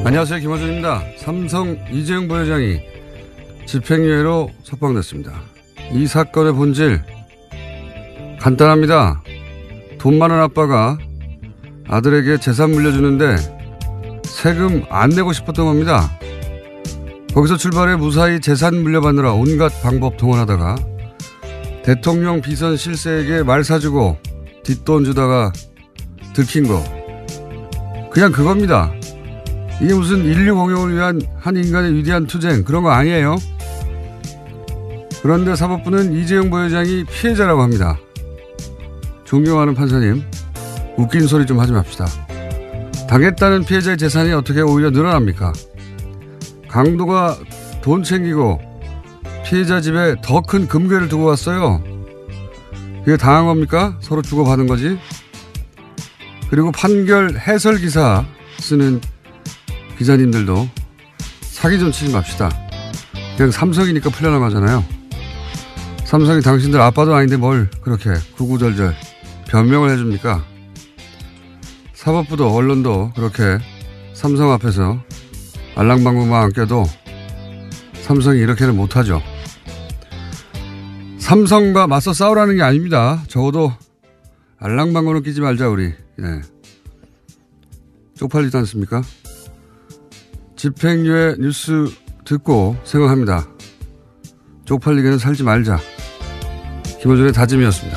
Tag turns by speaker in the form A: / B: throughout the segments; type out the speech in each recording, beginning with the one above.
A: 안녕하세요. 김어준입니다. 삼성 이재용 부회장이 집행유예로 석방됐습니다. 이 사건의 본질 간단합니다. 돈 많은 아빠가 아들에게 재산 물려주는데 세금 안 내고 싶었던 겁니다. 거기서 출발해 무사히 재산 물려받느라 온갖 방법 동원하다가 대통령 비선 실세에게 말 사주고 뒷돈 주다가 들킨 거. 그냥 그겁니다. 이게 무슨 인류 공용을 위한 한 인간의 위대한 투쟁 그런 거 아니에요. 그런데 사법부는 이재용 부회장이 피해자라고 합니다. 존경하는 판사님, 웃긴 소리 좀 하지 맙시다. 당했다는 피해자의 재산이 어떻게 오히려 늘어납니까? 강도가 돈 챙기고 피해자 집에 더 큰 금괴를 두고 왔어요. 그게 당한 겁니까? 서로 주고받은 거지. 그리고 판결 해설 기사 쓰는 기자님들도 사기 좀 치지 맙시다. 그냥 삼성이니까 풀려나가잖아요. 삼성이 당신들 아빠도 아닌데 뭘 그렇게 구구절절 변명을 해줍니까? 사법부도 언론도 그렇게 삼성 앞에서 알랑방구만 안 껴도 삼성이 이렇게는 못하죠. 삼성과 맞서 싸우라는 게 아닙니다. 적어도 알랑방구는 끼지 말자 우리. 예. 쪽팔리지 않습니까? 집행유예 뉴스 듣고 생각합니다. 쪽팔리게는 살지 말자. 김어준의 다짐이었습니다.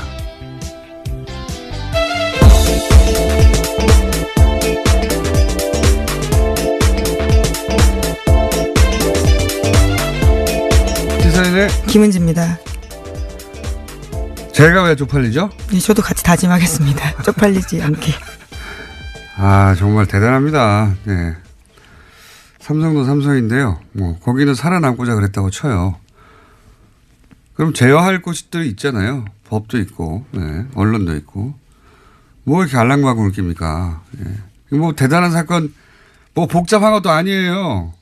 A: 시사인의
B: 김은지입니다.
A: 제가 왜 쪽팔리죠?
B: 네, 저도 같이 다짐하겠습니다. 쪽팔리지 않게.
A: 아, 정말 대단합니다. 네. 삼성도 삼성인데요. 뭐 거기는 살아남고자 그랬다고 쳐요. 그럼 제어할 곳들이 있잖아요. 법도 있고, 네. 언론도 있고. 뭐 이렇게 알랑방구를 낍니까? 네. 뭐 대단한 사건, 뭐 복잡한 것도 아니에요.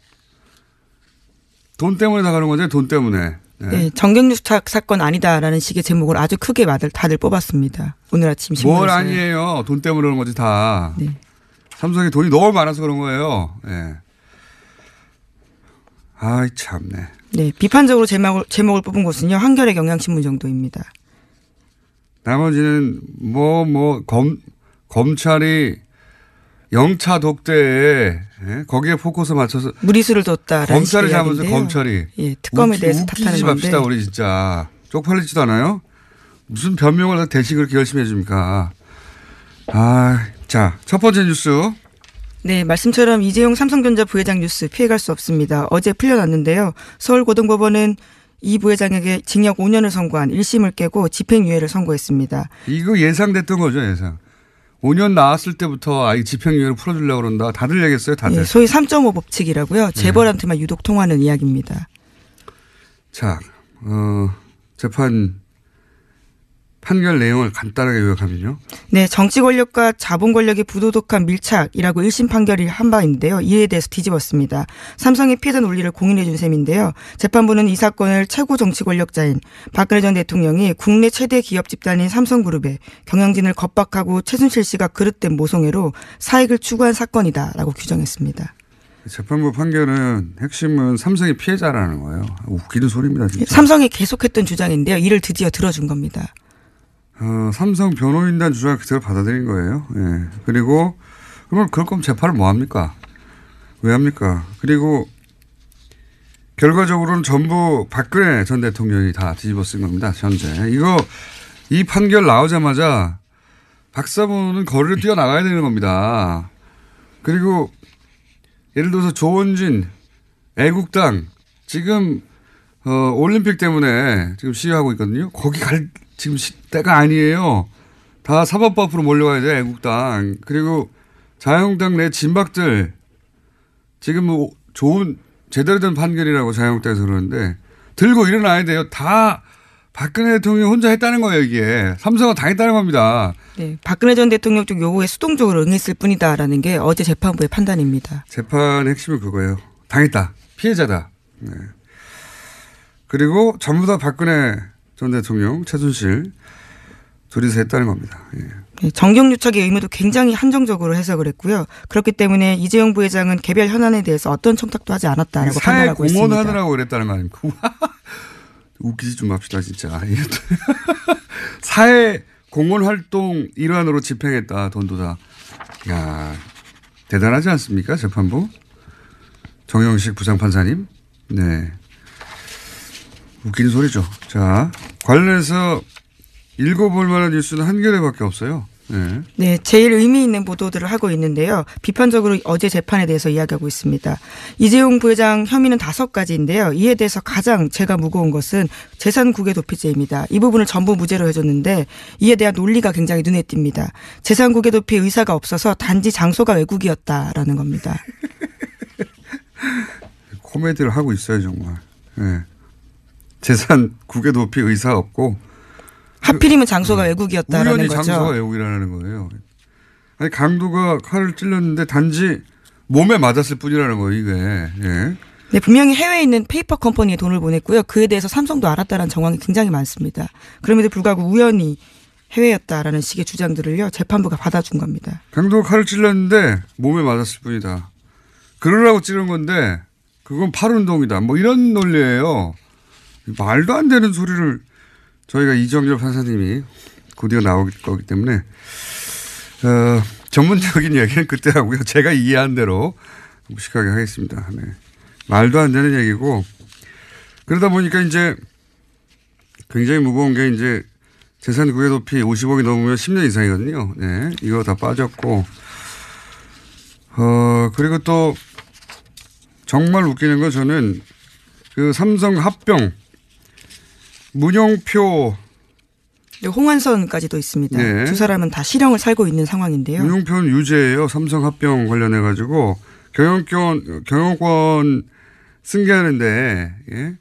A: 돈 때문에 나가는 거죠. 돈 때문에. 네.
B: 네, 정경유착 사건 아니다라는 식의 제목을 아주 크게 다들 뽑았습니다. 오늘 아침 신문에서.
A: 뭘 아니에요. 돈 때문에 그런 거지 다.
B: 네.
A: 삼성이 돈이 너무 많아서 그런 거예요. 네. 아이 참네.
B: 네, 비판적으로 제목을 뽑은 곳은요. 한겨레 경향신문 정도입니다.
A: 나머지는 검찰이 영차 독대에 예? 거기에 포커스 맞춰서
B: 무리수를 뒀다라는
A: 검찰이 잘못해서 검찰이
B: 예, 특검에 대해서 탓하는
A: 웃기지
B: 건데.
A: 맙시다 우리 진짜. 쪽팔리지도 않아요? 무슨 변명을 대신 그렇게 열심히 해줍니까? 아, 자, 첫 번째 뉴스.
B: 네, 말씀처럼 이재용 삼성전자 부회장 뉴스 피해갈 수 없습니다. 어제 풀려났는데요. 서울고등법원은 이 부회장에게 징역 5년을 선고한 1심을 깨고 집행유예를 선고했습니다.
A: 이거 예상됐던 거죠, 예상. 5년 나왔을 때부터 이 집행유예를 풀어주려고 그런다. 다들 얘기했어요, 다들.
B: 네, 소위 3.5 법칙이라고요. 재벌한테만 유독 통하는 이야기입니다.
A: 자, 재판 판결 내용을 간단하게 요약하면요.
B: 네, 정치 권력과 자본 권력의 부도덕한 밀착이라고 1심 판결이 한 바 있는데요. 이에 대해서 뒤집었습니다. 삼성의 피해자 논리를 공인해 준 셈인데요. 재판부는 이 사건을 최고 정치 권력자인 박근혜 전 대통령이 국내 최대 기업 집단인 삼성그룹에 경영진을 겁박하고 최순실 씨가 그릇된 모성애로 사익을 추구한 사건이다라고 규정했습니다.
A: 재판부 판결은 핵심은 삼성이 피해자라는 거예요. 웃기는 소리입니다. 진짜.
B: 삼성이 계속했던 주장인데요. 이를 드디어 들어준 겁니다.
A: 삼성 변호인단 주장을 그대로 받아들인 거예요. 예. 그리고 그러면 그럴 거면 재판을 뭐 합니까? 왜 합니까? 그리고 결과적으로는 전부 박근혜 전 대통령이 다 뒤집어 쓴 겁니다. 현재. 이 판결 나오자마자 박사부는 거리를 뛰어나가야 되는 겁니다. 그리고 예를 들어서 조원진 애국당 지금 올림픽 때문에 지금 시위하고 있거든요. 거기 갈 지금 때가 아니에요. 다 사법부 앞으로 몰려가야 돼, 애국당. 그리고 자유한국당 내 진박들 지금 뭐 좋은 제대로 된 판결이라고 자유한국당에서 그러는데 들고 일어나야 돼요. 다 박근혜 대통령이 혼자 했다는 거예요, 이게. 삼성은 당했다는 겁니다.
B: 네, 박근혜 전 대통령 쪽 요구에 수동적으로 응했을 뿐이다라는 게 어제 재판부의 판단입니다.
A: 재판의 핵심은 그거예요. 당했다. 피해자다. 네. 그리고 전부 다 박근혜 전 대통령, 최순실 둘이서 했다는 겁니다. 예.
B: 정경유착의 의무도 굉장히 한정적으로 해석을 했고요. 그렇기 때문에 이재용 부회장은 개별 현안에 대해서 어떤 청탁도 하지 않았다라고 판단하고 있습니다.
A: 사회 공헌하느라고 그랬다는 거 아닙니까? 웃기지 좀 맙시다 진짜. 사회 공헌 활동 일환으로 집행했다. 돈도 다. 야 대단하지 않습니까? 재판부. 정영식 부장판사님. 네. 웃기는 소리죠. 자 관련해서 읽어볼 만한 뉴스는 한 개밖에 없어요. 네.
B: 네, 제일 의미 있는 보도들을 하고 있는데요. 비판적으로 어제 재판에 대해서 이야기하고 있습니다. 이재용 부회장 혐의는 5가지인데요. 이에 대해서 가장 제가 무거운 것은 재산국외 도피죄입니다. 이 부분을 전부 무죄로 해줬는데 이에 대한 논리가 굉장히 눈에 띕니다. 재산국외 도피 의사가 없어서 단지 장소가 외국이었다라는 겁니다.
A: 코미디를 하고 있어요 정말. 네. 재산국외 도피 의사 없고
B: 하필이면 장소가 외국이었다라는
A: 우연히
B: 거죠.
A: 장소가 외국이라는 거예요. 아니 강도가 칼을 찔렀는데 단지 몸에 맞았을 뿐이라는 거예요. 이게. 예.
B: 네, 분명히 해외에 있는 페이퍼 컴퍼니에 돈을 보냈고요. 그에 대해서 삼성도 알았다는 정황이 굉장히 많습니다. 그럼에도 불구하고 우연히 해외였다라는 식의 주장들을요. 재판부가 받아준 겁니다.
A: 강도가 칼을 찔렀는데 몸에 맞았을 뿐이다. 그러라고 찌른 건데 그건 팔운동이다. 뭐 이런 논리예요. 말도 안 되는 소리를 저희가 이정열 판사님이 곧이어 나올 거기 때문에 전문적인 얘기는 그때 하고요. 제가 이해한 대로 무식하게 하겠습니다. 네. 말도 안 되는 얘기고 그러다 보니까 이제 굉장히 무거운 게 이제 재산 국외 도피 50억이 넘으면 10년 이상이거든요. 네. 이거 다 빠졌고 그리고 또 정말 웃기는 건 저는 그 삼성 합병 문용표
B: 홍완선까지도 있습니다.
A: 네.
B: 두 사람은 다 실형을 살고 있는 상황인데요.
A: 문용표는 유죄예요. 삼성 합병 관련해 가지고 경영권 승계하는데 예?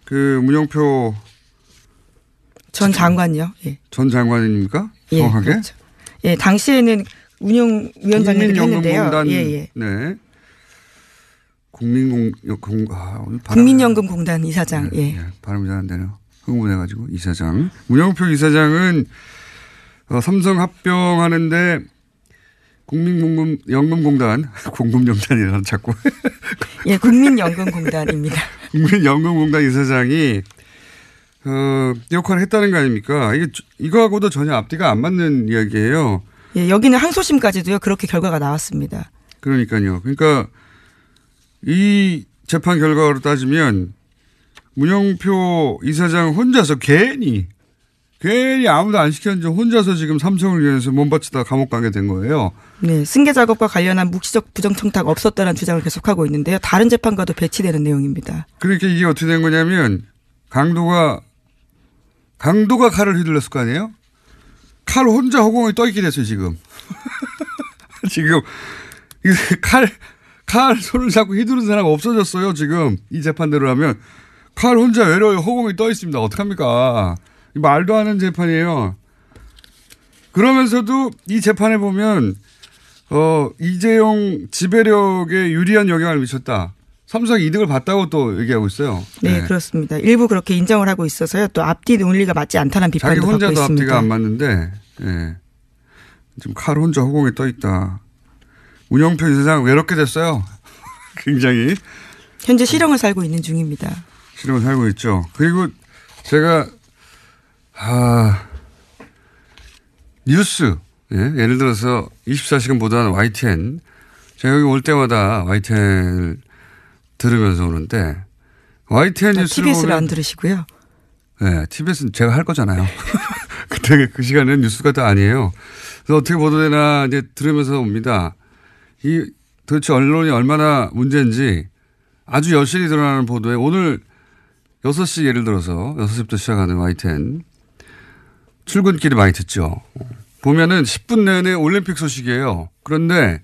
A: 그 문용표
B: 전 장관요. 예.
A: 전 장관입니까?
B: 예,
A: 정확하게?
B: 그렇죠. 예, 당시에는 운영위원장이기도 했는데요.
A: 국민연금공단
B: 예, 예.
A: 네.
B: 국민연금공단 이사장.
A: 네,
B: 예.
A: 네, 발음이 잘 안 되네요. 흥분해가지고 이사장. 문영표 이사장은 삼성 합병하는데 국민연금공단 공금연단이라는 자꾸
B: 예, 국민연금공단입니다.
A: 국민연금공단 이사장이 역할을 했다는 거 아닙니까? 이거하고도 전혀 앞뒤가 안 맞는 이야기예요.
B: 예, 여기는 항소심까지도요. 그렇게 결과가 나왔습니다.
A: 그러니까요. 그러니까 이 재판 결과로 따지면 문영표 이사장 혼자서 괜히 아무도 안 시켰는지 혼자서 지금 삼성을 위해서 몸바치다 감옥 가게 된 거예요.
B: 네, 승계 작업과 관련한 묵시적 부정청탁 없었다는 주장을 계속하고 있는데요. 다른 재판과도 배치되는 내용입니다.
A: 그러니까 이게 어떻게 된 거냐면 강도가 칼을 휘둘렀을 거 아니에요? 칼 혼자 허공에 떠 있게 됐어요 지금. 지금 칼 손을 잡고 휘두른 사람 없어졌어요 지금. 이 재판대로 하면 칼 혼자 외로이 허공에 떠 있습니다. 어떡합니까? 말도 안 하는 재판이에요. 그러면서도 이 재판에 보면 이재용 지배력에 유리한 영향을 미쳤다. 삼성이 이득을 봤다고 또 얘기하고 있어요.
B: 네, 그렇습니다. 일부 그렇게 인정을 하고 있어서요. 또 앞뒤 논리가 맞지 않다는 비판도 받고 있습니다.
A: 자기 혼자도 앞뒤가 안 맞는데 예. 지금 칼 혼자 허공에 떠 있다. 문영표 이사장 외롭게 됐어요. 굉장히.
B: 현재 실형을 살고 있는 중입니다.
A: 실형을 살고 있죠. 그리고 제가 뉴스 예를 들어서 24시간 보도하는 YTN 제가 여기 올 때마다 YTN을 들으면서 오는데 YTN 뉴스를
B: TBS를
A: 보면
B: 안 들으시고요.
A: 네, TBS는 제가 할 거잖아요. 그때 그 시간에는 뉴스가 또 아니에요. 그래서 어떻게 보도되나 이제 들으면서 옵니다. 이 도대체 언론이 얼마나 문제인지 아주 여실히 드러나는 보도에 오늘 6시 예를 들어서 6시부터 시작하는 YTN 출근길이 많이 듣죠. 보면은 10분 내내 올림픽 소식이에요. 그런데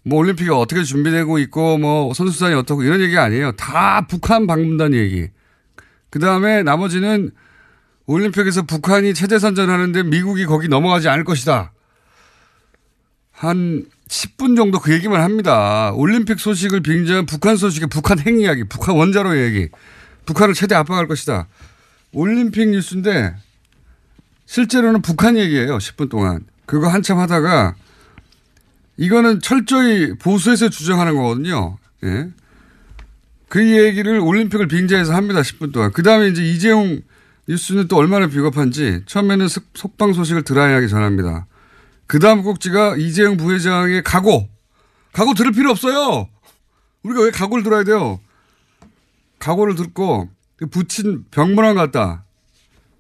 A: 뭐 올림픽이 어떻게 준비되고 있고 뭐 선수단이 어떻고 이런 얘기 아니에요. 다 북한 방문단 얘기. 그다음에 나머지는 올림픽에서 북한이 체제 선전하는데 미국이 거기 넘어가지 않을 것이다. 한 10분 정도 그 얘기만 합니다. 올림픽 소식을 빙자한 북한 소식의 북한 핵 이야기, 북한 원자로 얘기. 북한을 최대 압박할 것이다. 올림픽 뉴스인데 실제로는 북한 얘기예요. 10분 동안. 그거 한참 하다가 이거는 철저히 보수에서 주장하는 거거든요. 예. 그 얘기를 올림픽을 빙자해서 합니다. 10분 동안. 그 다음에 이제 이재용 뉴스는 또 얼마나 비겁한지 처음에는 속방 소식을 드라이하게 전합니다. 그 다음 꼭지가 이재용 부회장의 각오 들을 필요 없어요. 우리가 왜 각오를 들어야 돼요? 각오를 듣고 부친 병문안 갔다.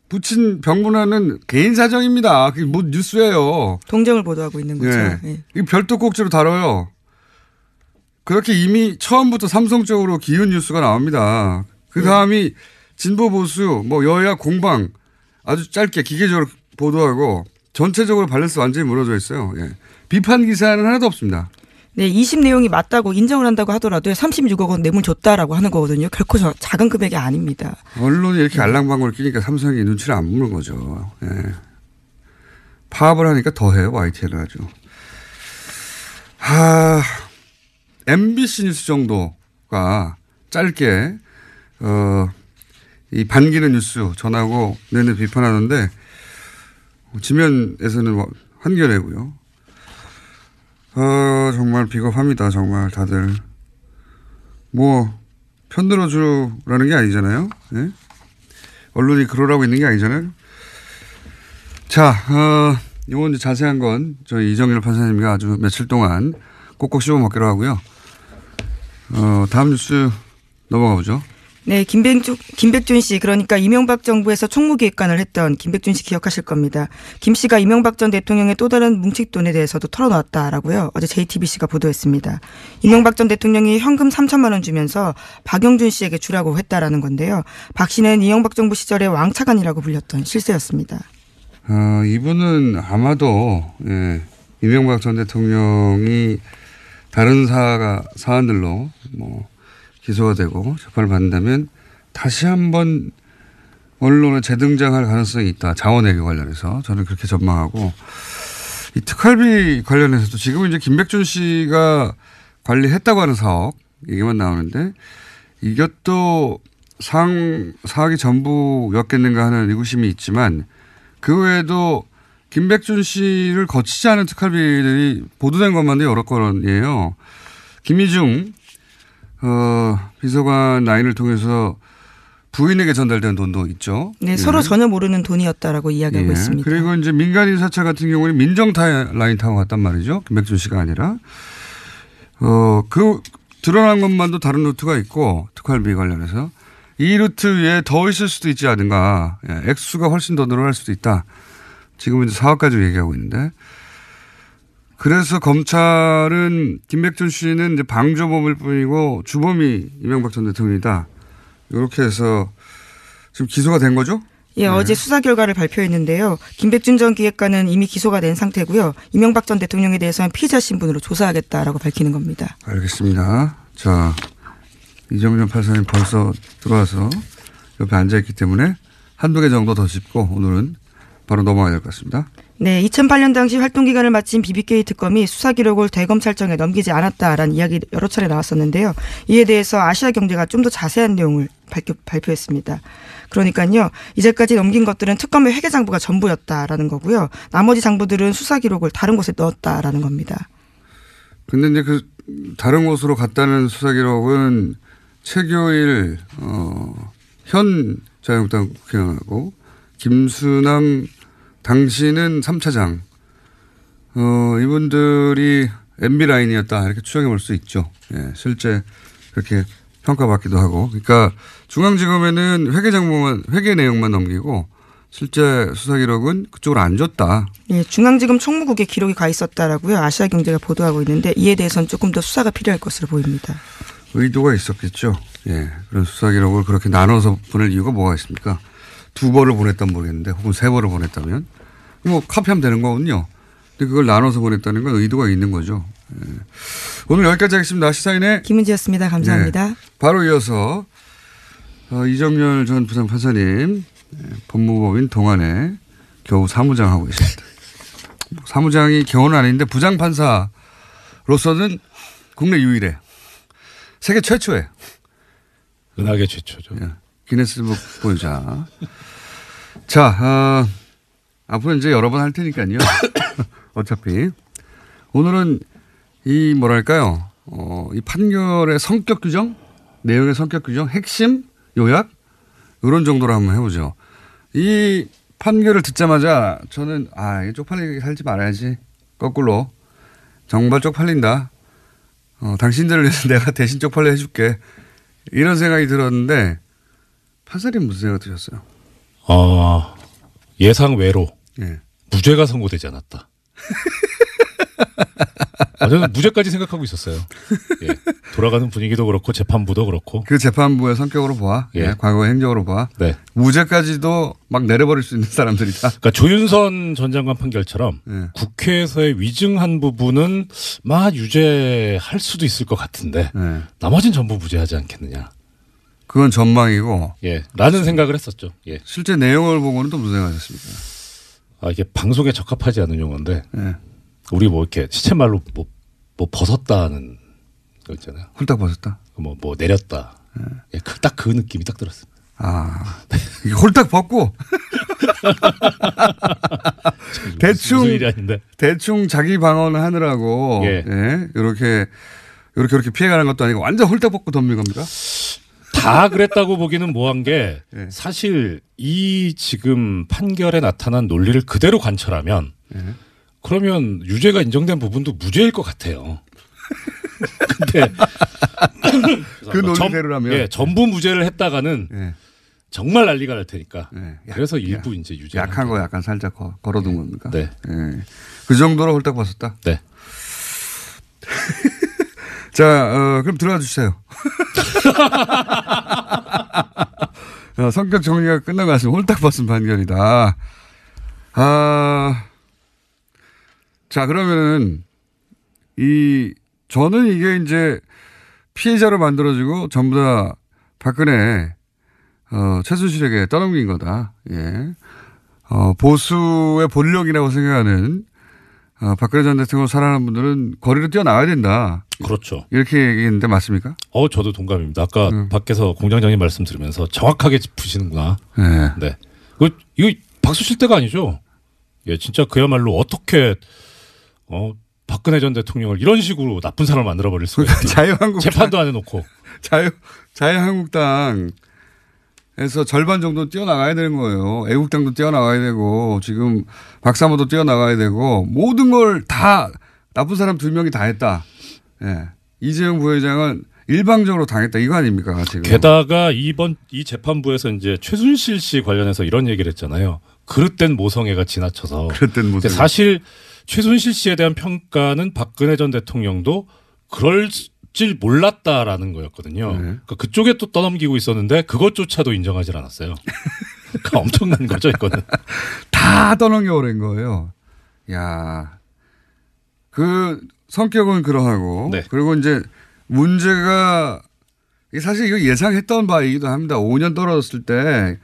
A: 부친 병문안은 개인 사정입니다. 그게 뭐 뉴스예요.
B: 동정을 보도하고 있는 거죠.
A: 네.
B: 네.
A: 이 별도 꼭지로 다뤄요. 그렇게 이미 처음부터 삼성적으로 기운 뉴스가 나옵니다. 그 다음이 진보 보수 뭐 여야 공방 아주 짧게 기계적으로 보도하고 전체적으로 밸런스 완전히 무너져 있어요. 예. 비판 기사는 하나도 없습니다.
B: 네, 20 내용이 맞다고 인정을 한다고 하더라도 36억 원 뇌물 줬다라고 하는 거거든요. 결코 작은 금액이 아닙니다.
A: 언론이 이렇게 알랑방구를 끼니까 삼성이 눈치를 안 보는 거죠. 예. 파업을 하니까 더해요. YTN을 아주. MBC 뉴스 정도가 짧게 이 반기는 뉴스 전하고 내내 비판하는데 지면에서는 한겨레고요. 정말 비겁합니다. 정말 다들 뭐 편들어 주라는 게 아니잖아요. 네? 언론이 그러라고 있는 게 아니잖아요. 자, 이건 이제 자세한 건 저희 이정일 판사님과 아주 며칠 동안 꼭꼭 씹어 먹기로 하고요. 다음 뉴스 넘어가 보죠.
B: 네, 김백준 씨, 그러니까 이명박 정부에서 총무기획관을 했던 김백준 씨 기억하실 겁니다. 김 씨가 이명박 전 대통령의 또 다른 뭉칫돈에 대해서도 털어놓았다라고요. 어제 JTBC가 보도했습니다. 이명박 전 대통령이 현금 3천만 원 주면서 박영준 씨에게 주라고 했다라는 건데요. 박 씨는 이명박 정부 시절에 왕차관이라고 불렸던 실세였습니다.
A: 이분은 아마도 이명박 전 대통령이 다른 사안들로 뭐 기소가 되고 재판을 받는다면 다시 한번 언론에 재등장할 가능성이 있다. 자원외교 관련해서 저는 그렇게 전망하고 이 특활비 관련해서도 지금 이제 김백준 씨가 관리했다고 하는 사업 얘기만 나오는데 이것도 사학이 전부였겠는가 하는 의구심이 있지만 그 외에도 김백준 씨를 거치지 않은 특활비들이 보도된 것만도 여러 건이에요. 김희중 비서관 라인을 통해서 부인에게 전달된 돈도 있죠.
B: 네,
A: 예. 서로
B: 전혀 모르는 돈이었다라고 이야기하고 있습니다.
A: 그리고 이제 민간인 사찰 같은 경우는 민정타 라인 타고 갔단 말이죠. 김백준 씨가 아니라. 그 드러난 것만도 다른 루트가 있고 특활비 관련해서 이 루트 위에 더 있을 수도 있지 않은가. 액수가 훨씬 더 늘어날 수도 있다. 지금은 이제 4억 가지고 얘기하고 있는데. 그래서 검찰은 김백준 씨는 이제 방조범일 뿐이고 주범이 이명박 전 대통령이다. 이렇게 해서 지금 기소가 된 거죠?
B: 예, 어제 수사 결과를 발표했는데요. 김백준 전 기획관은 이미 기소가 된 상태고요. 이명박 전 대통령에 대해서는 피의자 신분으로 조사하겠다라고 밝히는 겁니다.
A: 알겠습니다. 자, 이정현 판사님 벌써 들어와서 옆에 앉아있기 때문에 한두 개 정도 더 짚고 오늘은 바로 넘어가야 될 것 같습니다.
B: 네, 2008년 당시 활동기간을 마친 BBK 특검이 수사 기록을 대검찰청에 넘기지 않았다라는 이야기 여러 차례 나왔었는데요. 이에 대해서 아시아경제가 좀 더 자세한 내용을 발표했습니다. 그러니까요, 이제까지 넘긴 것들은 특검의 회계장부가 전부였다라는 거고요. 나머지 장부들은 수사 기록을 다른 곳에 넣었다라는 겁니다.
A: 근데 이제 그 다른 곳으로 갔다는 수사 기록은 최교일 현 자유한국당 국회의원하고 김수남 당시는 3차장 이분들이 MB 라인이었다 이렇게 추정해 볼 수 있죠. 예, 실제 그렇게 평가받기도 하고. 그러니까 중앙지검에는 회계 내용만 넘기고 실제 수사 기록은 그쪽으로 안 줬다.
B: 예, 중앙지검 총무국에 기록이 가 있었다라고요. 아시아경제가 보도하고 있는데 이에 대해서는 조금 더 수사가 필요할 것으로 보입니다.
A: 의도가 있었겠죠. 예, 그런 수사 기록을 그렇게 나눠서 보낼 이유가 뭐가 있습니까? 2벌을 보냈다면 모르겠는데 혹은 3벌을 보냈다면 뭐 카피하면 되는 거거든요. 근데 그걸 나눠서 보냈다는 건 의도가 있는 거죠. 예. 오늘 여기까지 하겠습니다. 시사인의
B: 김은지였습니다. 감사합니다.
A: 예. 바로 이어서 이정열 전 부장판사님 법무법인 동안에 겨우 사무장 하고 계십니다. 사무장이 겨우는 아닌데 부장판사로서는 국내 유일해. 세계 최초에.
C: 은하계 최초죠.
A: 예. 기네스북 보유자. 자, 앞으로 이제 여러 번 할 테니까요. 어차피. 오늘은 이 뭐랄까요. 이 판결의 성격 규정, 내용의 성격 규정, 핵심, 요약 이런 정도로 한번 해보죠. 이 판결을 듣자마자 저는 이게 쪽팔리게 살지 말아야지. 거꾸로 정말 쪽팔린다. 당신들을 위해서 내가 대신 쪽팔려 해줄게. 이런 생각이 들었는데 판사님 무슨 생각 드셨어요?
C: 예상 외로
A: 예.
C: 무죄가 선고되지 않았다. 저는 무죄까지 생각하고 있었어요. 예. 돌아가는 분위기도 그렇고 재판부도 그렇고.
A: 그 재판부의 성격으로 봐.
C: 예.
A: 과거의 행적으로 봐.
C: 네.
A: 무죄까지도 막 내려버릴 수 있는 사람들이다.
C: 그러니까 조윤선 전 장관 판결처럼
A: 예.
C: 국회에서의 위증한 부분은 유죄할 수도 있을 것 같은데
A: 예.
C: 나머지는 전부 무죄하지 않겠느냐.
A: 그건 전망이고.
C: 예. 라는 생각을 했었죠. 예.
A: 실제 내용을 보고는 또 무슨 생각하셨습니까?
C: 이게 방송에 적합하지 않은 용어인데
A: 예.
C: 우리 이렇게 시쳇말로 뭐 벗었다는 거 있잖아요.
A: 홀딱 벗었다.
C: 뭐 내렸다. 예. 딱 그 느낌이 딱 들었습니다.
A: 이게 홀딱 벗고 대충
C: 무슨 일이 아닌데.
A: 대충 자기 방어를 하느라고
C: 예.
A: 이렇게 피해가는 것도 아니고 완전 홀딱 벗고 덤빈 겁니까?
C: 다 그랬다고 보기는 뭐한 게
A: 예.
C: 사실 이 지금 판결에 나타난 논리를 그대로 관철하면
A: 예.
C: 그러면 유죄가 인정된 부분도 무죄일 것 같아요. 근데
A: 그 논리대로라면
C: 예, 전부 무죄를 했다가는
A: 예.
C: 정말 난리가 날 테니까.
A: 예.
C: 그래서 일부 이제 유죄.
A: 약한 거 약간 살짝 걸어둔 겁니까?
C: 네.
A: 예. 그 정도로 홀딱 벗었다.
C: 네.
A: 자, 그럼 들어가 주세요. 성격 정리가 끝나고 나서 홀딱 벗은 판결이다. 자, 그러면은 저는 이게 이제 피해자로 만들어지고 전부 다 박근혜, 최순실에게 떠넘긴 거다. 예. 보수의 본령이라고 생각하는 박근혜 전 대통령 사랑하는 분들은 거리로 뛰어나와야 된다.
C: 그렇죠.
A: 이렇게 얘기했는데 맞습니까?
C: 저도 동감입니다. 아까 밖에서 공장장님 말씀 들으면서 정확하게 짚으시는구나.
A: 네.
C: 네. 이거 박수 칠 때가 아니죠. 예, 진짜 그야말로 어떻게 박근혜 전 대통령을 이런 식으로 나쁜 사람을 만들어버릴 수가 있어요.
A: 자유한국당
C: 재판도 안 해놓고.
A: 자유한국당에서 절반 정도 뛰어나가야 되는 거예요. 애국당도 뛰어나가야 되고 지금 박사모도 뛰어나가야 되고 모든 걸 다 나쁜 사람 2명이 다 했다. 예. 이재용 부회장은 일방적으로 당했다 이거 아닙니까 지금?
C: 게다가 이 재판부에서 이제 최순실 씨 관련해서 이런 얘기를 했잖아요. 그릇된 모성애가 지나쳐서.
A: 그릇된 모성애.
C: 사실 최순실 씨에 대한 평가는 박근혜 전 대통령도 그럴 줄 몰랐다라는 거였거든요.
A: 네.
C: 그러니까 그쪽에 또 떠넘기고 있었는데 그것조차도 인정하지 않았어요. 그러니까 엄청난 거죠 이거는.
A: 다 떠넘겨버린 거예요. 야, 그 성격은 그러하고
C: 네.
A: 그리고 이제 문제가 사실 이거 예상했던 바이기도 합니다. 5년 떨어졌을 때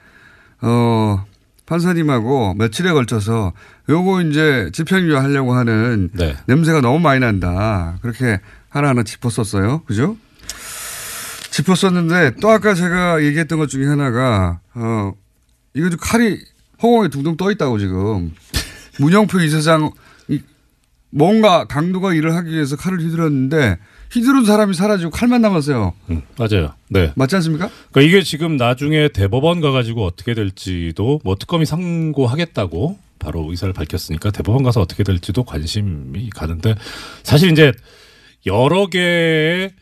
A: 판사님하고 며칠에 걸쳐서 요거 이제 집행유예 하려고 하는
C: 네.
A: 냄새가 너무 많이 난다. 그렇게 하나하나 짚었었어요. 그죠? 짚었었는데 또 아까 제가 얘기했던 것 중에 하나가 이거 좀 칼이 허공에 둥둥 떠 있다고 지금. 문영표 이사장 뭔가 강도가 일을 하기 위해서 칼을 휘둘렀는데 휘두른 사람이 사라지고 칼만 남았어요.
C: 맞아요. 네.
A: 맞지 않습니까?
C: 그러니까 이게 지금 나중에 대법원 가가지고 어떻게 될지도 뭐 특검이 상고하겠다고 바로 의사를 밝혔으니까 대법원 가서 어떻게 될지도 관심이 가는데 사실 이제 여러 개의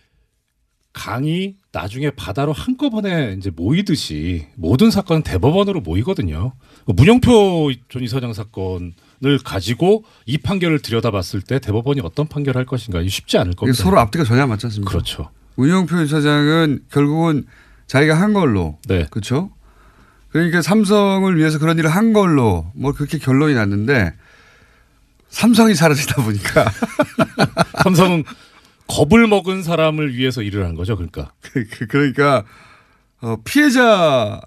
C: 강이 나중에 바다로 한꺼번에 이제 모이듯이 모든 사건은 대법원으로 모이거든요. 문영표 전 이사장 사건을 가지고 이 판결을 들여다봤을 때 대법원이 어떤 판결을 할 것인가 쉽지 않을 겁니다.
A: 서로 앞뒤가 전혀 안 맞지 않습니까?
C: 그렇죠.
A: 문영표 이사장은 결국은 자기가 한 걸로.
C: 네.
A: 그렇죠. 그러니까 삼성을 위해서 그런 일을 한 걸로 뭐 그렇게 결론이 났는데 삼성이 사라지다 보니까
C: 삼성은 겁을 먹은 사람을 위해서 일을 한 거죠.
A: 그러니까 피해자가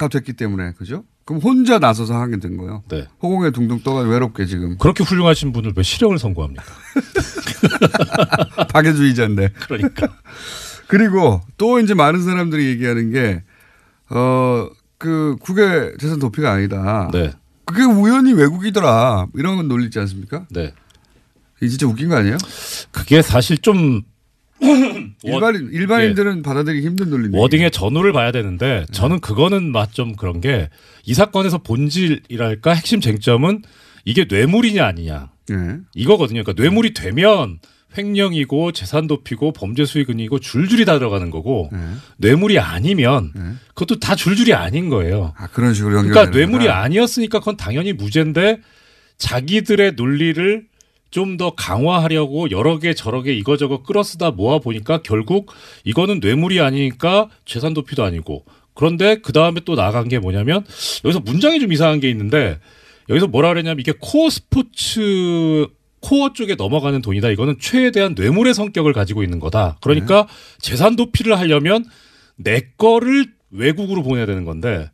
A: 됐기 때문에 그죠? 그럼 혼자 나서서 하게 된 거예요.
C: 네.
A: 허공에 둥둥 떠가 외롭게 지금.
C: 그렇게 훌륭하신 분을 왜 실형을 선고합니까?
A: 박애주의자인데.
C: 그러니까.
A: 그리고 또 이제 많은 사람들이 얘기하는 게 그 국외 재산 도피가 아니다.
C: 네.
A: 그게 우연히 외국이더라. 이런 건 논리 있지 않습니까?
C: 네.
A: 이게 진짜 웃긴 거 아니에요?
C: 그게 사실 좀
A: 일반인들은 받아들이기 힘든 논리인데.
C: 워딩의 전후를 봐야 되는데 저는 그거는 좀 그런 게 이 사건에서 본질이랄까 핵심 쟁점은 이게 뇌물이냐 아니냐
A: 네.
C: 이거거든요. 그러니까 뇌물이 되면 횡령이고 재산 도피고 범죄 수익은이고 줄줄이 다 들어가는 거고
A: 네.
C: 뇌물이 아니면 그것도 다 줄줄이 아닌 거예요.
A: 아, 그런 식으로 연결.
C: 그러니까 뇌물이 아니었으니까 그건 당연히 무죄인데 자기들의 논리를 좀 더 강화하려고 여러 개 저러 개 이거저거 끌어쓰다 모아 보니까 결국 이거는 뇌물이 아니니까 재산 도피도 아니고 그런데 그 다음에 또 나간 게 뭐냐면 여기서 문장이 좀 이상한 게 있는데 여기서 뭐라 그랬냐면 이게 코어 스포츠 코어 쪽에 넘어가는 돈이다. 이거는 최대한 뇌물의 성격을 가지고 있는 거다. 그러니까 재산 도피를 하려면 내 거를 외국으로 보내야 되는 건데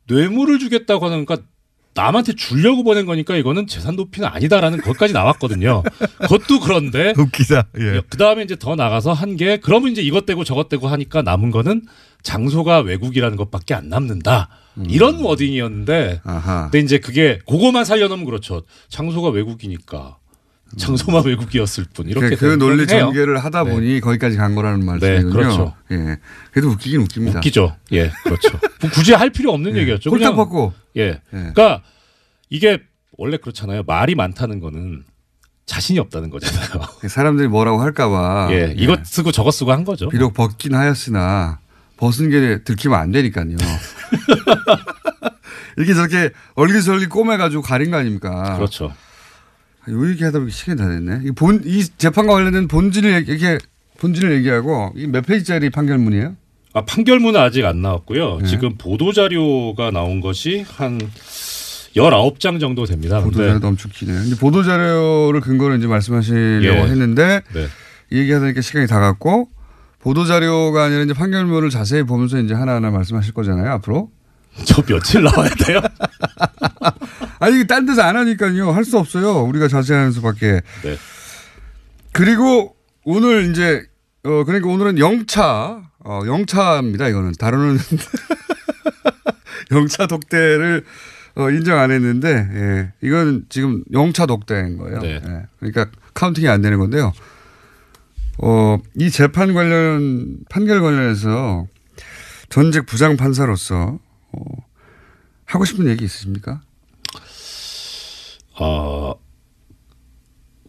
C: 뇌물을 주겠다고 하는 거니까 남한테 주려고 보낸 거니까 이거는 재산 도피는 아니다라는 것까지 나왔거든요. 그것도 그런데
A: 웃기다. 예.
C: 그 다음에 이제 더 나가서 한 게 그러면 이제 이것 떼고 저것 떼고 하니까 남은 거는 장소가 외국이라는 것밖에 안 남는다. 이런 워딩이었는데
A: 아하.
C: 근데 이제 그게 그거만 살려놓으면 그렇죠. 장소가 외국이니까 장소만 외국이었을 뿐 이렇게
A: 그 논리
C: 되는 거긴 해요.
A: 전개를 하다 보니 거기까지 간 거라는 말씀이군요.
C: 그렇죠.
A: 예. 그래도 웃기긴 웃깁니다.
C: 웃기죠. 예, 그렇죠. 굳이 할 필요 없는 얘기였죠.
A: 홀딱
C: 그냥
A: 받고.
C: 예. 그러니까 이게 원래 그렇잖아요. 말이 많다는 거는 자신이 없다는 거잖아요.
A: 사람들이 뭐라고 할까봐.
C: 예, 이것 쓰고 저것 쓰고 한 거죠.
A: 비록 벗긴 하였으나 벗은 게 들키면 안 되니까요. 이렇게 저렇게 얼기설기 꼬매가지고 가린 거 아닙니까?
C: 그렇죠.
A: 요 얘기하다 보니 시간이 다 됐네. 이 재판과 관련된 본질을 얘기하고 이 몇 페이지짜리 판결문이에요?
C: 아, 판결문은 아직 안 나왔고요. 지금 보도자료가 나온 것이 한 19장 정도 됩니다.
A: 보도자료도 엄청 기네요. 이제 보도자료를 근거로 이제 말씀하시려고 했는데 이 얘기하다니까 시간이 다 갔고 보도자료가 아니라 이제 판결문을 자세히 보면서 이제 하나하나 말씀하실 거잖아요. 앞으로.
C: 저 며칠 나와야 돼요?
A: 아니, 딴 데서 안 하니까요. 할 수 없어요. 우리가 자세히 하는 수밖에.
C: 네.
A: 그리고 오늘 이제, 그러니까 오늘은 영차입니다. 이거는. 다루는 영차 독대를 인정 안 했는데, 예. 이건 지금 영차 독대인 거예요.
C: 네.
A: 예. 그러니까 카운팅이 안 되는 건데요. 이 재판 판결 관련해서 전직 부장판사로서 하고 싶은 얘기 있으십니까?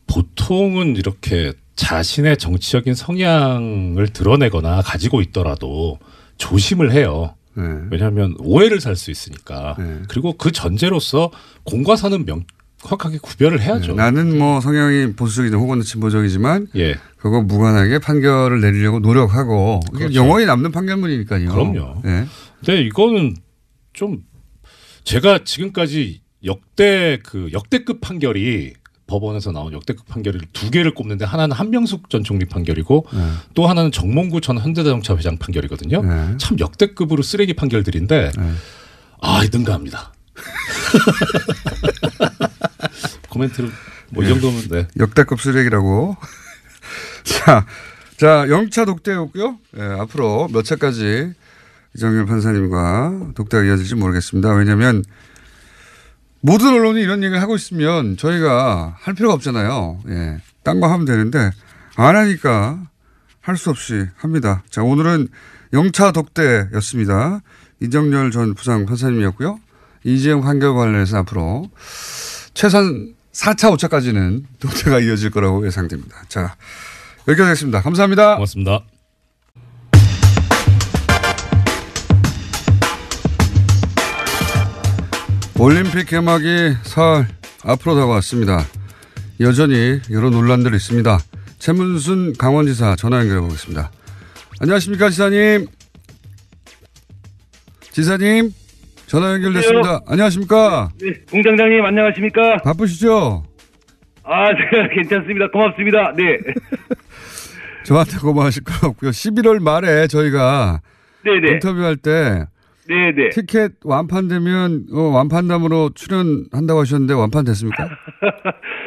C: 보통은 이렇게 자신의 정치적인 성향을 드러내거나 가지고 있더라도 조심을 해요.
A: 네.
C: 왜냐하면 오해를 살 수 있으니까.
A: 네.
C: 그리고 그 전제로서 공과 사는 명확하게 구별을 해야죠.
A: 나는 뭐 성향이 보수적이든 혹은 진보적이지만
C: 예.
A: 그거 무관하게 판결을 내리려고 노력하고 이게
C: 그렇죠.
A: 영원히 남는 판결문이니까요.
C: 그럼요.
A: 네.
C: 근데 이거는 좀 제가 지금까지 역대급 판결이 법원에서 나온 역대급 판결을 두 개를 꼽는데 하나는 한명숙 전 총리 판결이고 또 하나는 정몽구 전 현대자동차 회장 판결이거든요.
A: 네.
C: 참 역대급으로 쓰레기 판결들인데 능가합니다. 코멘트를 뭐 이 정도면 네.
A: 역대급 쓰레기라고. 자, 영차 독대였고요. 네, 앞으로 몇 차까지 이정열 판사님과 독대가 이어질지 모르겠습니다. 왜냐하면 모든 언론이 이런 얘기를 하고 있으면 저희가 할 필요가 없잖아요. 예. 딴 거 하면 되는데 안 하니까 할 수 없이 합니다. 자, 오늘은 영차 독대였습니다. 이정열 전 부장 판사님이었고요. 이재용 판결 관련해서 앞으로 최소한 4차, 5차까지는 독대가 이어질 거라고 예상됩니다. 자, 여기까지 하겠습니다. 감사합니다.
C: 고맙습니다.
A: 올림픽 개막이 사흘 앞으로 다가왔습니다. 여전히 여러 논란들이 있습니다. 최문순 강원지사 전화 연결해 보겠습니다. 안녕하십니까, 지사님. 지사님, 전화 연결됐습니다.
D: 네,
A: 안녕하십니까.
D: 네, 공장장님 안녕하십니까?
A: 바쁘시죠?
D: 네, 괜찮습니다. 고맙습니다. 네.
A: 저한테 고마우실 거 없고요. 11월 말에 저희가
D: 네네.
A: 인터뷰할 때
D: 네네.
A: 티켓 완판되면 완판담으로 출연한다고 하셨는데 완판됐습니까?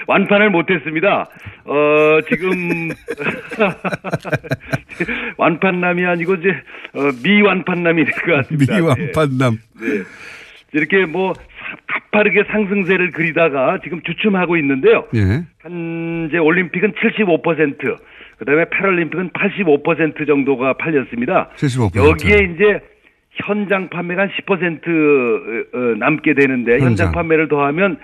D: 완판을 못했습니다. 지금 완판남이 아니고 이제 미완판남이 될 것 같습니다.
A: 미완판남.
D: 네. 이렇게 뭐 가파르게 상승세를 그리다가 지금 주춤하고 있는데요.
A: 예.
D: 현재 올림픽은 75%, 그다음에 패럴림픽은 85% 정도가 팔렸습니다.
A: 75%.
D: 여기에 이제 현장 판매가 한 10% 남게 되는데 현장 판매를 더하면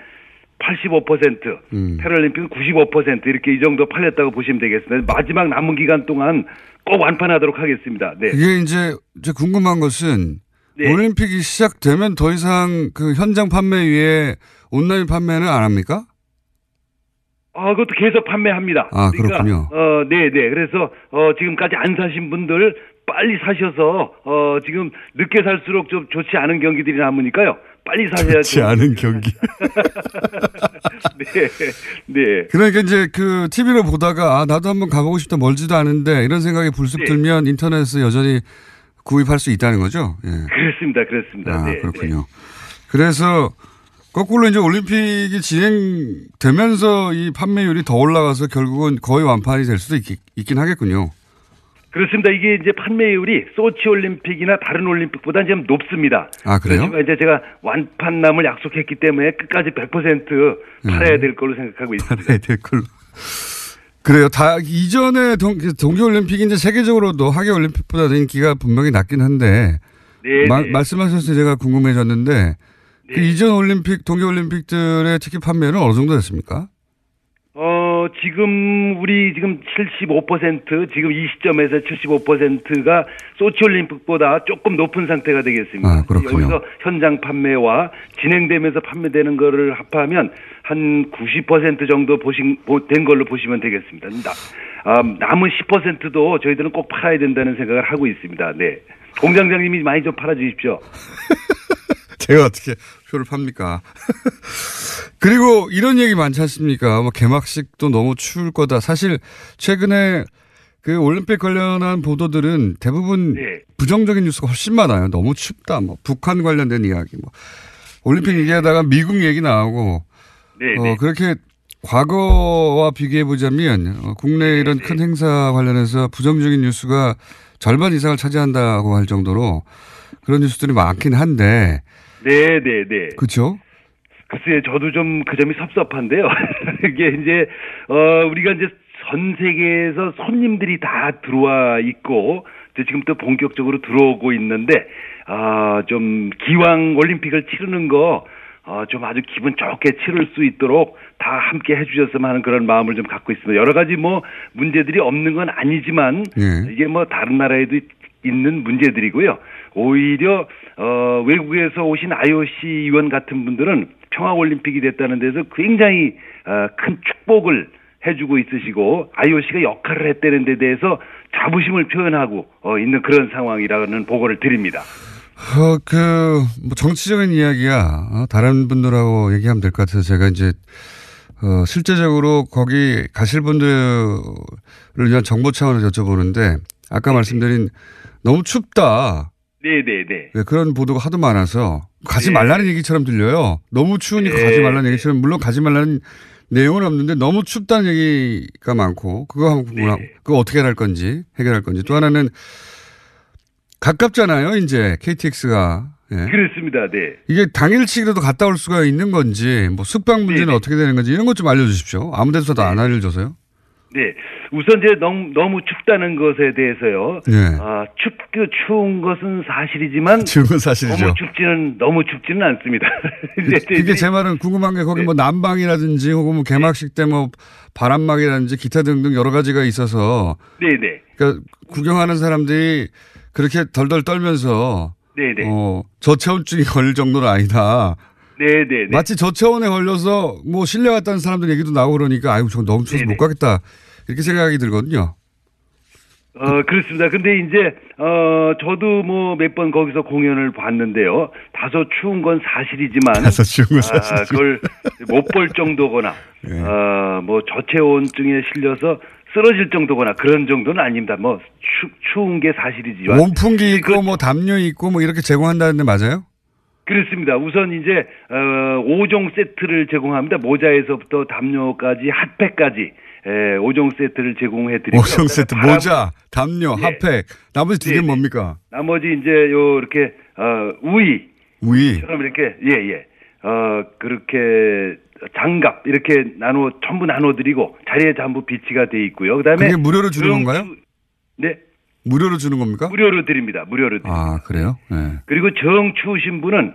D: 85%, 패럴림픽은 95% 이렇게 이 정도 팔렸다고 보시면 되겠습니다. 마지막 남은 기간 동안 꼭 완판하도록 하겠습니다. 네.
A: 이게 이제 궁금한 것은
D: 네.
A: 올림픽이 시작되면 더 이상 그 현장 판매 위에 온라인 판매는 안 합니까?
D: 그것도 계속 판매합니다.
A: 아, 그렇군요.
D: 네. 그래서 지금까지 안 사신 분들 빨리 사셔서 지금 늦게 살수록 좀 좋지 않은 경기들이 남으니까요. 빨리 사셔야죠.
A: 좋지 않은 경기.
D: 네.
A: 그러니까 이제 그 TV로 보다가 나도 한번 가보고 싶다 멀지도 않은데 이런 생각이 불쑥 들면 인터넷에서 여전히 구입할 수 있다는 거죠. 예.
D: 그렇습니다. 네.
A: 그렇군요. 그래서 거꾸로 이제 올림픽이 진행되면서 이 판매율이 더 올라가서 결국은 거의 완판이 될 수도 있긴 하겠군요.
D: 그렇습니다. 이게 이제 판매율이 소치 올림픽이나 다른 올림픽보다 좀 높습니다.
A: 아, 그래요?
D: 그렇지만 이제 제가 완판남을 약속했기 때문에 끝까지 100% 팔아야 될 걸로 생각하고 있습니다.
A: 팔아야 될 걸로. 그래요. 다 이전에 동계올림픽이 이제 세계적으로도 하계올림픽보다 인기가 분명히 낮긴 한데 말씀하셔서 제가 궁금해졌는데 그 이전 올림픽, 동계올림픽들의 티켓 판매는 어느 정도 됐습니까?
D: 지금 우리 지금 75% 지금 이 시점에서 75%가 소치 올림픽보다 조금 높은 상태가 되겠습니다.
A: 아, 그렇군요.
D: 여기서 현장 판매와 진행되면서 판매되는 거를 합하면 한 90% 정도 된 걸로 보시면 되겠습니다. 남은 10%도 저희들은 꼭 팔아야 된다는 생각을 하고 있습니다. 네. 공장장님이 많이 좀 팔아 주십시오.
A: 제가 어떻게 표를 팝니까? 그리고 이런 얘기 많지 않습니까? 뭐 개막식도 너무 추울 거다. 사실 최근에 그 올림픽 관련한 보도들은 대부분 부정적인 뉴스가 훨씬 많아요. 너무 춥다. 뭐 북한 관련된 이야기, 뭐 올림픽 얘기하다가 미국 얘기 나오고. 그렇게 과거와 비교해 보자면 국내 이런 큰 행사 관련해서 부정적인 뉴스가 절반 이상을 차지한다고 할 정도로 그런 뉴스들이 많긴 한데.
D: 네.
A: 그렇죠?
D: 글쎄요, 저도 좀 그 점이 섭섭한데요. 이게 이제 우리가 이제 전 세계에서 손님들이 다 들어와 있고 지금 또 본격적으로 들어오고 있는데 좀 기왕 올림픽을 치르는 거 좀 아주 기분 좋게 치를 수 있도록 다 함께 해주셨으면 하는 그런 마음을 좀 갖고 있습니다. 여러 가지 뭐 문제들이 없는 건 아니지만 이게 뭐 다른 나라에도 있는 문제들이고요. 오히려 외국에서 오신 IOC 위원 같은 분들은 평화올림픽이 됐다는 데서 굉장히 큰 축복을 해주고 있으시고 IOC가 역할을 했다는 데 대해서 자부심을 표현하고 있는 그런 상황이라는 보고를 드립니다.
A: 뭐 정치적인 이야기야. 다른 분들하고 얘기하면 될 것 같아서 제가 이제 실제적으로 거기 가실 분들을 위한 정보 차원에서 여쭤보는데 아까 말씀드린 너무 춥다.
D: 네.
A: 그런 보도가 하도 많아서 가지 말라는 얘기처럼 들려요. 너무 추우니까 가지 말라는 얘기처럼 물론 가지 말라는 내용은 없는데 너무 춥다는 얘기가 많고 그거 어떻게 해결할 건지 또 하나는 가깝잖아요. 이제 KTX가.
D: 그렇습니다. 네.
A: 이게 당일치기로도 갔다 올 수가 있는 건지 뭐 숙박 문제는 어떻게 되는 건지 이런 것 좀 알려주십시오. 아무 데서도 안 알려줘서요.
D: 네. 우선 이제 너무 춥다는 것에 대해서요. 추운 것은 사실이지만
A: 추운 건 사실이죠.
D: 너무 춥지는 않습니다.
A: 이게 제 말은 궁금한 게 거기 뭐 난방이라든지 혹은 뭐 개막식 때 뭐 바람막이라든지 기타 등등 여러 가지가 있어서 그러니까 구경하는 사람들이 그렇게 덜덜 떨면서 저체온증이 걸릴 정도는 아니다. 마치 저체온에 걸려서 뭐 실내 갔다는 사람들 얘기도 나오고 그러니까 아이고 저 너무 추워서 못 가겠다 이렇게 생각이 들거든요.
D: 그렇습니다. 근데 이제 저도 뭐 몇 번 거기서 공연을 봤는데요. 다소 추운 건 사실이지만 그걸 못 볼 정도거나 뭐 저체온증에 실려서 쓰러질 정도거나 그런 정도는 아닙니다. 뭐 추운 게 사실이지만
A: 온풍기 있고 뭐 담요 있고 뭐 이렇게 제공한다는데 맞아요?
D: 그렇습니다. 우선 이제 5종 세트를 제공합니다. 모자에서부터 담요까지 핫팩까지 5종 세트를 제공해 드립니다.
A: 5종 세트 모자, 담요, 핫팩. 나머지 두 개는 뭡니까?
D: 나머지 이제 이렇게 우이처럼 이렇게 그렇게 장갑 이렇게 전부 나눠드리고 자리에 전부 비치가 돼 있고요. 그다음에
A: 그게 무료로 주는 건가요?
D: 네.
A: 무료로 주는 겁니까?
D: 무료로 드립니다. 무료로 드립니다.
A: 아, 그래요? 네.
D: 그리고 정 추우신 분은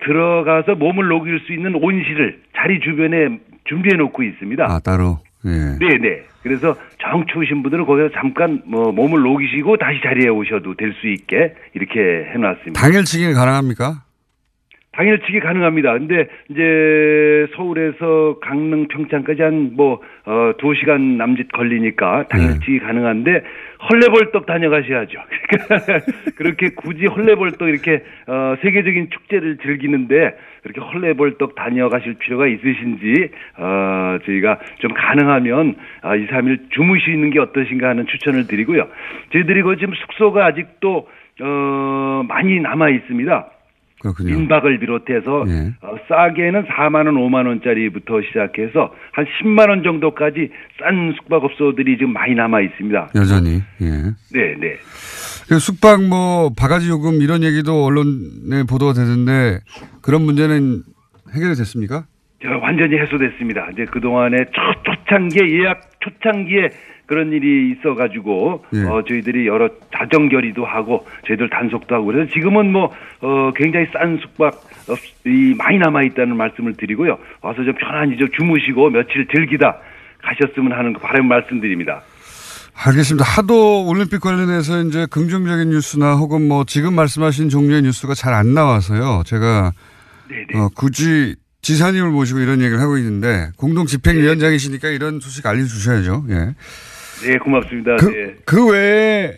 D: 들어가서 몸을 녹일 수 있는 온실을 자리 주변에 준비해 놓고 있습니다.
A: 아, 따로. 예.
D: 네네. 그래서 정 추우신 분들은 거기서 잠깐 몸을 녹이시고 다시 자리에 오셔도 될 수 있게 이렇게 해놨습니다.
A: 당일치기는 가능합니까?
D: 당일치기 가능합니다. 근데 이제 서울에서 강릉 평창까지 한 2시간 남짓 걸리니까 당일치기 가능한데 헐레벌떡 다녀가셔야죠. 그렇게 굳이 헐레벌떡 이렇게 세계적인 축제를 즐기는데 그렇게 헐레벌떡 다녀가실 필요가 있으신지 저희가 좀 가능하면 2, 3일 주무시는 게 어떠신가 하는 추천을 드리고요. 저희들이 지금 숙소가 아직도 많이 남아 있습니다.
A: 그렇군요.
D: 민박을 비롯해서
A: 예.
D: 싸게는 4만 원, 5만 원짜리부터 시작해서 한 10만 원 정도까지 싼 숙박업소들이 지금 많이 남아 있습니다.
A: 여전히. 예.
D: 네, 네.
A: 숙박 바가지 요금 이런 얘기도 언론에 보도가 되는데 그런 문제는 해결이 됐습니까?
D: 완전히 해소됐습니다. 이제 그동안에 초창기에 예약 초창기에 그런 일이 있어가지고
A: 예.
D: 저희들이 여러 자정 결의도 하고 저희들 단속도 하고 그래서 지금은 굉장히 싼 숙박이 많이 남아 있다는 말씀을 드리고요. 와서 좀 편안히 좀 주무시고 며칠 즐기다 가셨으면 하는 바람 말씀드립니다.
A: 알겠습니다. 하도 올림픽 관련해서 이제 긍정적인 뉴스나 혹은 지금 말씀하신 종류의 뉴스가 잘 안 나와서요. 제가
D: 네네.
A: 굳이 지사님을 모시고 이런 얘기를 하고 있는데 공동 집행위원장이시니까 이런 소식 알려주셔야죠. 예.
D: 네, 고맙습니다.
A: 그 외에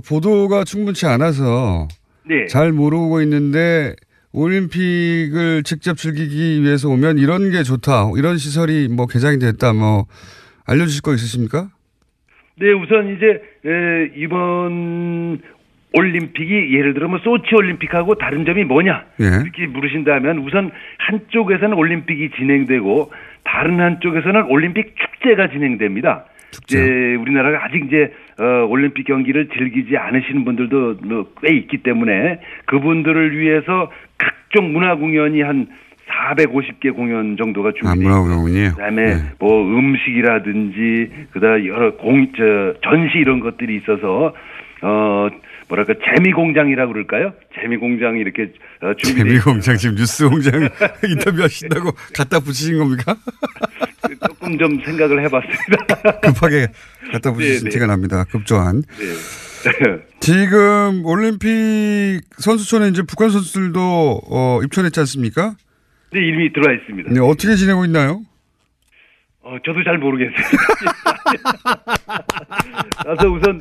A: 보도가 충분치 않아서
D: 네.
A: 잘 모르고 있는데 올림픽을 직접 즐기기 위해서 오면 이런 게 좋다. 이런 시설이 개장이 됐다. 알려주실 거 있으십니까?
D: 네, 우선 이제 이번 올림픽이 예를 들어 소치 올림픽하고 다른 점이 뭐냐
A: 예.
D: 이렇게 물으신다면 우선 한쪽에서는 올림픽이 진행되고 다른 한쪽에서는 올림픽 축제가 진행됩니다.
A: 축제.
D: 우리나라가 아직 올림픽 경기를 즐기지 않으시는 분들도 꽤 있기 때문에 그분들을 위해서 각종 문화 공연이 한 450개 공연 정도가 준비되어
A: 문화공연이요.
D: 그다음에 음식이라든지 그다음 여러 전시 이런 것들이 있어서 재미공장이라고 그럴까요? 재미공장이 이렇게
A: 재미공장 지금 뉴스공장 인터뷰하신다고 갖다 붙이신 겁니까?
D: 조금 좀 생각을 해봤습니다.
A: 급하게 갖다 붙이신 티가 납니다. 급조한.
D: 네.
A: 지금 올림픽 선수촌에 이제 북한 선수들도 입촌했지 않습니까?
D: 네, 이미 들어와 있습니다.
A: 네, 어떻게 지내고 있나요?
D: 저도 잘 모르겠어요. 그래서 우선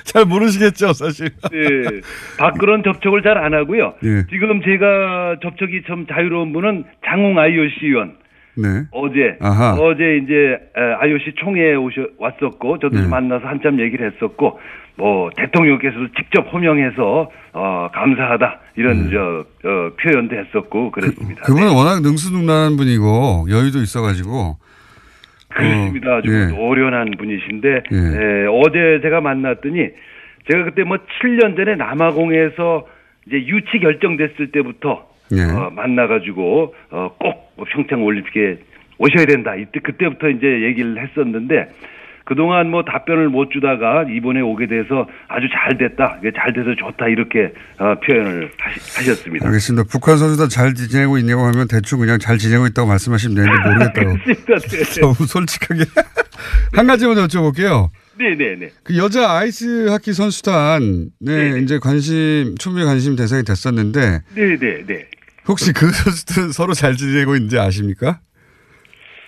A: 잘 모르시겠죠, 사실.
D: 네, 밖으로는 접촉을 잘 안 하고요.
A: 예.
D: 지금 제가 접촉이 좀 자유로운 분은 장홍 IOC 위원.
A: 네.
D: 어제 이제 IOC 총회에 왔었고 저도
A: 네.
D: 만나서 한참 얘기를 했었고 대통령께서도 직접 호명해서 감사하다 이런 표현도 했었고 그랬습니다.
A: 그분은 워낙 능수능란한 분이고 여유도 있어가지고
D: 그렇습니다. 아주
A: 예.
D: 노련한 분이신데
A: 예.
D: 어제 제가 만났더니 제가 그때 7년 전에 남아공에서 이제 유치 결정됐을 때부터
A: 예.
D: 만나가지고 꼭 평창 올림픽에 오셔야 된다. 그때부터 이제 얘기를 했었는데 그동안 답변을 못 주다가 이번에 오게 돼서 아주 잘 됐다. 잘 돼서 좋다. 이렇게 표현을 하셨습니다.
A: 알겠습니다. 북한 선수들 잘 지내고 있냐고 하면 대충 그냥 잘 지내고 있다고 말씀하시면 되는데 모르겠다고.
D: 그렇습니다. 네.
A: 너무 솔직하게. 한 가지만 여쭤볼게요.
D: 네네네.
A: 그 여자 아이스 하키 선수단에
D: 네네.
A: 이제 초미의 관심 대상이 됐었는데.
D: 네네네.
A: 혹시 그 선수들은 서로 잘 지내고 있는지 아십니까?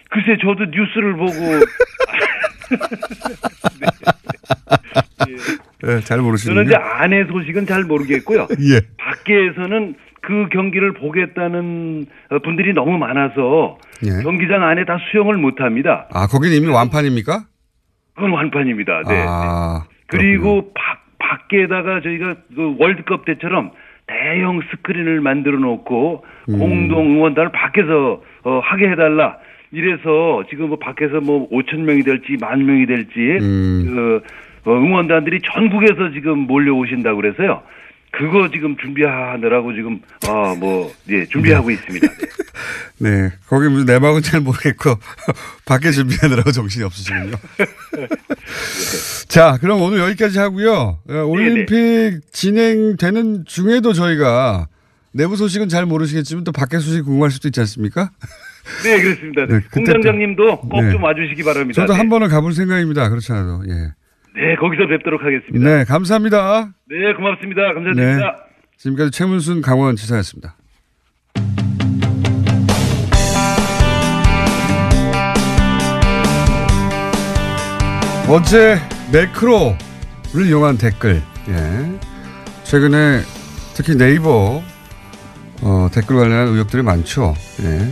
D: 글쎄, 저도 뉴스를 보고.
A: 네, 잘 모르시는군요.
D: 저는 이제 안의 소식은 잘 모르겠고요.
A: 예.
D: 밖에서는 그 경기를 보겠다는 분들이 너무 많아서
A: 예.
D: 경기장 안에 다 수용을 못합니다.
A: 아, 거기는 이미 완판입니까?
D: 그건 완판입니다. 네.
A: 아,
D: 그리고 밖에다가 저희가 그 월드컵 때처럼 대형 스크린을 만들어 놓고 공동 응원단을 밖에서 하게 해달라. 이래서 지금 밖에서 5천 명이 될지 10,000명이 될지 응원단들이 전국에서 지금 몰려오신다고 그래서요. 그거 지금 준비하느라고 지금 준비하고 있습니다.
A: 네, 거기 무슨 내막은 잘 모르겠고 밖에 준비하느라고 정신이 없으시군요. 자, 그럼 오늘 여기까지 하고요. 올림픽 진행되는 중에도 저희가 내부 소식은 잘 모르시겠지만 또 밖에 소식 궁금할 수도 있지 않습니까?
D: 네, 그렇습니다. 네, 공장장님도 꼭 좀 와주시기 바랍니다.
A: 저도 한 번은 가볼 생각입니다. 그렇지 않아도. 예.
D: 네, 거기서 뵙도록 하겠습니다.
A: 네, 감사합니다.
D: 네, 고맙습니다. 감사드립니다.
A: 네, 지금까지 최문순 강원지사였습니다. 어제 매크로를 이용한 댓글. 예. 최근에 특히 네이버 댓글 관련한 의혹들이 많죠. 예.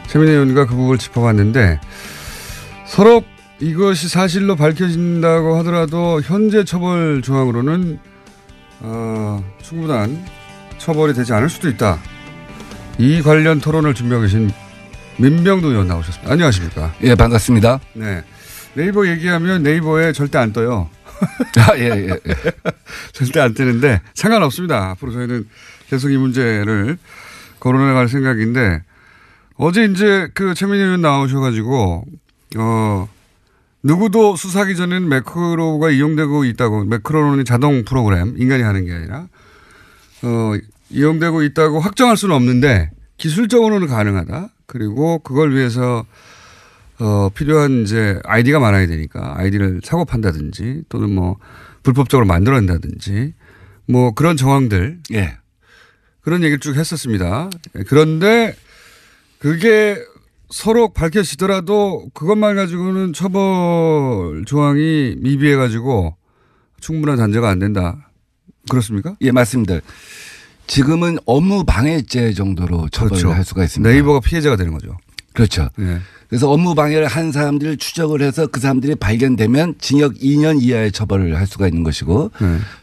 A: 최민희 의원과 그 부분을 짚어봤는데 서로 이것이 사실로 밝혀진다고 하더라도 현재 처벌 조항으로는 충분한 처벌이 되지 않을 수도 있다. 이 관련 토론을 준비하고 계신 민병도 의원 나오셨습니다. 안녕하십니까?
E: 예, 반갑습니다.
A: 네. 네이버 얘기하면 네이버에 절대 안 떠요.
E: 예.
A: 절대 안 뜨는데 상관없습니다. 앞으로 저희는 계속 이 문제를 거론해갈 생각인데 어제 이제 그 최민희 의원 나오셔가지고 누구도 수사하기 전에는 매크로가 이용되고 있다고, 매크로는 자동 프로그램, 인간이 하는 게 아니라 이용되고 있다고 확정할 수는 없는데 기술적으로는 가능하다. 그리고 그걸 위해서 필요한 이제 아이디가 많아야 되니까 아이디를 사고 판다든지 또는 뭐 불법적으로 만들어낸다든지 뭐 그런 정황들.
E: 예.
A: 그런 얘기를 쭉 했었습니다. 그런데 그게 서로 밝혀지더라도 그것만 가지고는 처벌 조항이 미비해 가지고 충분한 단죄가 안 된다. 그렇습니까?
E: 예, 맞습니다. 지금은 업무 방해죄 정도로 처벌을
A: 그렇죠.
E: 할 수가 있습니다.
A: 네이버가 피해자가 되는 거죠.
E: 그렇죠.
A: 네.
E: 그래서 업무 방해를 한 사람들을 추적을 해서 그 사람들이 발견되면 징역 2년 이하의 처벌을 할 수가 있는 것이고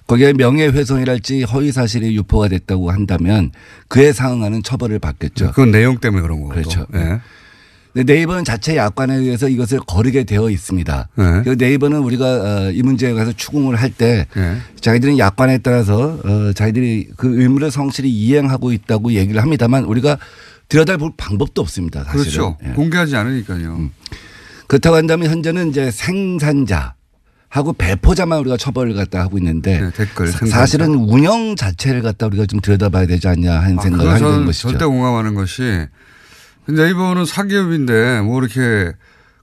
E: 거기에 명예훼손이랄지 허위사실이 유포가 됐다고 한다면 그에 상응하는 처벌을 받겠죠.
A: 그건 내용 때문에 그런 거고.
E: 그렇죠.
A: 네.
E: 네이버는 자체 약관에 의해서 이것을 거르게 되어 있습니다.
A: 네.
E: 네이버는 우리가 이 문제에 관해서 추궁을 할 때
A: 네.
E: 자기들은 약관에 따라서 자기들이 그 의무를 성실히 이행하고 있다고 얘기를 합니다만 우리가 들여다볼 방법도 없습니다. 사실은.
A: 그렇죠.
E: 예.
A: 공개하지 않으니까요.
E: 그렇다고 한다면 현재는 이제 생산자하고 배포자만 우리가 처벌을 갖다 하고 있는데
A: 네, 댓글
E: 사실은 운영 자체를 갖다 우리가 좀 들여다봐야 되지 않냐 하는 생각을 하게 되는 것이죠.
A: 절대 공감하는 것이 네이버는 사기업인데 뭐 이렇게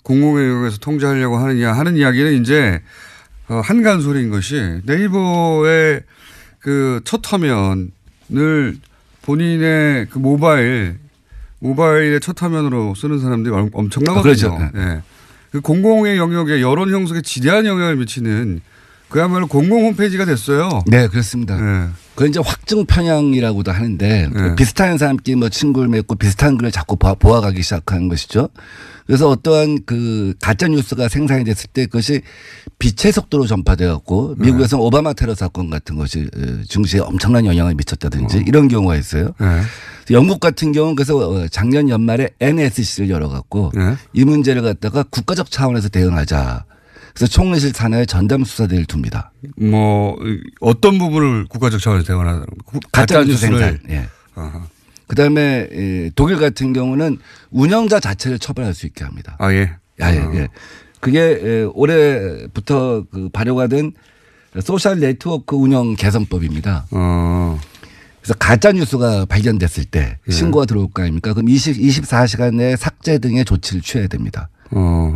A: 공공의 영역에서 통제하려고 하느냐 하는 이야기는 이제 한간소리인 것이 네이버의 그 첫 화면을 본인의 그 모바일의 첫 화면으로 쓰는 사람들이 엄청나거든요.
E: 그렇죠.
A: 네. 그 공공의 영역에 여론 형성에 지대한 영향을 미치는 그야말로 공공 홈페이지가 됐어요.
E: 네, 그렇습니다.
A: 네.
E: 그건 이제 확증 편향이라고도 하는데
A: 네.
E: 비슷한 사람끼리 뭐 친구를 맺고 비슷한 글을 자꾸 보아가기 시작하는 것이죠. 그래서 어떠한 그 가짜 뉴스가 생산이 됐을 때 그것이 빛의 속도로 전파되어 갖고 미국에서는 오바마 테러 사건 같은 것이 증시에 엄청난 영향을 미쳤다든지 이런 경우가 있어요.
A: 네.
E: 영국 같은 경우는 그래서 작년 연말에 NSC를 열어갖고
A: 네.
E: 이 문제를 갖다가 국가적 차원에서 대응하자. 그래서 총리실 산하에 전담 수사대를 둡니다.
A: 뭐 어떤 부분을 국가적 차원에서 대응하는
E: 가짜 뉴스 생산. 예. 그다음에 독일 같은 경우는 운영자 자체를 처벌할 수 있게 합니다.
A: 아 예.
E: 예. 그게 올해부터 그 발효가 된 소셜 네트워크 운영 개선법입니다. 그래서 가짜 뉴스가 발견됐을 때 신고가 들어올 거 아닙니까? 그럼 24시간 내에 삭제 등의 조치를 취해야 됩니다.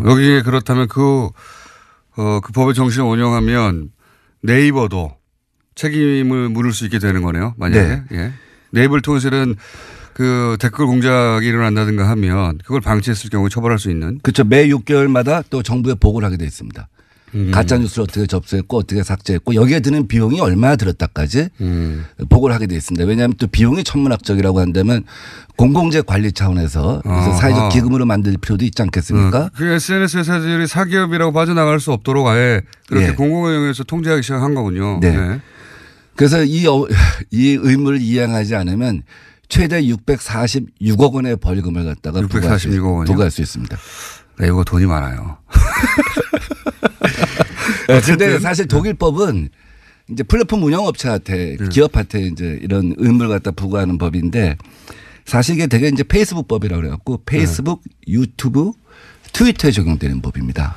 A: 여기에 그렇다면 그 법의 정신을 운영하면 네이버도 책임을 물을 수 있게 되는 거네요. 만약에.
E: 네.
A: 예. 네이버를 통해서는 그 댓글 공작이 일어난다든가 하면 그걸 방치했을 경우에 처벌할 수 있는.
E: 그렇죠. 매 6개월마다 또 정부에 보고를 하게 돼 있습니다. 가짜 뉴스를 어떻게 접수했고 어떻게 삭제했고 여기에 드는 비용이 얼마나 들었다까지 보고를 하게 돼 있습니다. 왜냐하면 또 비용이 천문학적이라고 한다면 공공재 관리 차원에서 그래서 사회적 기금으로 만들 필요도 있지 않겠습니까?
A: 그 SNS 회사들이 사기업이라고 빠져나갈 수 없도록 아예 그렇게
E: 예.
A: 공공의 영역에서 통제하기 시작한 거군요.
E: 네.
A: 네.
E: 그래서 이 의무를 이행하지 않으면 최대 646억 원의 벌금을 갖다가
A: 646억 원이요?
E: 부과할 수 있습니다.
A: 네이버 돈이 많아요.
E: 그런데 사실 독일법은 이제 플랫폼 운영업체한테 기업한테 이제 이런 의무를 갖다 부과하는 법인데 사실 이게 되게 이제 페이스북법이라고 그래갖고 페이스북, 유튜브, 트위터에 적용되는 법입니다.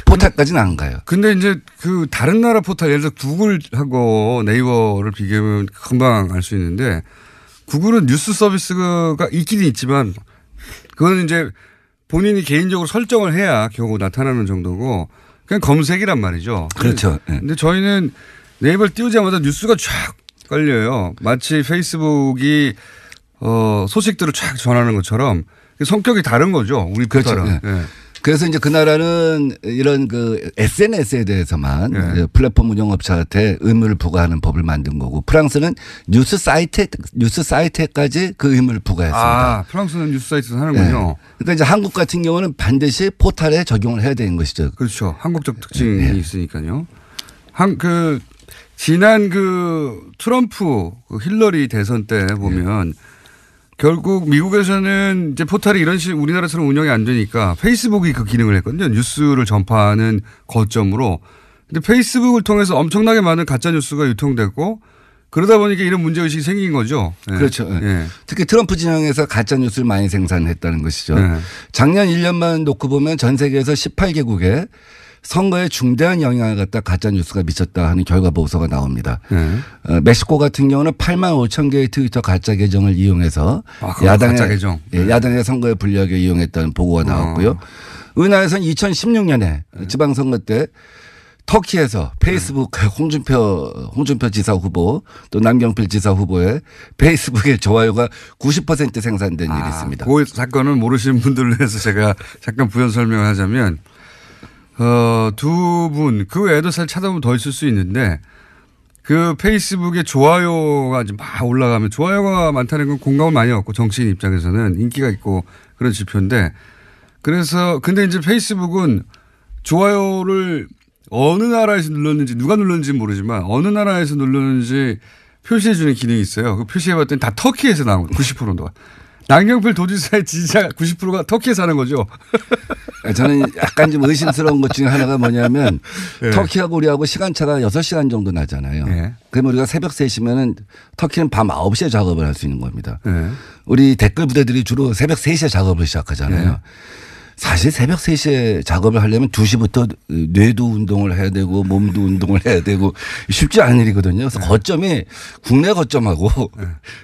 E: 포탈까지는 안 가요.
A: 근데 이제 그 다른 나라 포탈 예를 들어 구글하고 네이버를 비교하면 금방 알 수 있는데 구글은 뉴스 서비스가 있기는 있지만 그건 이제 본인이 개인적으로 설정을 해야 겨우 나타나는 정도고 그냥 검색이란 말이죠.
E: 그렇죠.
A: 근데 저희는 네이버를 띄우자마자 뉴스가 쫙 깔려요. 마치 페이스북이 소식들을 쫙 전하는 것처럼 성격이 다른 거죠. 우리
E: 그렇죠.
A: 포탈은.
E: 네. 그래서 이제 그 나라는 이런 그 SNS에 대해서만
A: 네.
E: 플랫폼 운영업체한테 의무를 부과하는 법을 만든 거고 프랑스는 뉴스 사이트까지 그 의무를 부과했습니다.
A: 아, 프랑스는 뉴스 사이트에서 하는군요.
E: 네. 그러니까 이제 한국 같은 경우는 반드시 포탈에 적용을 해야 되는 것이죠.
A: 그렇죠. 한국적 특징이 있으니까요. 지난 트럼프 힐러리 대선 때 보면 결국 미국에서는 이제 포탈이 이런 식으로 우리나라처럼 운영이 안 되니까 페이스북이 그 기능을 했거든요. 뉴스를 전파하는 거점으로. 근데 페이스북을 통해서 엄청나게 많은 가짜 뉴스가 유통됐고 그러다 보니까 이런 문제의식이 생긴 거죠. 네.
E: 그렇죠.
A: 네.
E: 특히 트럼프 진영에서 가짜 뉴스를 많이 생산했다는 것이죠.
A: 네. 작년
E: 작년 1년만 놓고 보면 전 세계에서 18개국에 선거에 중대한 영향을 갖다 가짜 뉴스가 미쳤다 하는 결과 보고서가 나옵니다.
A: 네.
E: 멕시코 같은 경우는 8만 5천 개의 트위터 가짜 계정을 이용해서
A: 가짜 계정.
E: 야당의 선거에 불리하게 이용했다는 보고가 나왔고요. 은하에서는 2016년에 지방선거 때 터키에서 페이스북 홍준표 지사 후보 또 남경필 지사 후보의 페이스북의 좋아요가 90% 생산된 일이 있습니다.
A: 그 사건을 모르시는 분들을 위해서 제가 잠깐 부연 설명을 하자면 두 분, 그 외에도 사실 찾아보면 더 있을 수 있는데 그 페이스북에 좋아요가 이제 막 올라가면 좋아요가 많다는 건 공감을 많이 얻고 정치인 입장에서는 인기가 있고 그런 지표인데 그래서 근데 이제 페이스북은 좋아요를 어느 나라에서 눌렀는지 누가 눌렀는지 모르지만 어느 나라에서 눌렀는지 표시해 주는 기능이 있어요. 그 표시해 봤더니 다 터키에서 나온 거예요. 90%가. 남경필 도지사의 지지자 90%가 터키에 사는 거죠.
E: 저는 약간 좀 의심스러운 것 중에 하나가 뭐냐면
A: 네.
E: 터키하고 우리하고 시간차가 6시간 정도 나잖아요.
A: 네.
E: 그러면 우리가 새벽 3시면은 터키는 밤 9시에 작업을 할 수 있는 겁니다.
A: 네.
E: 우리 댓글 부대들이 주로 새벽 3시에 작업을 시작하잖아요.
A: 네.
E: 사실 새벽 3시에 작업을 하려면 2시부터 뇌도 운동을 해야 되고 몸도 운동을 해야 되고 쉽지 않은 일이거든요. 그래서 거점이 국내 거점하고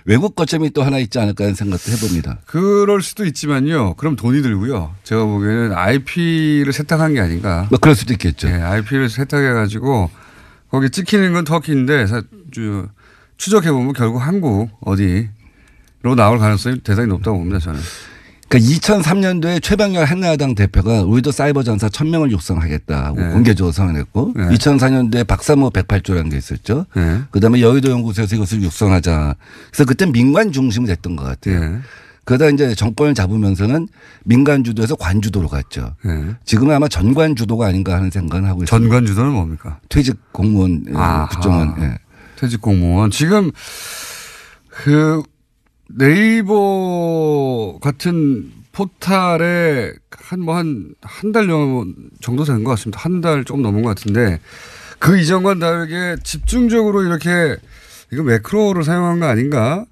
E: 외국 거점이 또 하나 있지 않을까 하는 생각도 해봅니다.
A: 그럴 수도 있지만요. 그럼 돈이 들고요. 제가 보기에는 IP를 세탁한 게 아닌가.
E: 뭐 그럴 수도 있겠죠.
A: 네, IP를 세탁해 가지고 거기 찍히는 건 터키인데 추적해 보면 결국 한국 어디로 나올 가능성이 대단히 높다고 봅니다. 저는.
E: 그러니까 2003년도에 최병렬 한나라당 대표가 우리도 사이버 전사 1000명을 육성하겠다고
A: 네.
E: 공개적으로 선언했고
A: 네. 2004년도에
E: 135 108조라는 게 있었죠.
A: 네.
E: 그다음에 여의도 연구소에서 이것을 육성하자. 그래서 그때 민관 중심이 됐던 것 같아요.
A: 네.
E: 그러다 이제 정권을 잡으면서는 민간 주도에서 관주도로 갔죠.
A: 네.
E: 지금은 아마 전관 주도가 아닌가 하는 생각을 하고 있습니다.
A: 전관 주도는 뭡니까?
E: 퇴직 공무원 국정원. 예.
A: 퇴직 공무원. 지금 네이버 같은 포탈에 한 달 정도 된 것 같습니다. 한 달 조금 넘은 것 같은데 그 이전과는 다르게 집중적으로 이렇게 이거 매크로를 사용한 거 아닌가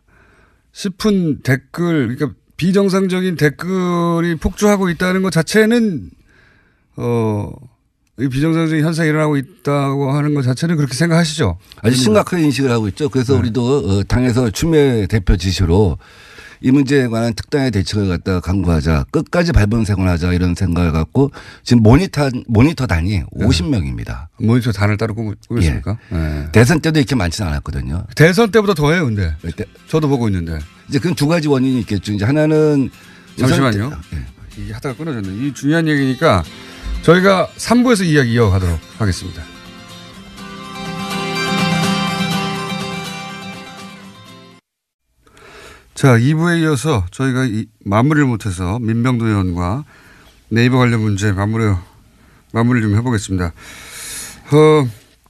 A: 싶은 댓글, 그러니까 비정상적인 댓글이 폭주하고 있다는 것 자체는 이 비정상적인 현상이 일어나고 있다고 하는 것 자체는 그렇게 생각하시죠?
E: 아주 심각하게 인식을 하고 있죠. 그래서 우리도 당에서 추미애 대표 지시로 이 문제에 관한 특단의 대책을 갖다가 강구하자. 끝까지 발본색원을 하자 이런 생각을 갖고 지금 모니터단이 50명입니다.
A: 모니터 단을 따로 꾸몄습니까?
E: 예.
A: 네.
E: 대선 때도 이렇게 많지는 않았거든요.
A: 대선 때보다 더 해요, 근데. 저도 보고 있는데.
E: 이제 그건 두 가지 원인이 있겠죠. 이제 하나는
A: 잠시만요.
E: 예.
A: 이게 하다가 끊어졌네. 이 중요한 얘기니까 저희가 3부에서 이야기 이어가도록 하겠습니다. 자, 2부에 이어서 저희가 마무리를 못해서 민병도 의원과 네이버 관련 문제 마무리를 좀 해보겠습니다.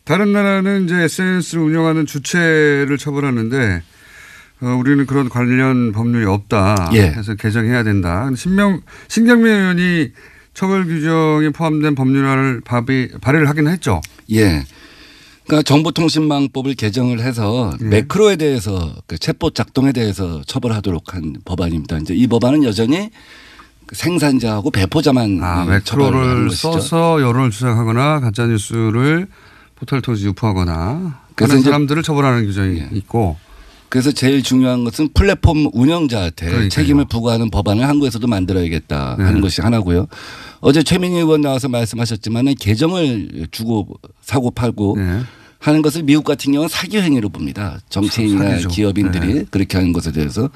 A: 다른 나라는 이제 SNS를 운영하는 주체를 처벌하는데 우리는 그런 관련 법률이 없다.
E: 예.
A: 해서 개정해야 된다. 신경민 의원이 처벌 규정에 포함된 법률안을 발의를 하긴 했죠.
E: 예. 그러니까 정보통신망법을 개정을 해서 매크로에 대해서 그 챗봇 작동에 대해서 처벌하도록 한 법안입니다. 이제 이 법안은 여전히 생산자하고 배포자만 처벌을 하는
A: 매크로를
E: 것이죠.
A: 써서 여론을 조작하거나 가짜 뉴스를 포털을 통해서 유포하거나
E: 그래서
A: 그런
E: 이제
A: 사람들을 처벌하는 규정이 있고.
E: 그래서 제일 중요한 것은 플랫폼 운영자한테
A: 그러니까요.
E: 책임을 부과하는 법안을 한국에서도 만들어야겠다 하는 것이 하나고요. 어제 최민희 의원 나와서 말씀하셨지만 개정을 주고 사고 팔고
A: 네.
E: 하는 것을 미국 같은 경우는 사기 행위로 봅니다. 정치인이나
A: 사기죠.
E: 기업인들이
A: 네.
E: 그렇게 하는 것에 대해서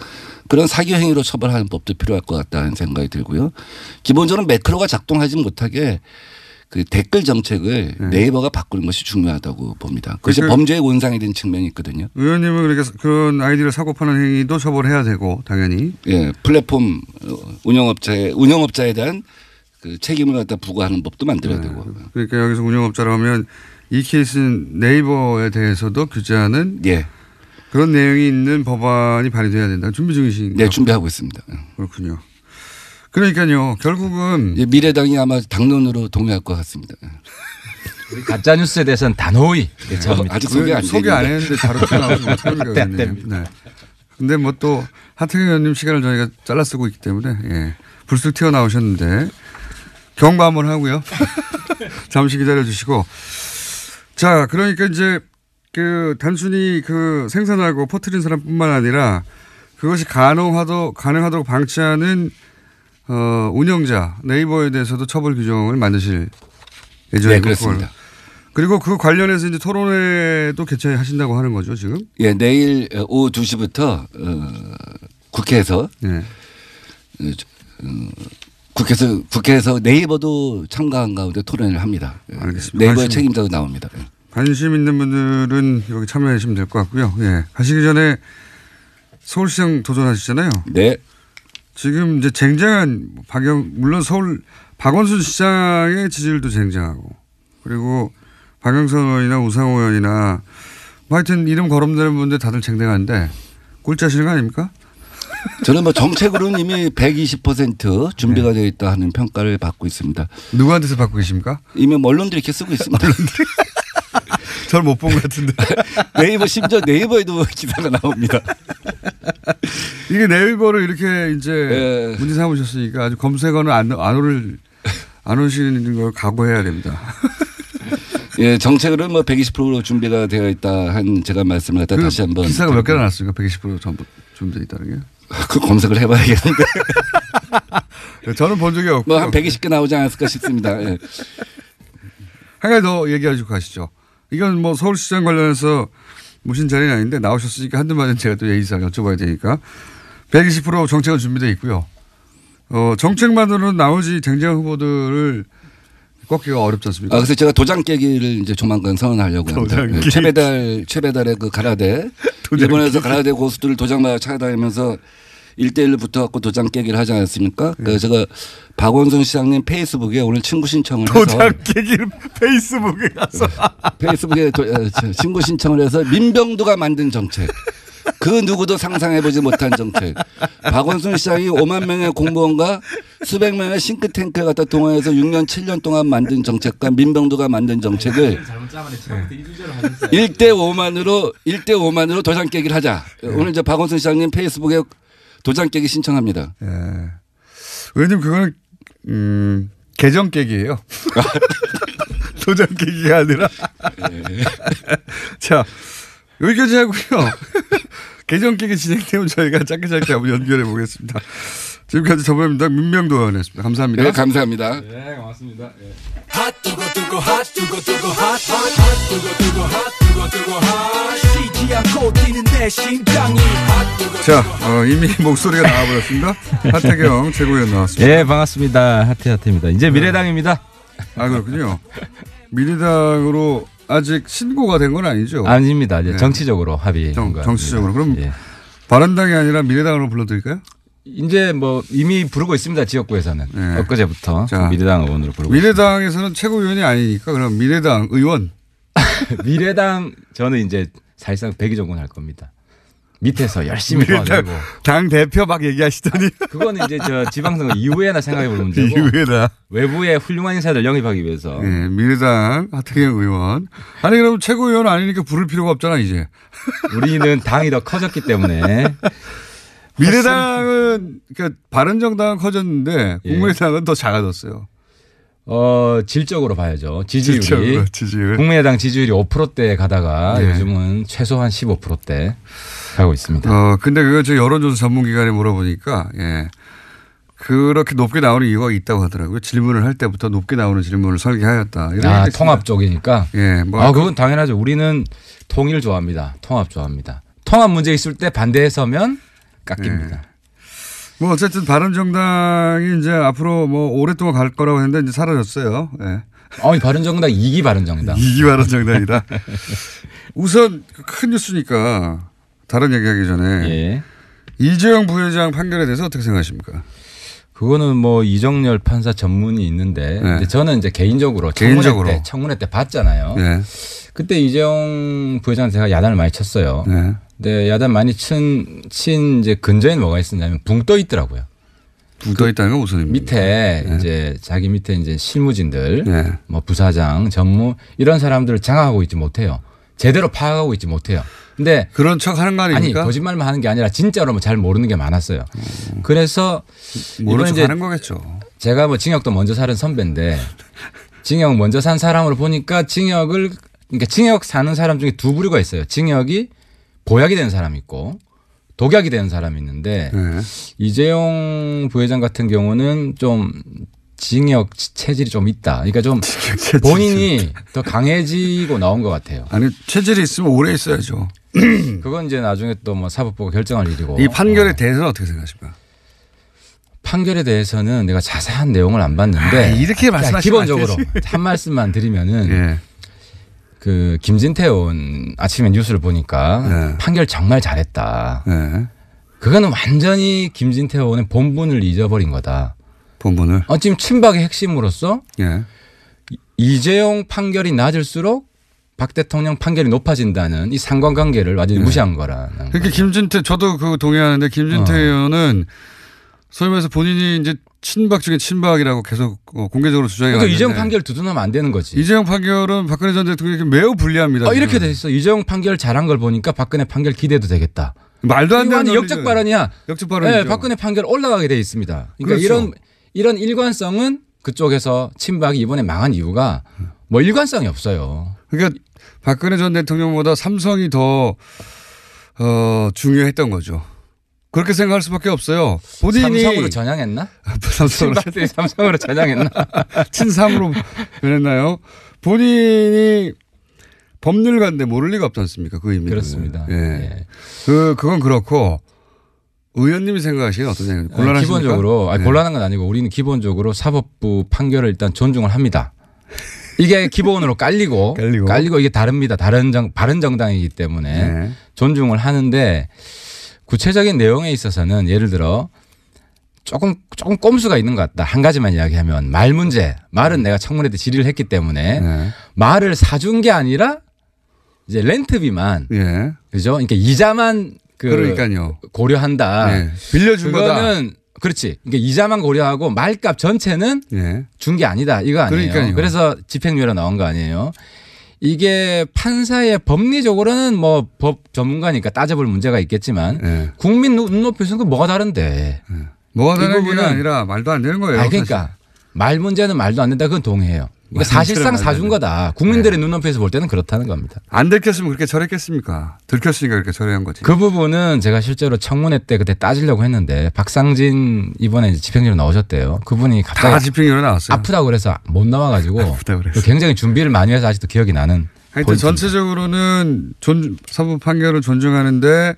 E: 그런 사기 행위로 처벌하는 법도 필요할 것 같다는 생각이 들고요. 기본적으로 매크로가 작동하지 못하게 그 댓글 정책을 네이버가 바꾸는 것이 중요하다고 봅니다. 그것이 범죄의 온상이 된 측면이 있거든요.
A: 의원님은 그렇게 그런 아이디를 사고 파는 행위도 처벌해야 되고 당연히.
E: 예, 플랫폼 운영업자에 대한 그 책임을 갖다 부과하는 법도 만들어야 되고.
A: 그러니까 여기서 운영업자라면 이 케이스는 네이버에 대해서도 규제하는
E: 예,
A: 그런 내용이 있는 법안이 발의돼야 된다. 준비 중이신가요?
E: 네, 준비하고 있습니다.
A: 그렇군요. 그러니까요. 결국은
E: 예, 미래당이 아마 당론으로 동의할 것 같습니다.
F: 우리 가짜 뉴스에 대해서는 단호히 대처합니다.
E: 아직 소개 안
A: 소개 안
E: 됐는데.
A: 했는데 바로 튀어나오지 못합니다. 의원님. 네. 근데 뭐 또 하태경 의원님 시간을 저희가 잘라 쓰고 있기 때문에 예. 불쑥 튀어나오셨는데 경고 한번 하고요. 잠시 기다려 주시고. 자, 그러니까 이제 그 단순히 그 생산하고 퍼뜨린 사람뿐만 아니라 그것이 가능하도록 방치하는 운영자 네이버에 대해서도 처벌 규정을 만드실 예정이고.
E: 네, 그렇습니다.
A: 그리고 그 관련해서 이제 토론회도 개최하신다고 하는 거죠, 지금?
E: 예, 내일 오후 2시부터 국회에서
A: 네.
E: 국회에서 네이버도 참가한 가운데 토론을 합니다.
A: 알겠습니다.
E: 네이버의 책임자도 나옵니다.
A: 관심 있는 분들은 여기 참여해 주시면 될 것 같고요. 예. 가시기 전에 서울시장 도전하시잖아요.
E: 네.
A: 지금 이제 쟁쟁한 물론 서울 박원순 시장의 지지율도 쟁쟁하고 그리고 박영선 의원이나 우상호 의원이나 뭐 하여튼 이름 거론되는 분들 다들 쟁쟁한데 꿀짜시는 거 아닙니까?
E: 저는 뭐 정책으로는 이미 120% 준비가 되어 있다 하는 평가를 받고 있습니다.
A: 누구한테서 받고 계십니까?
E: 이미 언론들이 이렇게 쓰고 있습니다.
A: 잘 못 본 것 같은데.
E: 네이버 심지어 네이버에도 기사가 나옵니다.
A: 이게 네이버를 이렇게 이제
E: 예.
A: 문제 삼으셨으니까 아주 검색어는 안 오시는 걸 각오해야 됩니다.
E: 예, 정책으로는 뭐 120% 준비가 되어 있다 한 제가 말씀을 갖다 다시 한번.
A: 기사가 몇 개나 났습니까? 120% 전부 준비되어 있다는 게.
E: 그 검색을 해봐야겠는데.
A: 저는 본 적이 없고.
E: 뭐 한 120개 나오지 않았을까 싶습니다. 예.
A: 한 가지 더 얘기하시고 가시죠. 이건 뭐 서울시장 관련해서 무신 자리는 아닌데 나오셨으니까 한두 마디는 제가 또 예의상 여쭤봐야 되니까 120% 정책은 준비되어 있고요. 정책만으로는 나머지 쟁쟁한 후보들을 꺾기가 어렵지 않습니까?
E: 그래서 제가 도장 깨기를 이제 조만간 선언하려고 합니다.
A: 도장 깨기.
E: 최배달의 그 가라데 일본에서 가라데 고수들을 도장마다 찾아다니면서 1대1로 붙어갖고 도장 깨기를 하지 않았습니까? 그래서 제가 박원순 시장님 페이스북에 오늘 친구 신청을 해서
A: 도장 깨기를 페이스북에 가서
E: 페이스북에 친구 신청을 해서 민병두가 만든 정책. 그 누구도 상상해보지 못한 정책. 박원순 시장이 5만 명의 공무원과 수백 명의 싱크탱크를 갖다 동원해서 6년 7년 동안 만든 정책과 민병두가 만든 정책을 1대 5만으로 도장 깨기를 하자. 오늘 이제 박원순 시장님 페이스북에 도장 깨기 신청합니다.
A: 예. 의원님 그거는 계정 깨기예요. 도장 깨기가 아니라. 자 여기까지 하고요. 계정 깨기 진행되면 저희가 짧게 한번 연결해 보겠습니다. 지금까지 더불어민주당 민병두 의원이었습니다. 감사합니다.
E: 네, 감사합니다.
F: 네, 고맙습니다. 예.
A: 자, 이미 목소리가 나와버렸습니다. 하태경 최고위원 나왔습니다.
F: 예, 반갑습니다. 하태입니다. 이제 미래당입니다.
A: 아, 그렇군요. 미래당으로 아직 신고가 된 건 아니죠?
F: 아닙니다. 이제
A: 네.
F: 정치적으로 합의한 거.
A: 정치적으로. 그럼
F: 예.
A: 바른당이 아니라 미래당으로 불러드릴까요?
F: 이제 뭐 이미 부르고 있습니다. 지역구에서는.
A: 네.
F: 엊그제부터
A: 자,
F: 미래당 의원으로 부르고
A: 미래당에서는 최고위원이 아니니까 그럼 미래당 의원.
F: 있습니다. 미래당 저는 이제 사실상 백의종군 할 겁니다. 밑에서 열심히 도와주고.
A: 당 대표 막 얘기하시더니
F: 그거는 이제 저 지방선거 이후에나 생각해 볼 문제고.
A: 이후에다.
F: 외부의 훌륭한 인사들 영입하기 위해서.
A: 예, 미래당 하태경 의원. 아니 그럼 최고위원 아니니까 부를 필요가 없잖아 이제.
F: 우리는 당이 더 커졌기 때문에.
A: 미래당은 그러니까 바른정당은 커졌는데
F: 예.
A: 국민의당은 더 작아졌어요.
F: 질적으로 봐야죠. 지지율이.
A: 지지율.
F: 국민의당 지지율이 5%대 가다가
A: 네.
F: 요즘은 최소한 15%대 가고 있습니다.
A: 근데 그거 저 여론조사 전문기관에 물어보니까 예. 그렇게 높게 나오는 이유가 있다고 하더라고요. 질문을 할 때부터 높게 나오는 질문을 설계하였다. 이런
F: 통합 쪽이니까.
A: 예, 뭐
F: 그건 당연하죠. 우리는 통일 좋아합니다. 통합 좋아합니다. 통합 문제 있을 때 반대에 서면 깎입니다.
A: 뭐 어쨌든 바른정당이 이제 앞으로 뭐 오랫동안 갈 거라고 했는데 이제 사라졌어요. 예.
F: 바른정당 2기 바른정당.
A: 2기 바른정당이다. 우선 큰 뉴스니까 다른 얘기하기 전에
F: 예.
A: 이재용 부회장 판결에 대해서 어떻게 생각하십니까?
F: 그거는 뭐 이정열 판사 전문이 있는데
A: 네.
F: 이제 저는 이제 개인적으로 청문회 때 봤잖아요.
A: 네.
F: 그때 이재용 부회장한테 제가 야단을 많이 쳤어요.
A: 네.
F: 근데 야단 많이 친 이제 근저에는 뭐가 있었냐면 붕 떠 있더라고요.
A: 붕 떠 있다는 건 무슨 의미입니까?
F: 밑에
A: 네.
F: 이제 자기 밑에 이제 실무진들,
A: 네.
F: 뭐 부사장, 전무 이런 사람들을 장악하고 있지 못해요. 제대로 파악하고 있지 못해요. 근데
A: 그런 척 하는 거 아닙니까?
F: 아니 거짓말만 하는 게 아니라 진짜로 뭐 잘 모르는 게 많았어요. 그래서
A: 모른 척
F: 이제
A: 하는 거겠죠.
F: 제가 뭐 징역도 먼저 살은 선배인데 징역 먼저 산 사람으로 보니까 그러니까 징역 사는 사람 중에 두 부류가 있어요. 징역이 보약이 되는 사람이 있고 독약이 되는 사람이 있는데
A: 네.
F: 이재용 부회장 같은 경우는 좀 징역 체질이 좀 있다. 그러니까 좀 본인이 더 강해지고 나온 것 같아요.
A: 아니 체질이 있으면 오래 있어야죠.
F: 그건 이제 나중에 또 뭐 사법부가 결정할 일이고.
A: 이 판결에 대해서는 어떻게 생각하십니까?
F: 판결에 대해서는 내가 자세한 내용을 안 봤는데
A: 이렇게 말씀하시면
F: 기본적으로 한 말씀만 드리면은
A: 예.
F: 그 김진태 의원 아침에 뉴스를 보니까
A: 네.
F: 판결 정말 잘했다.
A: 네.
F: 그거는 완전히 김진태 의원의 본분을 잊어버린 거다.
A: 본분을.
F: 지금 친박의 핵심으로서
A: 예.
F: 이재용 판결이 낮을수록 박 대통령 판결이 높아진다는 이 상관관계를 완전히 무시한 거라는.
A: 그러니까 김진태 저도 그거 동의하는데 김진태 의원은 소위 말해서 본인이 이제 친박 중에 친박이라고 계속 공개적으로 주장해
F: 그러니까
A: 왔는데
F: 이재용 판결 두둔하면 안 되는 거지.
A: 이재용 판결은 박근혜 전 대통령에게 매우 불리합니다.
F: 이렇게 돼 있어. 이재용 판결 잘한 걸 보니까 박근혜 판결 기대도 되겠다.
A: 말도 안 되는
F: 역적 발언이야.
A: 역적 발언이죠.
F: 네, 박근혜 판결 올라가게 돼 있습니다. 그러니까
A: 그렇죠.
F: 이런 일관성은 그쪽에서 친박이 이번에 망한 이유가 뭐 일관성이 없어요.
A: 그러니까 박근혜 전 대통령보다 삼성이 더 중요했던 거죠. 그렇게 생각할 수밖에 없어요. 본인이
F: 삼성으로 전향했나?
A: 삼성으로
F: 친박들이 삼성으로 전향했나?
A: 친삼으로 변했나요? 본인이 법률가인데 모를 리가 없지 않습니까? 그 의미는.
F: 그렇습니다.
A: 예.
F: 예.
A: 그건 그렇고 의원님이 생각하시기엔 어떤 생각입니까? 곤란하십니까?
F: 기본적으로
A: 네.
F: 곤란한 건 아니고 우리는 기본적으로 사법부 판결을 일단 존중을 합니다. 이게 기본으로 깔리고 이게 다릅니다. 바른 정당이기 때문에
A: 네.
F: 존중을 하는데 구체적인 내용에 있어서는 예를 들어 조금 꼼수가 있는 것 같다. 한 가지만 이야기하면 말 문제. 말은 내가 청문회 때 질의를 했기 때문에
A: 네.
F: 말을 사준 게 아니라 이제 렌트비만
A: 예.
F: 그죠? 그러니까 이자만
A: 그러니까요.
F: 고려한다.
A: 네. 빌려준 거다.
F: 그거는 그렇지. 그러니까 이자만 고려하고 말값 전체는
A: 예.
F: 준 게 아니다. 이거 아니에요.
A: 그러니까요.
F: 그래서 집행유예로 나온 거 아니에요. 이게 판사의 법리적으로는 뭐 법 전문가니까 따져볼 문제가 있겠지만
A: 예.
F: 국민 눈높이에서는 뭐가 다른데.
A: 뭐가 다른 게
F: 부분은-
A: 아니라 말도 안 되는 거예요.
F: 그러니까 말 문제는 말도 안 된다. 그건 동의해요. 그러니까
A: 말
F: 사실상
A: 문제는
F: 사준
A: 말도 안
F: 거다. 국민들의 눈높이에서 볼 때는 그렇다는 겁니다.
A: 안 들켰으면 그렇게 처리했겠습니까? 들켰으니까 그렇게 처리한 거지.
F: 그 부분은 제가 실제로 청문회 때 그때 따지려고 했는데 박상진 이번에 이제 집행유예 나오셨대요. 그분이
A: 다
F: 갑자기
A: 집행유예 나왔어요.
F: 아프다고 그래서 못 나와가지고
A: 아프다고 그래서.
F: 굉장히 준비를 많이 해서 아직도 기억이 나는.
A: 하여튼
F: 포인트입니다.
A: 전체적으로는 사법 판결을 존중하는데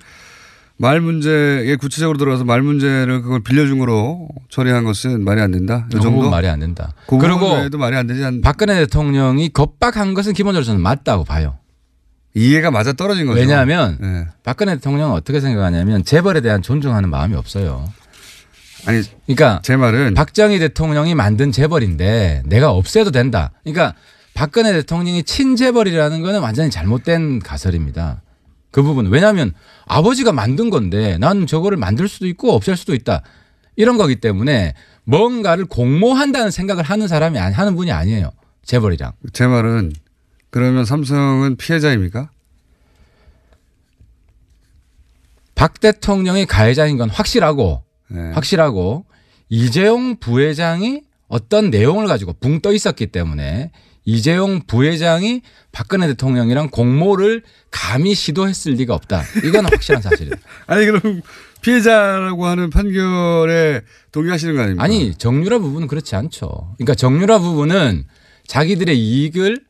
A: 말 문제에 구체적으로 들어가서 말 문제를 그걸 빌려준 거로 처리한 것은 말이 안 된다. 이
F: 그
A: 정도?
F: 부분 말이 안 된다.
A: 그
F: 그리고
A: 부분 외에도 말이 안 되지 않.
F: 박근혜 대통령이 겁박한 것은 기본적으로 저는 맞다고 봐요.
A: 이해가 맞아 떨어진 거죠.
F: 왜냐하면
A: 네.
F: 박근혜 대통령은 어떻게 생각하냐면 재벌에 대한 존중하는 마음이 없어요.
A: 아니
F: 그러니까
A: 제 말은
F: 박정희 대통령이 만든 재벌인데 내가 없애도 된다. 그러니까 박근혜 대통령이 친재벌이라는 거는 완전히 잘못된 가설입니다. 그 부분. 왜냐하면 아버지가 만든 건데 난 저거를 만들 수도 있고 없앨 수도 있다. 이런 거기 때문에 뭔가를 공모한다는 생각을 하는 사람이 하는 분이 아니에요. 재벌이랑.
A: 제 말은 그러면 삼성은 피해자입니까?
F: 박 대통령이 가해자인 건 확실하고
A: 네.
F: 확실하고 이재용 부회장이 어떤 내용을 가지고 붕 떠 있었기 때문에 이재용 부회장이 박근혜 대통령이랑 공모를 감히 시도했을 리가 없다. 이건 확실한 사실이에요.
A: 아니 그럼 피해자라고 하는 판결에 동의하시는 거 아닙니까?
F: 아니 정유라 부분은 그렇지 않죠. 그러니까 정유라 부분은 자기들의 이익을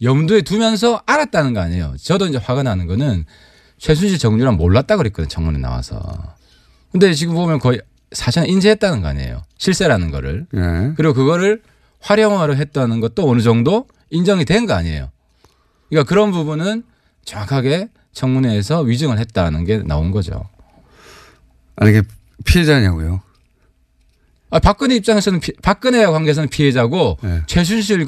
F: 염두에 두면서 알았다는 거 아니에요. 저도 이제 화가 나는 거는 최순실 정유라 몰랐다 그랬거든요. 청문회 나와서. 근데 지금 보면 거의 사실은 인지했다는 거 아니에요. 실세라는 거를.
A: 예.
F: 그리고 그거를 활용화를 했다는 것도 어느 정도 인정이 된 거 아니에요. 그러니까 그런 부분은 정확하게 청문회에서 위증을 했다는 게 나온 거죠.
A: 아니 이게 피해자냐고요?
F: 박근혜 입장에서는 박근혜 관계에서는 피해자고
A: 네.
F: 최순실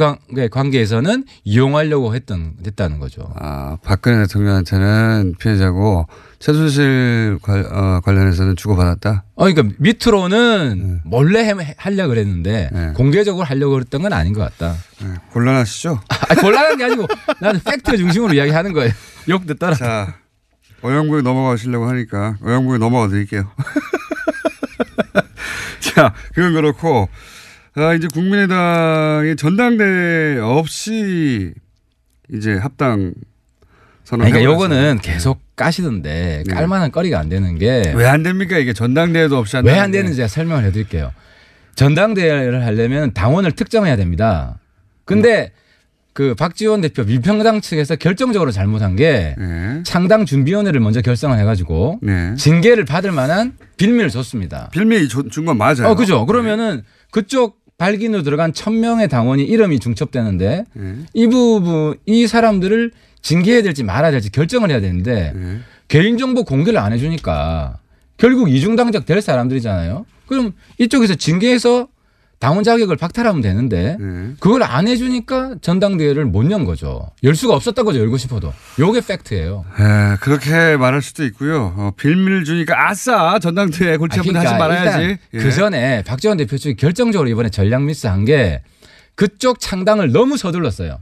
F: 관계에서는 이용하려고 했다는 거죠.
A: 아 박근혜 대통령한테는 피해자고 최순실 관련해서는 주고받았다?
F: 그러니까 밑으로는 몰래 하려고 그랬는데
A: 네.
F: 공개적으로 하려고 그랬던 건 아닌 것 같다.
A: 네. 곤란하시죠?
F: 곤란한 게 아니고 나는 팩트 중심으로 이야기하는 거예요. 욕 듣더라.
A: 자 어영부에 넘어가시려고 하니까 어영부에 넘어가 드릴게요. 자, 그건 그렇고, 이제 국민의당의 전당대회 없이 이제 합당 선언.
F: 그러니까 요거는 계속 까시던데 깔만한 거리가 안 되는 게.
A: 왜 안 됩니까? 이게 전당대회도 없이
F: 왜 안 되는지 제가 설명을 해드릴게요. 전당대회를 하려면 당원을 특정해야 됩니다. 근데 그 박지원 대표 민평당 측에서 결정적으로 잘못한 게
A: 네.
F: 창당 준비위원회를 먼저 결성을 해가지고
A: 네.
F: 징계를 받을 만한 빌미를 줬습니다.
A: 빌미 준 건 맞아요.
F: 그죠. 그러면은 그쪽 발기인으로 들어간 1000명의 당원이 이름이 중첩되는데
A: 네.
F: 이 부분, 이 사람들을 징계해야 될지 말아야 될지 결정을 해야 되는데
A: 네.
F: 개인정보 공개를 안 해주니까 결국 이중당적 될 사람들이잖아요. 그럼 이쪽에서 징계해서 당원 자격을 박탈하면 되는데 그걸 안 해주니까 전당대회를 못 연 거죠. 열 수가 없었던 거죠. 열고 싶어도. 요게 팩트예요.
A: 그렇게 말할 수도 있고요. 빌미를 주니까 아싸 전당대회 골치 아픈데 하지 말아야지.
F: 그 전에 박지원 대표 측이 결정적으로 이번에 전략 미스한 게 그쪽 창당을 너무 서둘렀어요.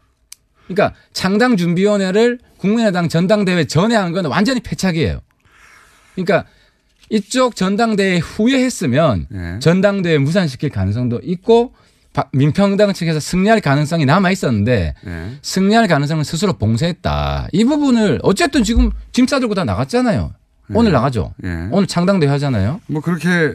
F: 그러니까 창당 준비위원회를 국민의당 전당대회 전에 한 건 완전히 패착이에요. 그러니까 이쪽 전당대회 후에 했으면 전당대회 무산시킬 가능성도 있고 민평당 측에서 승리할 가능성이 남아 있었는데 승리할 가능성을 스스로 봉쇄했다. 이 부분을 어쨌든 지금 짐 싸들고 다 나갔잖아요. 오늘 나가죠. 오늘 창당대회 하잖아요.
A: 뭐 그렇게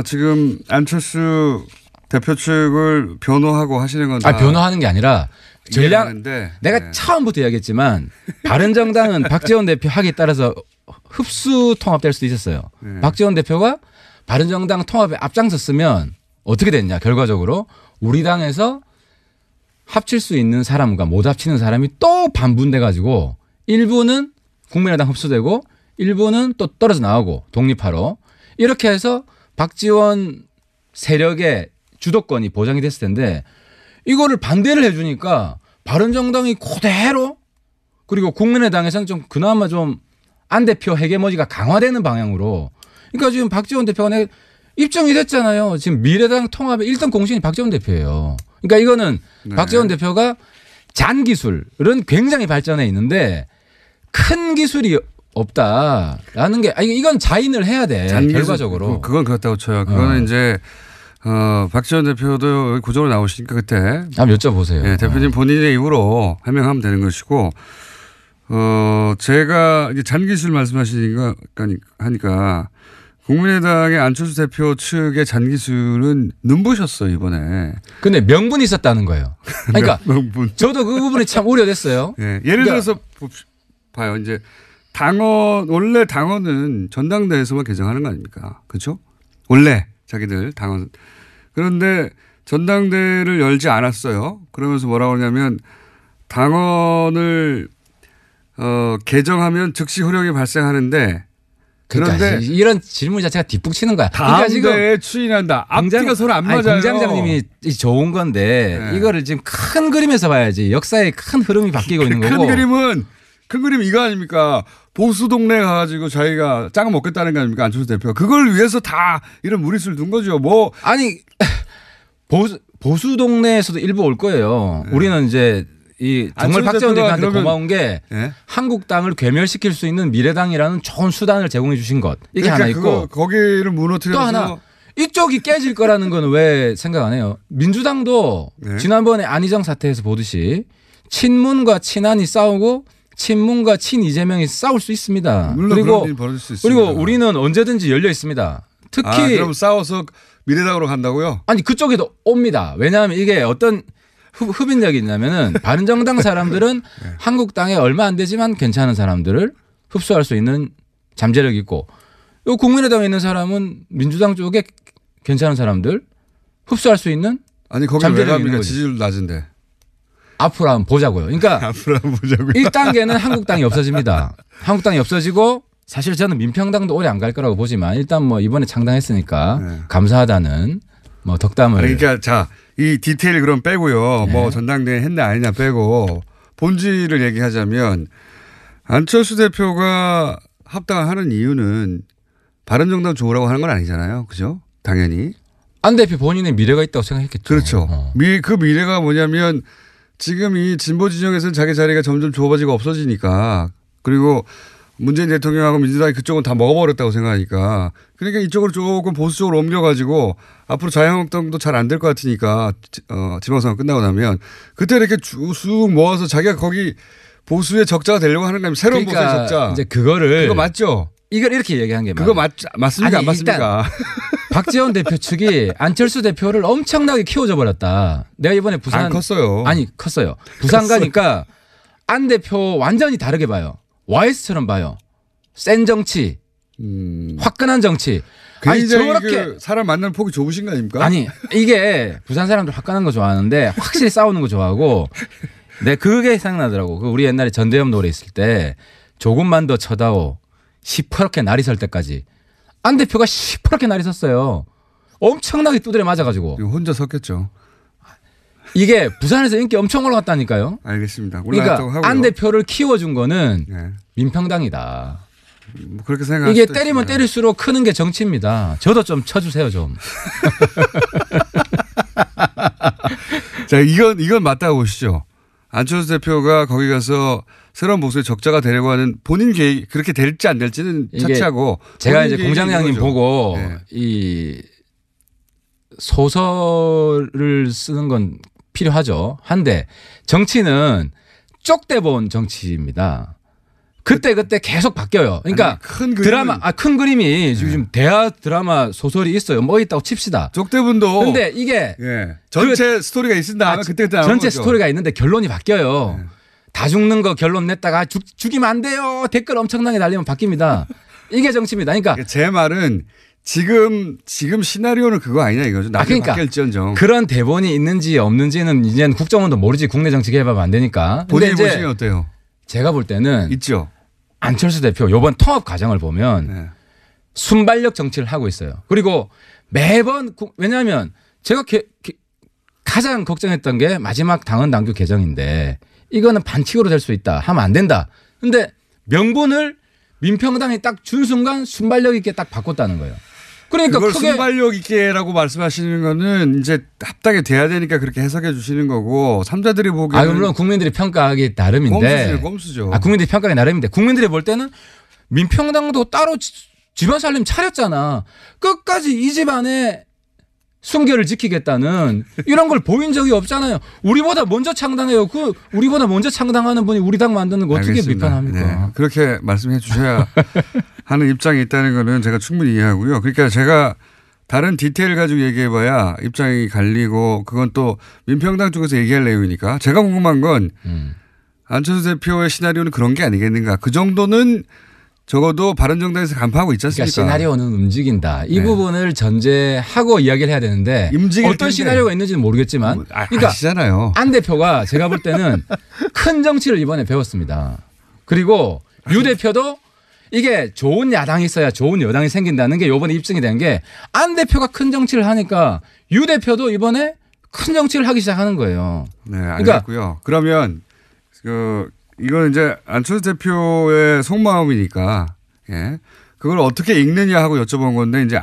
A: 지금 안철수 대표 측을 변호하고 하시는 건 다
F: 변호하는 게 아니라 전략 내가 처음부터 이야기했지만 바른정당은 박지원 대표 하기에 따라서 흡수 통합될 수도 있었어요. 박지원 대표가 바른정당 통합에 앞장섰으면 어떻게 됐냐. 결과적으로 우리 당에서 합칠 수 있는 사람과 못 합치는 사람이 또 반분돼 가지고 일부는 국민의당 흡수되고 일부는 또 떨어져 나오고 독립하러 이렇게 해서 박지원 세력의 주도권이 보장이 됐을 텐데 이거를 반대를 해 주니까 바른정당이 그대로 그리고 국민의당에서는 좀 그나마 좀 안 대표 헤게모니가 강화되는 방향으로. 그러니까 지금 박지원 대표가 입증이 됐잖아요. 지금 미래당 통합의 1등 공신이 박지원 대표예요. 그러니까 이거는 박지원 대표가 잔 기술은 굉장히 발전해 있는데 큰 기술이 없다라는 게 이건 자인을 해야 돼. 결과적으로.
A: 그건 그렇다고 쳐요. 그거는 이제 박지원 대표도 구조로 나오시니까 그때
F: 한번 여쭤보세요.
A: 네, 대표님 본인의 입으로 해명하면 되는 것이고 제가 이제 잔기술 말씀하시니까 하니까 국민의당의 안철수 대표 측의 잔기술은 눈부셨어요 이번에.
F: 근데 명분이 있었다는 거예요. 그러니까
A: 명분.
F: 저도 그 부분이 참 우려됐어요.
A: 네, 예를 들어서 봐요. 이제 원래 당원은 전당대회에서만 개정하는 거 아닙니까? 그렇죠? 원래 자기들 당원. 그런데 전당대회를 열지 않았어요. 그러면서 뭐라고 하냐면 당원을 개정하면 즉시 효력이 발생하는데 그런데
F: 이런 질문 자체가 뒷북치는 거야.
A: 다음 대회에 추인한다. 앞뒤가 서로 안 맞아요.
F: 공장장님이 좋은 건데 이거를 지금 큰 그림에서 봐야지. 역사의 큰 흐름이 바뀌고 있는 거고.
A: 큰 그림은 큰 그림 이거 아닙니까? 보수 동네 가가지고 자기가 짱 먹겠다는 거 아닙니까? 안철수 대표가. 그걸 위해서 다 이런 무리수를 둔 거죠. 뭐.
F: 아니 보수 동네에서도 일부 올 거예요.
A: 네.
F: 우리는 이제 이 정말 박지원 대표한테 고마운 게
A: 네?
F: 한국당을 괴멸시킬 수 있는 미래당이라는 좋은 수단을 제공해 주신 것. 이게
A: 그러니까
F: 하나 있고
A: 거기를 무너뜨려서
F: 또 하나 이쪽이 깨질 거라는 건 왜 생각 안 해요? 민주당도
A: 네.
F: 지난번에 안희정 사태에서 보듯이 친문과 친한이 싸우고 친문과 친 이재명이 싸울 수 있습니다.
A: 물론
F: 그리고
A: 그런 일이 벌어질 수 있습니다.
F: 그리고 우리는 언제든지 열려 있습니다. 특히
A: 그럼 싸워서 미래당으로 간다고요?
F: 아니 그쪽에도 옵니다. 왜냐하면 이게 어떤 흡인력이 있냐면은 바른정당 사람들은
A: 네.
F: 한국당에 얼마 안 되지만 괜찮은 사람들을 흡수할 수 있는 잠재력이 있고 요 국민의당에 있는 사람은 민주당 쪽에 괜찮은 사람들 흡수할 수 있는
A: 아니 거기 왜
F: 잠재력이 있는
A: 갑니까?
F: 거지.
A: 지지율 낮은데.
F: 앞으로 한번 보자고요. 그러니까
A: 앞으로 한번 보자고요.
F: 1단계는 한국당이 없어집니다. 한국당이 없어지고 사실 저는 민평당도 오래 안 갈 거라고 보지만 일단 뭐 이번에 창당했으니까
A: 네.
F: 감사하다는 뭐 덕담을.
A: 그러니까 자, 이 디테일 그럼 빼고요.
F: 네.
A: 뭐 전당대회 했냐 아니냐 빼고 본질을 얘기하자면 안철수 대표가 합당을 하는 이유는 바른정당 좋으라고 하는 건 아니잖아요. 그죠? 당연히.
F: 안 대표 본인의 미래가 있다고 생각했겠죠.
A: 그렇죠. 그 미래가 뭐냐면 지금 이 진보 진영에서는 자기 자리가 점점 좁아지고 없어지니까 그리고 문재인 대통령하고 민주당이 그쪽은 다 먹어버렸다고 생각하니까 그러니까 이쪽으로 조금 보수 쪽으로 옮겨가지고 앞으로 자유한국당도 잘 안 될 것 같으니까 지방선거 끝나고 나면 그때 이렇게 쑥 모아서 자기가 거기 보수의 적자가 되려고 하는 거면 새로운
F: 그러니까
A: 보수의 적자.
F: 이제 그거를
A: 그거 맞죠?
F: 이걸 이렇게 얘기한 게
A: 그거
F: 맞아요.
A: 맞습니까?
F: 아니,
A: 안 맞습니까?
F: 박지원 대표 측이 안철수 대표를 엄청나게 키워줘 버렸다. 내가 이번에 부산
A: 컸어요.
F: 아니 컸어요. 부산 가니까 안 대표 완전히 다르게 봐요. YS처럼 봐요. 센 정치, 화끈한 정치. 아니 저렇게
A: 사람 만나는 폭이 좁으신 거 아닙니까?
F: 아니 이게 부산 사람들 화끈한 거 좋아하는데 확실히 싸우는 거 좋아하고 내 그게 생각나더라고. 그 우리 옛날에 전대엽 노래 있을 때 조금만 더 쳐다오 시퍼렇게 날이 설 때까지 안 대표가 시퍼렇게 날이 섰어요. 엄청나게 두드려 맞아가지고
A: 혼자 섰겠죠.
F: 이게 부산에서 인기 엄청 올라갔다니까요.
A: 알겠습니다. 올라갔다고
F: 그러니까
A: 하고요.
F: 안 대표를 키워준 거는
A: 네.
F: 민평당이다.
A: 뭐 그렇게 생각할
F: 이게
A: 수도
F: 때리면
A: 있습니다.
F: 때릴수록 크는 게 정치입니다. 저도 좀 쳐주세요 좀.
A: 자, 이건 맞다고 보시죠. 안철수 대표가 거기 가서 새로운 보수의 적자가 되려고 하는 본인 계획 그렇게 될지 안 될지는
F: 이게
A: 차치하고
F: 제가
A: 본인
F: 이제 공장장님
A: 계획인 거죠.
F: 보고
A: 네.
F: 이 소설을 쓰는 건 필요하죠. 한데 정치는 쪽대 본 정치입니다. 그때 계속 바뀌어요. 그러니까
A: 아니, 큰 그림은-
F: 드라마 큰 그림이 지금 대하 드라마 소설이 있어요. 뭐 있다고 칩시다.
A: 쪽대분도
F: 근데 이게
A: 예. 전체 스토리가 있은 다음에 그때 나오는
F: 전체
A: 거죠.
F: 스토리가 있는데 결론이 바뀌어요.
A: 네.
F: 다 죽는 거 결론 냈다가 죽이면 안 돼요. 댓글 엄청나게 달리면 바뀝니다. 이게 정치입니다. 그러니까
A: 제 말은 지금 시나리오는 그거 아니냐 이거죠. 나중에
F: 그러니까
A: 바뀔지언정.
F: 그런 대본이 있는지 없는지는 이제는 국정원도 모르지. 국내 정치 개발하면 안 되니까. 근데
A: 본인이
F: 이제
A: 보시면 어때요?
F: 제가 볼 때는
A: 있죠.
F: 안철수 대표 이번 통합 과정을 보면
A: 네.
F: 순발력 정치를 하고 있어요. 그리고 매번 왜냐하면 제가 가장 걱정했던 게 마지막 당헌 당규 개정인데 이거는 반칙으로 될 수 있다. 하면 안 된다. 근데 명분을 민평당이 딱 준 순간 순발력 있게 딱 바꿨다는 거예요. 그러니까
A: 그걸
F: 크게
A: 순발력 있게라고 말씀하시는 거는 이제 합당이 돼야 되니까 그렇게 해석해 주시는 거고 삼자들이 보기에는
F: 물론 국민들이 평가하기 나름인데
A: 꼼수죠.
F: 국민들이 평가하기 나름인데 국민들이 볼 때는 민평당도 따로 집안 살림 차렸잖아. 끝까지 이 집안의 순결을 지키겠다는 이런 걸 보인 적이 없잖아요. 우리보다 먼저 창당해요. 우리보다 먼저 창당하는 분이 우리 당 만드는 거 어떻게
A: 알겠습니다.
F: 비판합니까?
A: 네. 그렇게 말씀해 주셔야 하는 입장이 있다는 거는 제가 충분히 이해하고요. 그러니까 제가 다른 디테일 가지고 얘기해봐야 입장이 갈리고 그건 또 민평당 쪽에서 얘기할 내용이니까 제가 궁금한 건 안철수 대표의 시나리오는 그런 게 아니겠는가. 그 정도는 적어도 바른정당에서 간파하고 있지 않습니까?
F: 그러니까 시나리오는 움직인다. 이
A: 네.
F: 부분을 전제하고 이야기를 해야 되는데
A: 움직일
F: 어떤
A: 텐데.
F: 시나리오가 있는지는 모르겠지만 그러니까
A: 아시잖아요.
F: 안 대표가 제가 볼 때는 큰 정치를 이번에 배웠습니다. 그리고 유 대표도 이게 좋은 야당이 있어야 좋은 여당이 생긴다는 게 이번에 입증이 된 게 안 대표가 큰 정치를 하니까 유 대표도 이번에 큰 정치를 하기 시작하는 거예요.
A: 네, 알겠고요. 그러면 이건 이제 안철수 대표의 속마음이니까 예. 그걸 어떻게 읽느냐 하고 여쭤본 건데 이제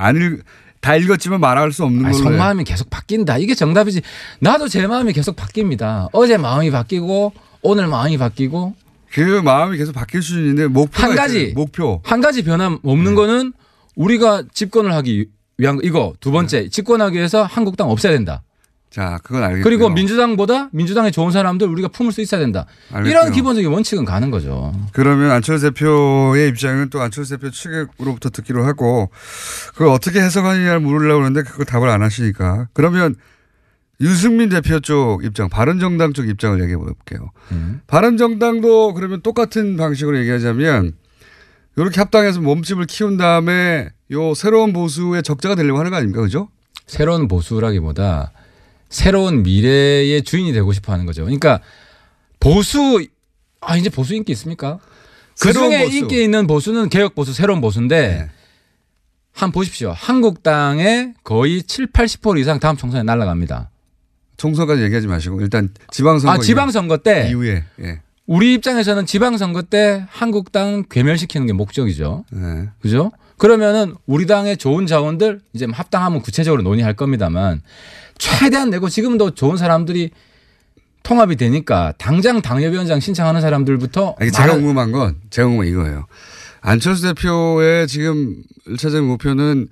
A: 다 읽었지만 말할 수 없는 걸로.
F: 속마음이 계속 바뀐다. 이게 정답이지. 나도 제 마음이 계속 바뀝니다. 어제 마음이 바뀌고 오늘 마음이 바뀌고.
A: 그 마음이 계속 바뀔 수준인데 목표가
F: 한 가지
A: 있어요. 목표.
F: 한 가지 변함 없는 거는 우리가 집권을 하기 위한 이거 두 번째 집권하기 위해서 한국당 없애야 된다.
A: 자, 그건 알겠고요.
F: 그리고 민주당에 좋은 사람들 우리가 품을 수 있어야 된다.
A: 알겠고요.
F: 이런 기본적인 원칙은 가는 거죠.
A: 그러면 안철수 대표의 입장은 또 안철수 대표 측으로부터 듣기로 하고 그걸 어떻게 해석하느냐를 물으려고 하는데 그걸 답을 안 하시니까 그러면 유승민 대표 쪽 입장, 바른정당 쪽 입장을 얘기해 볼게요. 바른정당도 그러면 똑같은 방식으로 얘기하자면 이렇게 합당해서 몸집을 키운 다음에 요 새로운 보수의 적자가 되려고 하는 거 아닙니까? 그죠?
F: 새로운 보수라기보다 새로운 미래의 주인이 되고 싶어 하는 거죠. 그러니까 이제 보수 인기 있습니까? 그 중에
A: 보수.
F: 인기 있는 보수는 개혁 보수, 새로운 보수인데
A: 네.
F: 한번 보십시오. 한국당의 거의 70-80% 이상 다음 총선에 날아갑니다.
A: 총선까지 얘기하지 마시고 일단 지방선거
F: 지방선거 때
A: 이후에 예.
F: 우리 입장에서는 지방선거 때 한국당 괴멸시키는 게 목적이죠.
A: 네.
F: 그죠? 그러면은 우리 당의 좋은 자원들 이제 합당하면 구체적으로 논의할 겁니다만 최대한 내고 지금도 좋은 사람들이 통합이 되니까 당장 당협위원장 신청하는 사람들부터
A: 제가 궁금한 건 이거예요. 안철수 대표의 지금 1차적인 목표는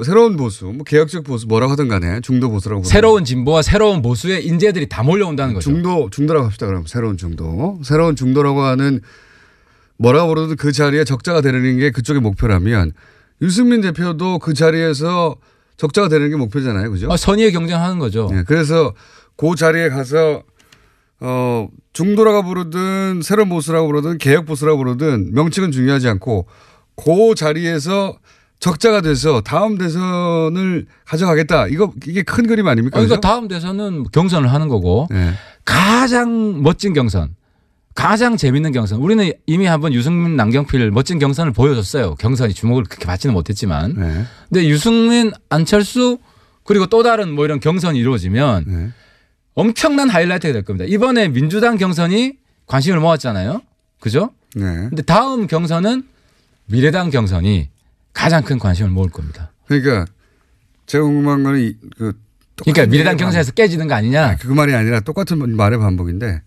A: 새로운 보수, 뭐 개혁적 보수 뭐라고 하든 간에 중도 보수라고.
F: 새로운 진보와 새로운 보수의 인재들이 다 몰려온다는 거죠.
A: 중도라고 합시다. 그럼 새로운 중도라고 하는 뭐라고 부르든 그 자리에 적자가 되는 게 그쪽의 목표라면 유승민 대표도 그 자리에서 적자가 되는 게 목표잖아요. 그죠?
F: 선의의 경쟁하는 거죠.
A: 네, 그래서 그 자리에 가서 중도라고 부르든 새로운 보수라고 부르든 개혁 보수라고 부르든 명칭은 중요하지 않고 그 자리에서 적자가 돼서 다음 대선을 가져가겠다. 이게 큰 그림 아닙니까?
F: 그러니까 다음 대선은 경선을 하는 거고
A: 네.
F: 가장 멋진 경선, 가장 재밌는 경선. 우리는 이미 한번 유승민, 남경필 멋진 경선을 보여줬어요. 경선이 주목을 그렇게 받지는 못했지만.
A: 네.
F: 근데 유승민, 안철수 그리고 또 다른 뭐 이런 경선이 이루어지면
A: 네.
F: 엄청난 하이라이트가 될 겁니다. 이번에 민주당 경선이 관심을 모았잖아요. 그죠?
A: 네.
F: 근데 다음 경선은 미래당 가장 큰 관심을 모을 겁니다.
A: 그러니까 제가 궁금한 거는
F: 그러니까 미래당 경선에서 깨지는 거 아니냐?
A: 그 말이 아니라 똑같은 말의 반복인데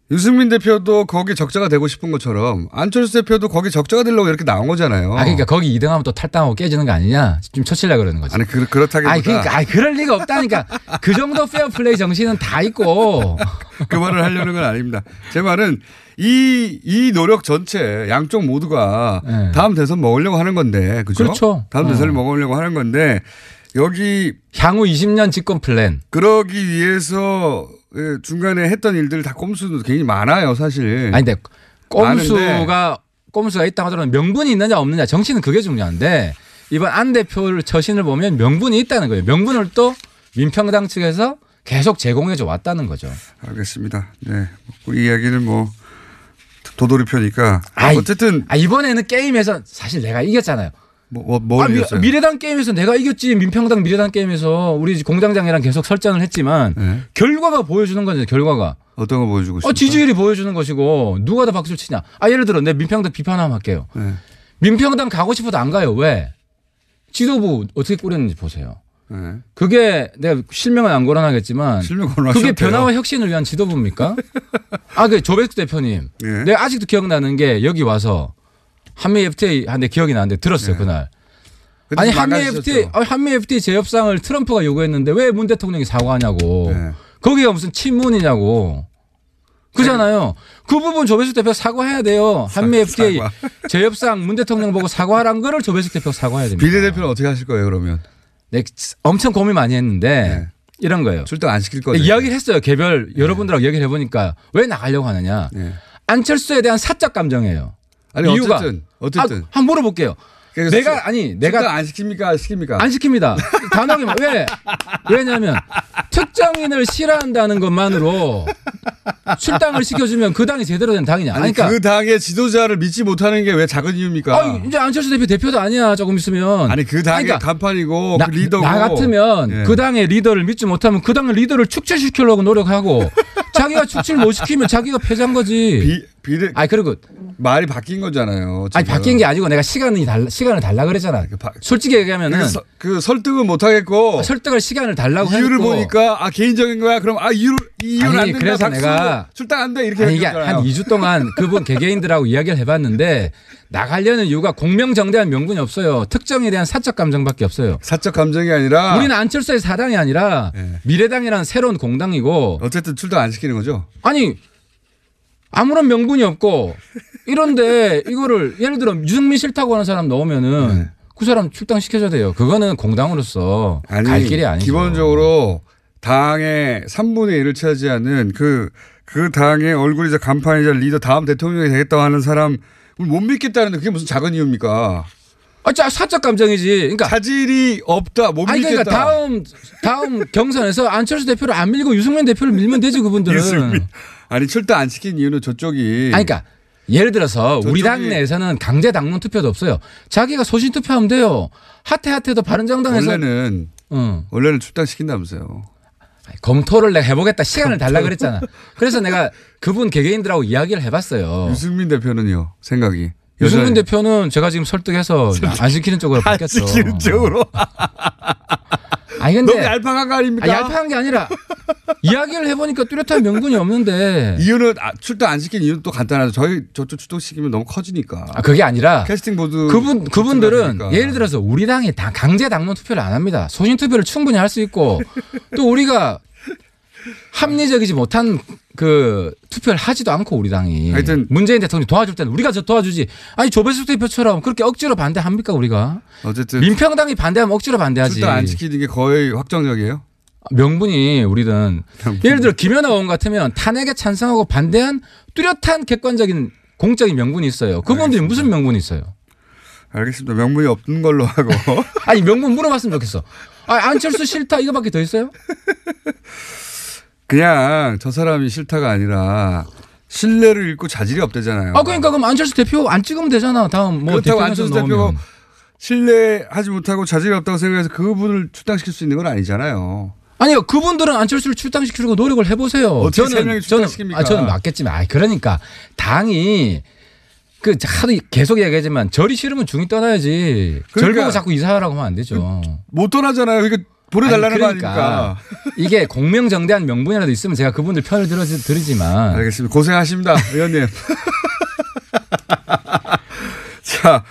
A: 유승민 대표도 거기 적자가 되고 싶은 것처럼 안철수 대표도 거기 적자가 되려고 이렇게 나온 거잖아요.
F: 그러니까 거기 2등하면 또 탈당하고 깨지는 거 아니냐? 좀 쳐치려고 그러는 거지.
A: 아니 그렇다기보다.
F: 그러니까 그럴 리가 없다니까. 그 정도 페어플레이 정신은 다 있고.
A: 그 말을 하려는 건 아닙니다. 제 말은 이 노력 전체 양쪽 모두가
F: 네.
A: 다음 대선 먹으려고 하는 건데, 그죠?
F: 그렇죠.
A: 다음 대선을 먹으려고 하는 건데 여기
F: 향후 20년 집권 플랜.
A: 그러기 위해서 중간에 했던 일들 다 꼼수도 굉장히 많아요, 사실.
F: 아니 근데 꼼수가 있다고 하더라도 명분이 있느냐 없느냐 정치는 그게 중요한데 이번 안 대표를 처신을 보면 명분이 있다는 거예요. 명분을 또 민평당 측에서 계속 제공해줘 왔다는 거죠.
A: 알겠습니다. 네, 이 이야기는 뭐 도돌이표니까 어쨌든
F: 이번에는 게임에서 사실 내가 이겼잖아요.
A: 뭘 이겼어요?
F: 미래당 게임에서 내가 이겼지. 민평당 미래당 게임에서 우리 공장장이랑 계속 설전을 했지만
A: 네.
F: 결과가 보여주는 거죠. 결과가.
A: 어떤 거 보여주고 싶어요?
F: 지지율이 보여주는 것이고 누가 더 박수를 치냐. 예를 들어 내 민평당 비판 한번 할게요.
A: 네.
F: 민평당 가고 싶어도 안 가요. 왜? 지도부 어떻게 꾸렸는지 보세요.
A: 네.
F: 그게 내가 실명은 안 거론하겠지만 그게 변화와 혁신을 위한 지도부입니까? 그 조백수 대표님.
A: 네.
F: 내가 아직도 기억나는 게 여기 와서 한미 FTA 내 기억이 나는데 들었어요. 그날. 아니 한미 FTA 재협상을 트럼프가 요구했는데 왜 문 대통령이 사과하냐고.
A: 네.
F: 거기가 무슨 친문이냐고. 그잖아요. 그 부분 조배숙 대표 사과해야 돼요. 한미 FTA 재협상 문 대통령 보고 사과하란 거를 조배숙 대표 사과해야 됩니다.
A: 비례대표는 어떻게 하실 거예요, 그러면?
F: 네, 엄청 고민 많이 했는데 이런 거예요.
A: 출당 안 시킬 거예요.
F: 이야기를 했어요. 개별 여러분들하고 얘기를 해보니까 왜 나가려고 하느냐. 안철수에 대한 사적 감정이에요.
A: 아니
F: 이유가
A: 어쨌든
F: 한번 물어볼게요. 내가
A: 안 시킵니까? 시킵니까?
F: 안 시킵니다. 단호하게 왜냐하면 특정인을 싫어한다는 것만으로 출당을 시켜주면 그 당이 제대로 된 당이냐.
A: 그러니까 그 당의 지도자를 믿지 못하는 게 왜 작은 이유입니까?
F: 이제 안철수 대표도 아니야. 조금 있으면.
A: 아니 그 당의 간판이고 그 리더고.
F: 나 같으면 그 당의 리더를 믿지 못하면 그 당의 리더를 축출시키려고 노력하고 자기가 축출 못 시키면 자기가 패자인 거지. 아니 그리고
A: 말이 바뀐 거잖아요.
F: 아니 바뀐 게 아니고 내가 시간을 달라 그랬잖아. 솔직히 얘기하면은
A: 그 설득은 못 하겠고
F: 설득할 시간을 달라고
A: 이유를
F: 했고.
A: 보니까 개인적인 거야. 그럼 이유는 안 된다.
F: 그래서 내가
A: 출당 안 돼. 이렇게
F: 아니, 이게 한 2주 동안 그분 개개인들하고 이야기를 해봤는데 나가려는 이유가 공명정대한 명분이 없어요. 특정에 대한 사적 감정밖에 없어요.
A: 사적 감정이 아니라
F: 우리는 안철수의 사당이 아니라 미래당이라는 새로운 공당이고
A: 어쨌든 출당 안 시키는 거죠.
F: 아니 아무런 명분이 없고 이런데 이거를 예를 들어 유승민 싫다고 하는 사람 넣으면은 그 사람 출당시켜줘야 돼요. 그거는 공당으로서 갈 길이 아니죠.
A: 기본적으로 당의 3분의 1을 차지하는 그 당의 얼굴이자 간판이자 리더 다음 대통령이 되겠다고 하는 사람 못 믿겠다는데 그게 무슨 작은 이유입니까?
F: 사적 감정이지. 그러니까
A: 자질이 없다. 못 믿겠다.
F: 그러니까 다음 경선에서 안철수 대표를 안 밀고 유승민 대표를 밀면 되지 그분들은.
A: 아니 출당 안 시킨 이유는 저쪽이.
F: 아니 그러니까 예를 들어서 우리 당 내에서는 강제 당론 투표도 없어요. 자기가 소신 투표하면 돼요. 하태도 바른정당에서
A: 원래는 출당 시킨다면서요.
F: 검토를 내가 해보겠다. 시간을 달라 그랬잖아. 그래서 내가 그분 개개인들하고 이야기를 해봤어요.
A: 유승민 대표는요. 생각이.
F: 유승민 대표는 제가 지금 설득해서 안 시키는 쪽으로 바뀌었죠.
A: 안 시키는 쪽으로.
F: 아니 근데
A: 너무 얄팍한 거 아닙니까?
F: 얄팍한 게 아니라 이야기를 해보니까 뚜렷한 명분이 없는데
A: 이유는 출당 안 시킨 이유는 또 간단하죠. 저쪽 출동시키면 너무 커지니까.
F: 그게 아니라
A: 캐스팅 보드
F: 그분들은 예를 들어서 우리 당이 강제 당론 투표를 안 합니다. 소신 투표를 충분히 할 수 있고 또 우리가 합리적이지 못한 그 투표를 하지도 않고 우리 당이
A: 하여튼
F: 문재인 대통령이 도와줄 때는 우리가 도와주지. 아니 조배수 대표처럼 그렇게 억지로 반대합니까 우리가?
A: 어쨌든
F: 민평당이 반대하면 억지로 반대하지.
A: 출당 안 시키는 게 거의 확정적이에요.
F: 명분이 우리는 예를 들어 김연아 의원 같으면 탄핵에 찬성하고 반대한 뚜렷한 객관적인 공적인 명분이 있어요. 그분들이 무슨 명분이 있어요?
A: 알겠습니다. 명분이 없는 걸로 하고.
F: 아니 명분 물어봤으면 좋겠어. 안철수 싫다 이거밖에 더 있어요?
A: 그냥 저 사람이 싫다가 아니라 신뢰를 잃고 자질이 없대잖아요.
F: 그러니까 그럼 안철수 대표 안 찍으면 되잖아. 다음 뭐
A: 그렇다고 안철수 대표가 신뢰하지 못하고 자질이 없다고 생각해서 그분을 출당시킬 수 있는 건 아니잖아요.
F: 아니요. 그분들은 안철수를 출당시키려고 노력을 해보세요.
A: 어떻게 세 명이 출당시킵니까?
F: 저는 맞겠지만. 그러니까 당이 하도 계속 얘기하지만 절이 싫으면 중이 떠나야지. 절 보고 자꾸 이사하라고 하면 안 되죠.
A: 못 떠나잖아요. 그러니까 보내달라는 거 아닙니까?
F: 이게 공명정대한 명분이라도 있으면 제가 그분들 편을 들으지만.
A: 알겠습니다. 고생하십니다. 의원님. 자,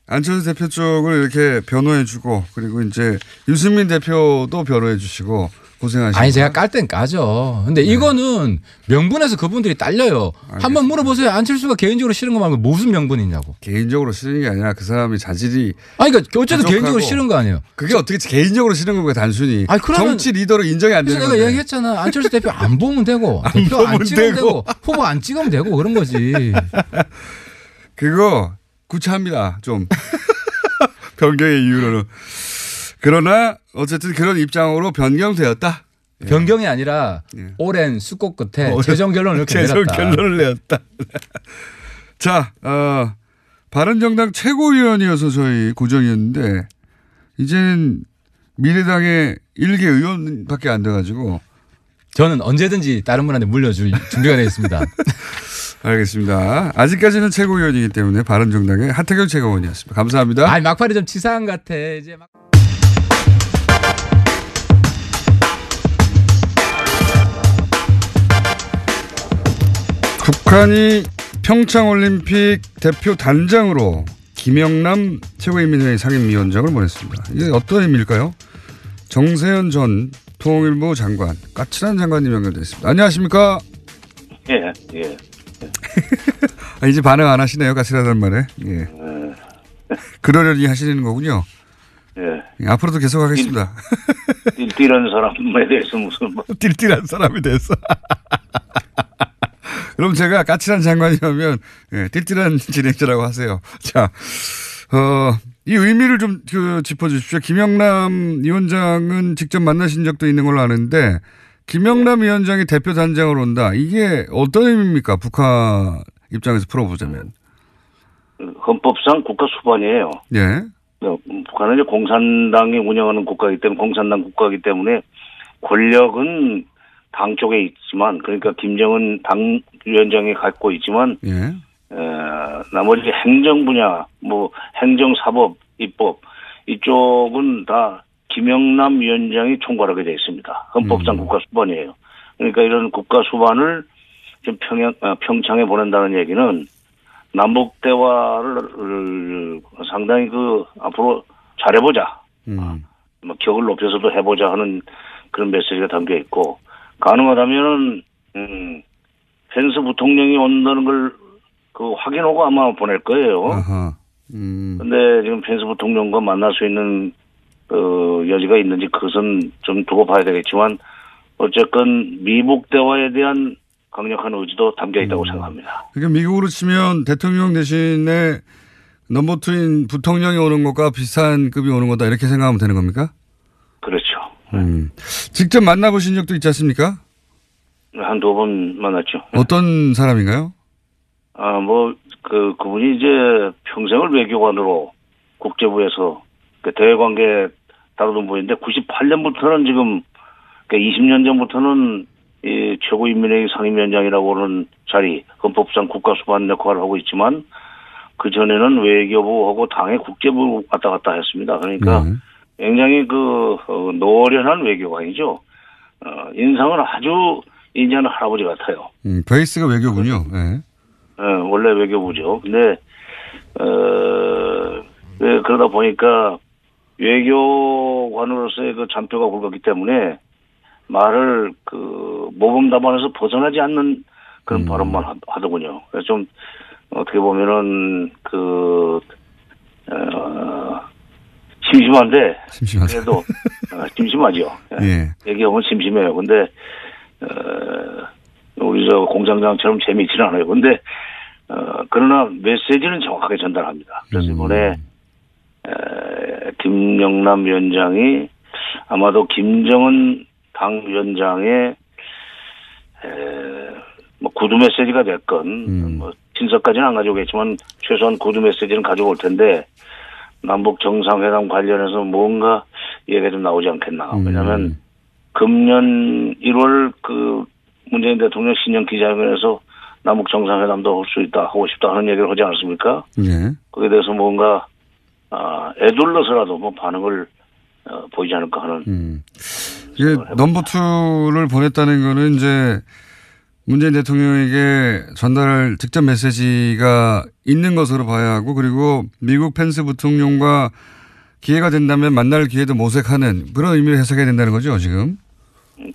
A: 안철수 대표 쪽을 이렇게 변호해 주고 그리고 이제 유승민 대표도 변호해 주시고 고생하시고.
F: 아니 제가 깔 땐 까죠. 근데 이거는 명분에서 그분들이 딸려요. 알겠습니다. 한번 물어보세요. 안철수가 개인적으로 싫은 거 말고 무슨 명분이냐고.
A: 개인적으로 싫은 게 아니라 그 사람이 자질이.
F: 그러니까 어쨌든 개인적으로 싫은 거 아니에요.
A: 그게 어떻게 개인적으로 싫은 건가 단순히. 정치 리더로 인정이 안 되는 거예요.
F: 내가 얘기했잖아. 안철수 대표 안 보면 되고 대표 안 찍으면 되고 후보 안 찍으면 되고 그런 거지.
A: 그거 구차합니다. 좀. 변경의 이유로는. 그러나 어쨌든 그런 입장으로 변경되었다.
F: 변경이 아니라 오랜 수고 끝에 최종 결론을 이렇게 내렸다.
A: 최종 결론을 내었다. 자, 바른정당 최고위원이어서 저희 고정이었는데 이제는 미래당의 1개 의원밖에 안 돼가지고
F: 저는 언제든지 다른 분한테 물려줄 준비가 되어 있습니다.
A: 알겠습니다. 아직까지는 최고위원이기 때문에 바른정당의 하태경 최고위원이었습니다. 감사합니다.
F: 막판이 좀 치사한 것 같아. 이제
A: 북한이 평창올림픽 대표 단장으로 김영남 최고인민회의 상임위원장을 보냈습니다. 이게 어떤 의미일까요? 정세현 전 통일부 장관, 까칠한 장관님 연결됐습니다. 안녕하십니까?
G: 예.
A: 이제 반응 안 하시네요. 까칠하다는 말에. 예. 그러려니 하시는 거군요.
G: 예.
A: 앞으로도 계속 하겠습니다.
G: 띨띨한 사람에 대해서 무슨
A: 띨띨한 사람에 대해서. 그럼 제가 까칠한 장관이라면 띨띨한 진행자라고 하세요. 자, 이 의미를 좀 짚어주십시오. 김영남 위원장은 직접 만나신 적도 있는 걸로 아는데 김영남 위원장이 대표 단장으로 온다. 이게 어떤 의미입니까? 북한 입장에서 풀어보자면.
G: 헌법상 국가 수반이에요.
A: 예.
G: 북한은 이제 공산당이 운영하는 국가이기 때문에 공산당 국가이기 때문에 권력은 당 쪽에 있지만 그러니까 김정은 당 위원장이 갖고 있지만
A: 예.
G: 나머지 행정 분야 뭐 행정 사법 입법 이쪽은 다 김영남 위원장이 총괄하게 되어 있습니다. 헌법상 국가수반이에요. 그러니까 이런 국가수반을 지금 평창에 보낸다는 얘기는 남북 대화를 상당히 앞으로 잘해보자. 뭐 격을 높여서도 해보자 하는 그런 메시지가 담겨 있고 가능하다면은 펜스 부통령이 온다는 걸 확인하고 아마 보낼 거예요. 근데 지금 펜스 부통령과 만날 수 있는 여지가 있는지 그것은 좀 두고 봐야 되겠지만 어쨌건 미북 대화에 대한 강력한 의지도 담겨 있다고 생각합니다.
A: 그러니까 미국으로 치면 대통령 대신에 넘버 투인 부통령이 오는 것과 비슷한 급이 오는 거다 이렇게 생각하면 되는 겁니까?
G: 그렇죠.
A: 직접 만나보신 적도 있지 않습니까?
G: 한두 번 만났죠.
A: 어떤 사람인가요?
G: 그분이 이제 평생을 외교관으로 국제부에서 대외관계 다루던 분인데 98년부터는 지금 20년 전부터는 이 최고인민회의 상임위원장이라고 하는 자리 헌법상 국가수반 역할을 하고 있지만 그 전에는 외교부하고 당의 국제부 왔다 갔다 했습니다. 그러니까 굉장히 노련한 외교관이죠. 인상은 아주 인자는 할아버지 같아요.
A: 베이스가 외교군요. 네.
G: 원래 외교부죠. 근데 그러다 보니까 외교관으로서의 잔뼈가 굵었기 때문에 말을 모범 답안에서 벗어나지 않는 그런 발언만 하더군요. 그래서 좀 어떻게 보면은 심심한데 그래도 심심하죠.
A: 예.
G: 얘기하면 심심해요. 근데 우리 공장장처럼 재미있지는 않아요. 근데 그러나 메시지는 정확하게 전달합니다. 그래서 이번에 김영남 위원장이 아마도 김정은 당 위원장의 뭐 구두 메시지가 됐건 뭐 친서까지는 안 가져오겠지만 최소한 구두 메시지는 가져올 텐데 남북 정상회담 관련해서 뭔가 얘기가 좀 나오지 않겠나. 왜냐하면 금년 1월 문재인 대통령 신년 기자회견에서 남북 정상회담도 할 수 있다, 하고 싶다 하는 얘기를 하지 않았습니까?
A: 네.
G: 거기에 대해서 뭔가 애둘러서라도 뭐 반응을 보이지 않을까 하는.
A: 이게 넘버 2를 보냈다는 거는 이제 문재인 대통령에게 전달할 직접 메시지가 있는 것으로 봐야 하고 그리고 미국 펜스 부통령과 기회가 된다면 만날 기회도 모색하는 그런 의미를 해석해야 된다는 거죠, 지금?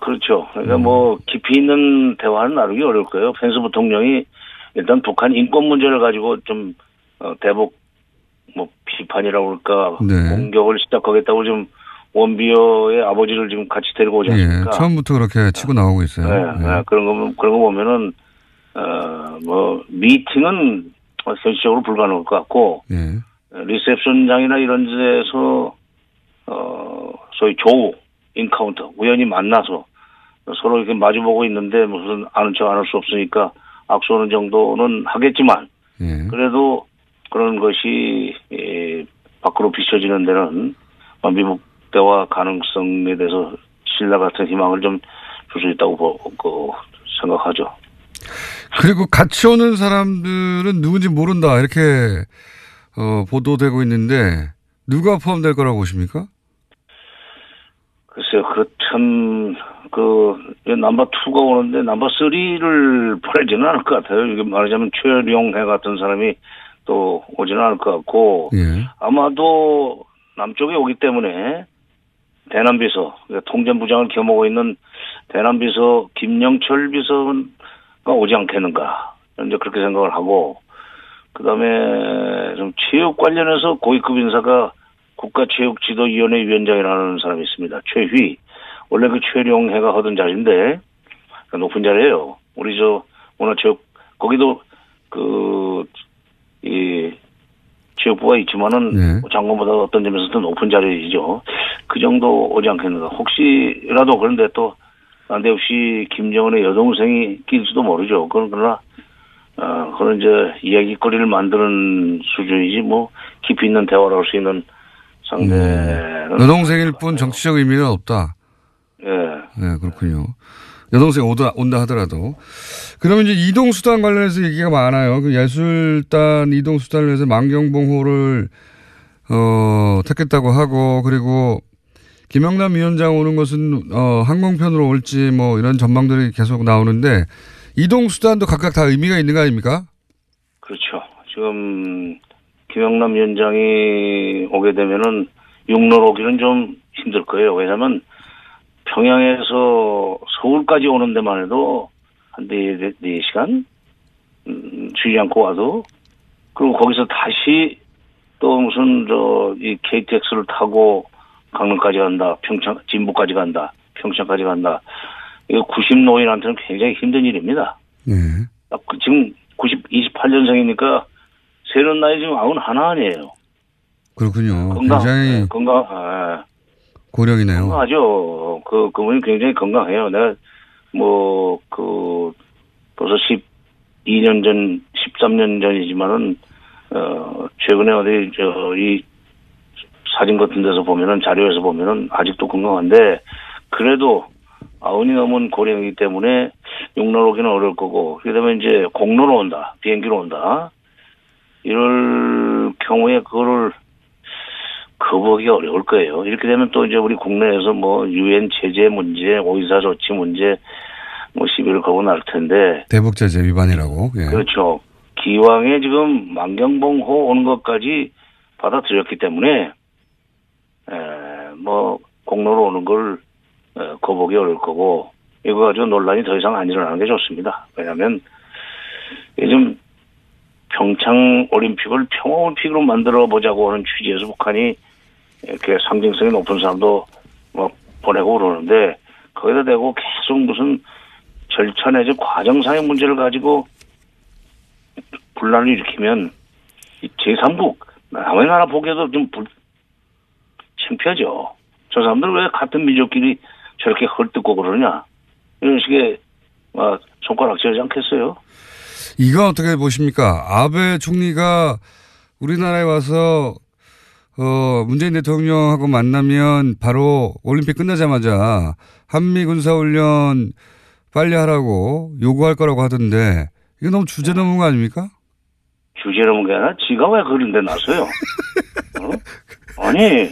G: 그렇죠. 그러니까 뭐 깊이 있는 대화는 나누기 어려울 거예요. 펜스 부통령이 일단 북한 인권 문제를 가지고 좀 대북 뭐 비판이라고 그럴까
A: 네.
G: 공격을 시작하겠다고 좀 원비어의 아버지를 지금 같이 데리고 오지 않습니까?
A: 예, 처음부터 그렇게 치고 나오고 있어요.
G: 네, 네. 그런 거 보면은 뭐 미팅은 현실적으로 불가능할 것 같고
A: 예.
G: 리셉션장이나 이런 데서 소위 조우 인카운터 우연히 만나서 서로 이렇게 마주보고 있는데 무슨 아는 척 안 할 수 없으니까 악수하는 정도는 하겠지만
A: 예.
G: 그래도 그런 것이 밖으로 비춰지는 데는 미북 대화 가능성에 대해서 신라 같은 희망을 좀 줄 수 있다고 생각하죠.
A: 그리고 같이 오는 사람들은 누군지 모른다 이렇게 보도되고 있는데 누가 포함될 거라고 보십니까?
G: 글쎄요, 넘버 2가 오는데 넘버 3를 보내지는 않을 것 같아요. 이게 말하자면 최룡해 같은 사람이 또 오지는 않을 것 같고,
A: 예.
G: 아마도 남쪽에 오기 때문에 대남비서, 그러니까 통전부장을 겸하고 있는 대남비서 김영철 비서가 오지 않겠는가. 이제 그렇게 생각을 하고, 그 다음에 좀 체육 관련해서 고위급 인사가 국가체육지도위원회 위원장이라는 사람이 있습니다. 최휘. 원래 최룡해가 하던 자리인데, 높은 자리예요. 우리 문화체육, 거기도 체육부가 있지만은
A: 네.
G: 장관보다 어떤 점에서 더 높은 자리이죠. 그 정도 오지 않겠는가. 혹시라도 그런데 또 난데없이 김정은의 여동생이 낄지도 모르죠. 그러나 그런 이제 이야기거리를 만드는 수준이지 뭐 깊이 있는 대화를 할 수 있는 상대는
A: 여동생일 뿐 정치적 의미는 없다.
G: 예.
A: 네, 그렇군요. 여동생 온다 하더라도. 그러면 이제 이동수단 관련해서 얘기가 많아요. 그 예술단 이동수단을 위해서 만경봉호를, 택했다고 하고, 그리고 김영남 위원장 오는 것은, 항공편으로 올지 뭐 이런 전망들이 계속 나오는데, 이동수단도 각각 다 의미가 있는 거 아닙니까?
G: 그렇죠. 지금 김영남 위원장이 오게 되면은 육로로 오기는 좀 힘들 거예요. 왜냐하면 평양에서 서울까지 오는 데만 해도 한 4시간 쉬지 않고 와도, 그리고 거기서 다시 또 무슨 이 KTX를 타고 강릉까지 간다, 평창 진부까지 간다, 평창까지 간다. 이거 90노인한테는 굉장히 힘든 일입니다.
A: 네.
G: 지금 28년생이니까 세는 나이 지금 91 아니에요.
A: 그렇군요.
G: 건강,
A: 굉장히
G: 건강,
A: 고령이네요.
G: 건강하죠. 그분이 굉장히 건강해요. 내가 벌써 12년 전, 13년 전이지만은 최근에 어디 이 사진 같은 데서 보면은, 자료에서 보면은 아직도 건강한데, 그래도 90이 넘은 고령이기 때문에 육로로 오기는 어려울 거고, 그다음에 이제 공로로 온다, 비행기로 온다, 이럴 경우에 그거를 거부하기가 어려울 거예요. 이렇게 되면 또 이제 우리 국내에서 뭐 유엔 제재 문제, 오이사 조치 문제, 뭐 시비를 걸고 날 텐데.
A: 대북 제재 위반이라고. 예.
G: 그렇죠. 기왕에 지금 만경봉호 오는 것까지 받아들였기 때문에, 뭐 공로로 오는 걸 거부하기 어려울 거고, 이거 가지고 논란이 더 이상 안 일어나는 게 좋습니다. 왜냐하면 요즘 평창 올림픽을 평화올림픽으로 만들어 보자고 하는 취지에서 북한이 이렇게 상징성이 높은 사람도 뭐 보내고 그러는데, 거기다 대고 계속 무슨 절차 내지 과정상의 문제를 가지고 분란을 일으키면 제3국 남의 나라 보기에도 좀 창피하죠. 저 사람들 왜 같은 민족끼리 저렇게 헐뜯고 그러냐, 이런 식의 손가락질하지 않겠어요?
A: 이거 어떻게 보십니까? 아베 총리가 우리나라에 와서 문재인 대통령하고 만나면 바로 올림픽 끝나자마자 한미 군사훈련 빨리 하라고 요구할 거라고 하던데, 이거 너무 주제 넘은 거 아닙니까?
G: 주제 넘은 게 아니라 지가 왜 그런 데 나서요? 아니,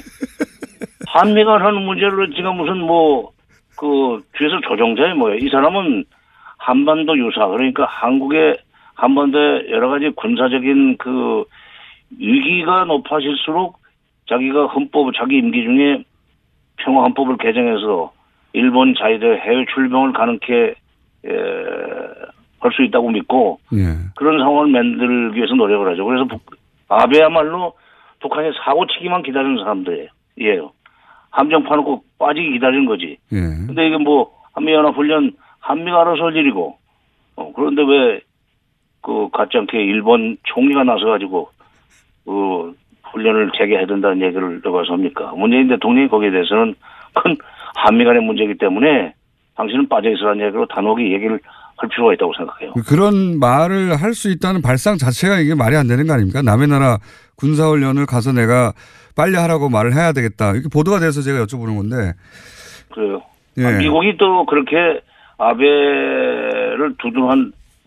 G: 한미간 하는 문제를 지가 무슨 뒤에서 조종자야 뭐예요? 이 사람은 한반도 유사, 그러니까 한국의 한반도의 여러 가지 군사적인 위기가 높아질수록 자기가 자기 임기 중에 평화 헌법을 개정해서 일본 자위대 해외 출병을 가능케 할 수 있다고 믿고, 그런 상황을 만들기 위해서 노력을 하죠. 그래서 아베야말로 북한이 사고치기만 기다리는 사람들이에요. 함정 파놓고 빠지기 기다리는 거지. 근데 이게 한미연합훈련 한미가 알아서 할 일이고, 그런데 왜 가짜않게 일본 총리가 나서가지고 훈련을 재개해야 된다는 얘기를 여기서 합니까? 문재인 대통령이 거기에 대해서는 큰 한미 간의 문제이기 때문에 당신은 빠져있으라는 얘기로 단호하게 얘기를 할 필요가 있다고 생각해요.
A: 그런 말을 할 수 있다는 발상 자체가 이게 말이 안 되는 거 아닙니까? 남의 나라 군사훈련을 가서 내가 빨리 하라고 말을 해야 되겠다, 이렇게 보도가 돼서 제가 여쭤보는 건데.
G: 그래요. 미국이 또 그렇게 아베를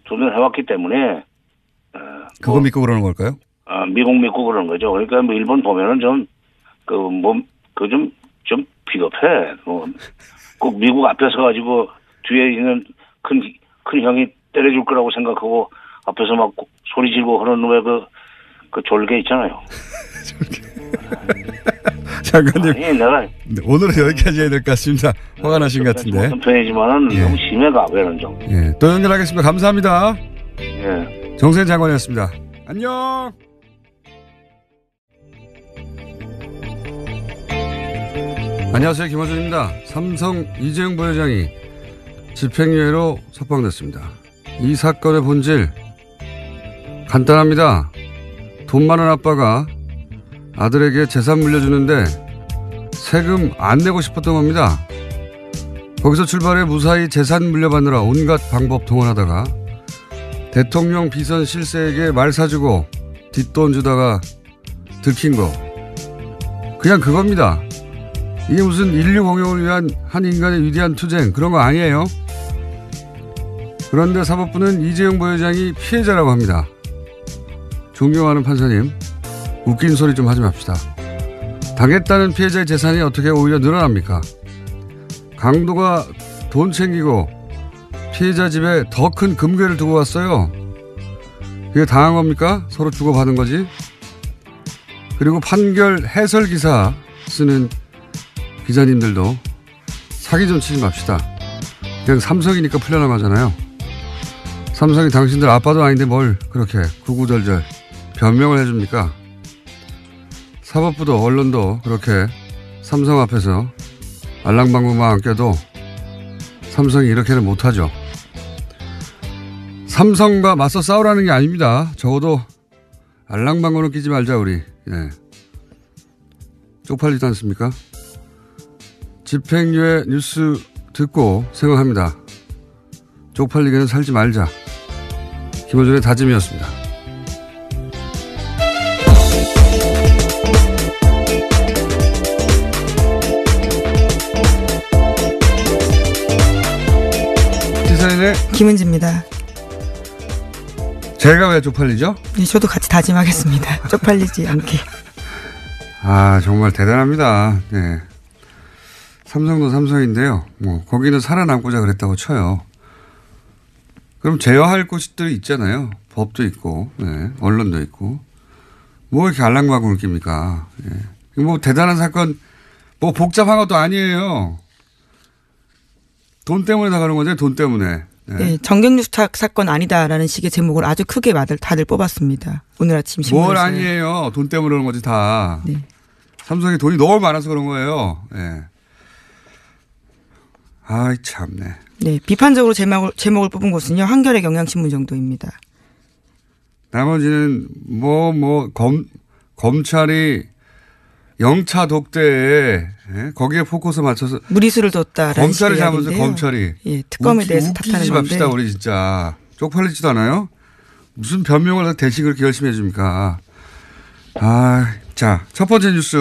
G: 두둔해왔기 때문에.
A: 그거 믿고 그러는 걸까요?
G: 미국 믿고 그러는 거죠. 그러니까 일본 보면은 좀 비겁해. 꼭 미국 앞에 서가지고 뒤에 있는 큰 형이 때려줄 거라고 생각하고 앞에서 막 소리 지르고 하는 왜 그 졸개 있잖아요.
A: 장관님.
G: 아니, 내가.
A: 오늘은 여기까지 해야 될 것 같습니다. 화가 나신 것 같은데.
G: 어떤 편이지만은 너무 심해가, 왜는 좀.
A: 예. 또 연결하겠습니다. 감사합니다.
G: 예.
A: 정세현 장관이었습니다. 안녕. 안녕하세요. 김호준입니다. 삼성 이재용 부회장이 집행유예로 석방됐습니다. 이 사건의 본질 간단합니다. 돈 많은 아빠가 아들에게 재산 물려주는데 세금 안 내고 싶었던 겁니다. 거기서 출발해 무사히 재산 물려받느라 온갖 방법 동원하다가 대통령 비선 실세에게 말 사주고 뒷돈 주다가 들킨 거, 그냥 그겁니다. 이게 무슨 인류 공용을 위한 한 인간의 위대한 투쟁, 그런 거 아니에요. 그런데 사법부는 이재용 부회장이 피해자라고 합니다. 존경하는 판사님, 웃긴 소리 좀 하지 맙시다. 당했다는 피해자의 재산이 어떻게 오히려 늘어납니까? 강도가 돈 챙기고 피해자 집에 더 큰 금괴를 두고 왔어요. 이게 당한 겁니까? 서로 주고받은 거지. 그리고 판결 해설 기사 쓰는 기자님들도 사기 좀 치지 맙시다. 그냥 삼성이니까 풀려나가잖아요. 삼성이 당신들 아빠도 아닌데 뭘 그렇게 구구절절 변명을 해줍니까? 사법부도 언론도 그렇게 삼성 앞에서 알랑방구만 안 껴도 삼성이 이렇게는 못하죠. 삼성과 맞서 싸우라는 게 아닙니다. 적어도 알랑방구는 끼지 말자 우리. 네. 쪽팔리지 않습니까? 집행유예 뉴스 듣고 생각합니다. 쪽팔리게는 살지 말자. 김어준의 다짐이었습니다. 시사인의
B: 김은지입니다.
A: 제가 왜 쪽팔리죠?
B: 네, 저도 같이 다짐하겠습니다. 쪽팔리지 않게.
A: 아, 정말 대단합니다. 네. 삼성도 삼성인데요. 뭐 거기는 살아남고자 그랬다고 쳐요. 그럼 제어할 곳들이 있잖아요. 법도 있고, 네. 언론도 있고. 뭐 이렇게 알랑방구를 낍니까? 네. 뭐 대단한 사건, 뭐 복잡한 것도 아니에요. 돈 때문에 나가는 거죠. 돈 때문에. 네.
B: 네, 정경유착 사건 아니다라는 식의 제목을 아주 크게 다들 뽑았습니다. 오늘 아침 신문에서.
A: 뭘 아니에요. 돈 때문에 그런 거지 다.
B: 네.
A: 삼성이 돈이 너무 많아서 그런 거예요. 네. 아이 참네.
B: 네, 비판적으로 제목을 뽑은 곳은요. 한겨레 경향신문 정도입니다.
A: 나머지는 검찰이 영차 독대에 거기에 포커스 맞춰서
B: 무리수를 뒀다라는
A: 검찰이 잘못해서 검찰이
B: 예, 특검에 대해서 탓하는
A: 웃기지
B: 건데.
A: 맙시다 우리 진짜 쪽팔리지도 않아요? 무슨 변명을 다 대신 그렇게 열심히 해줍니까? 아, 자, 첫 번째 뉴스.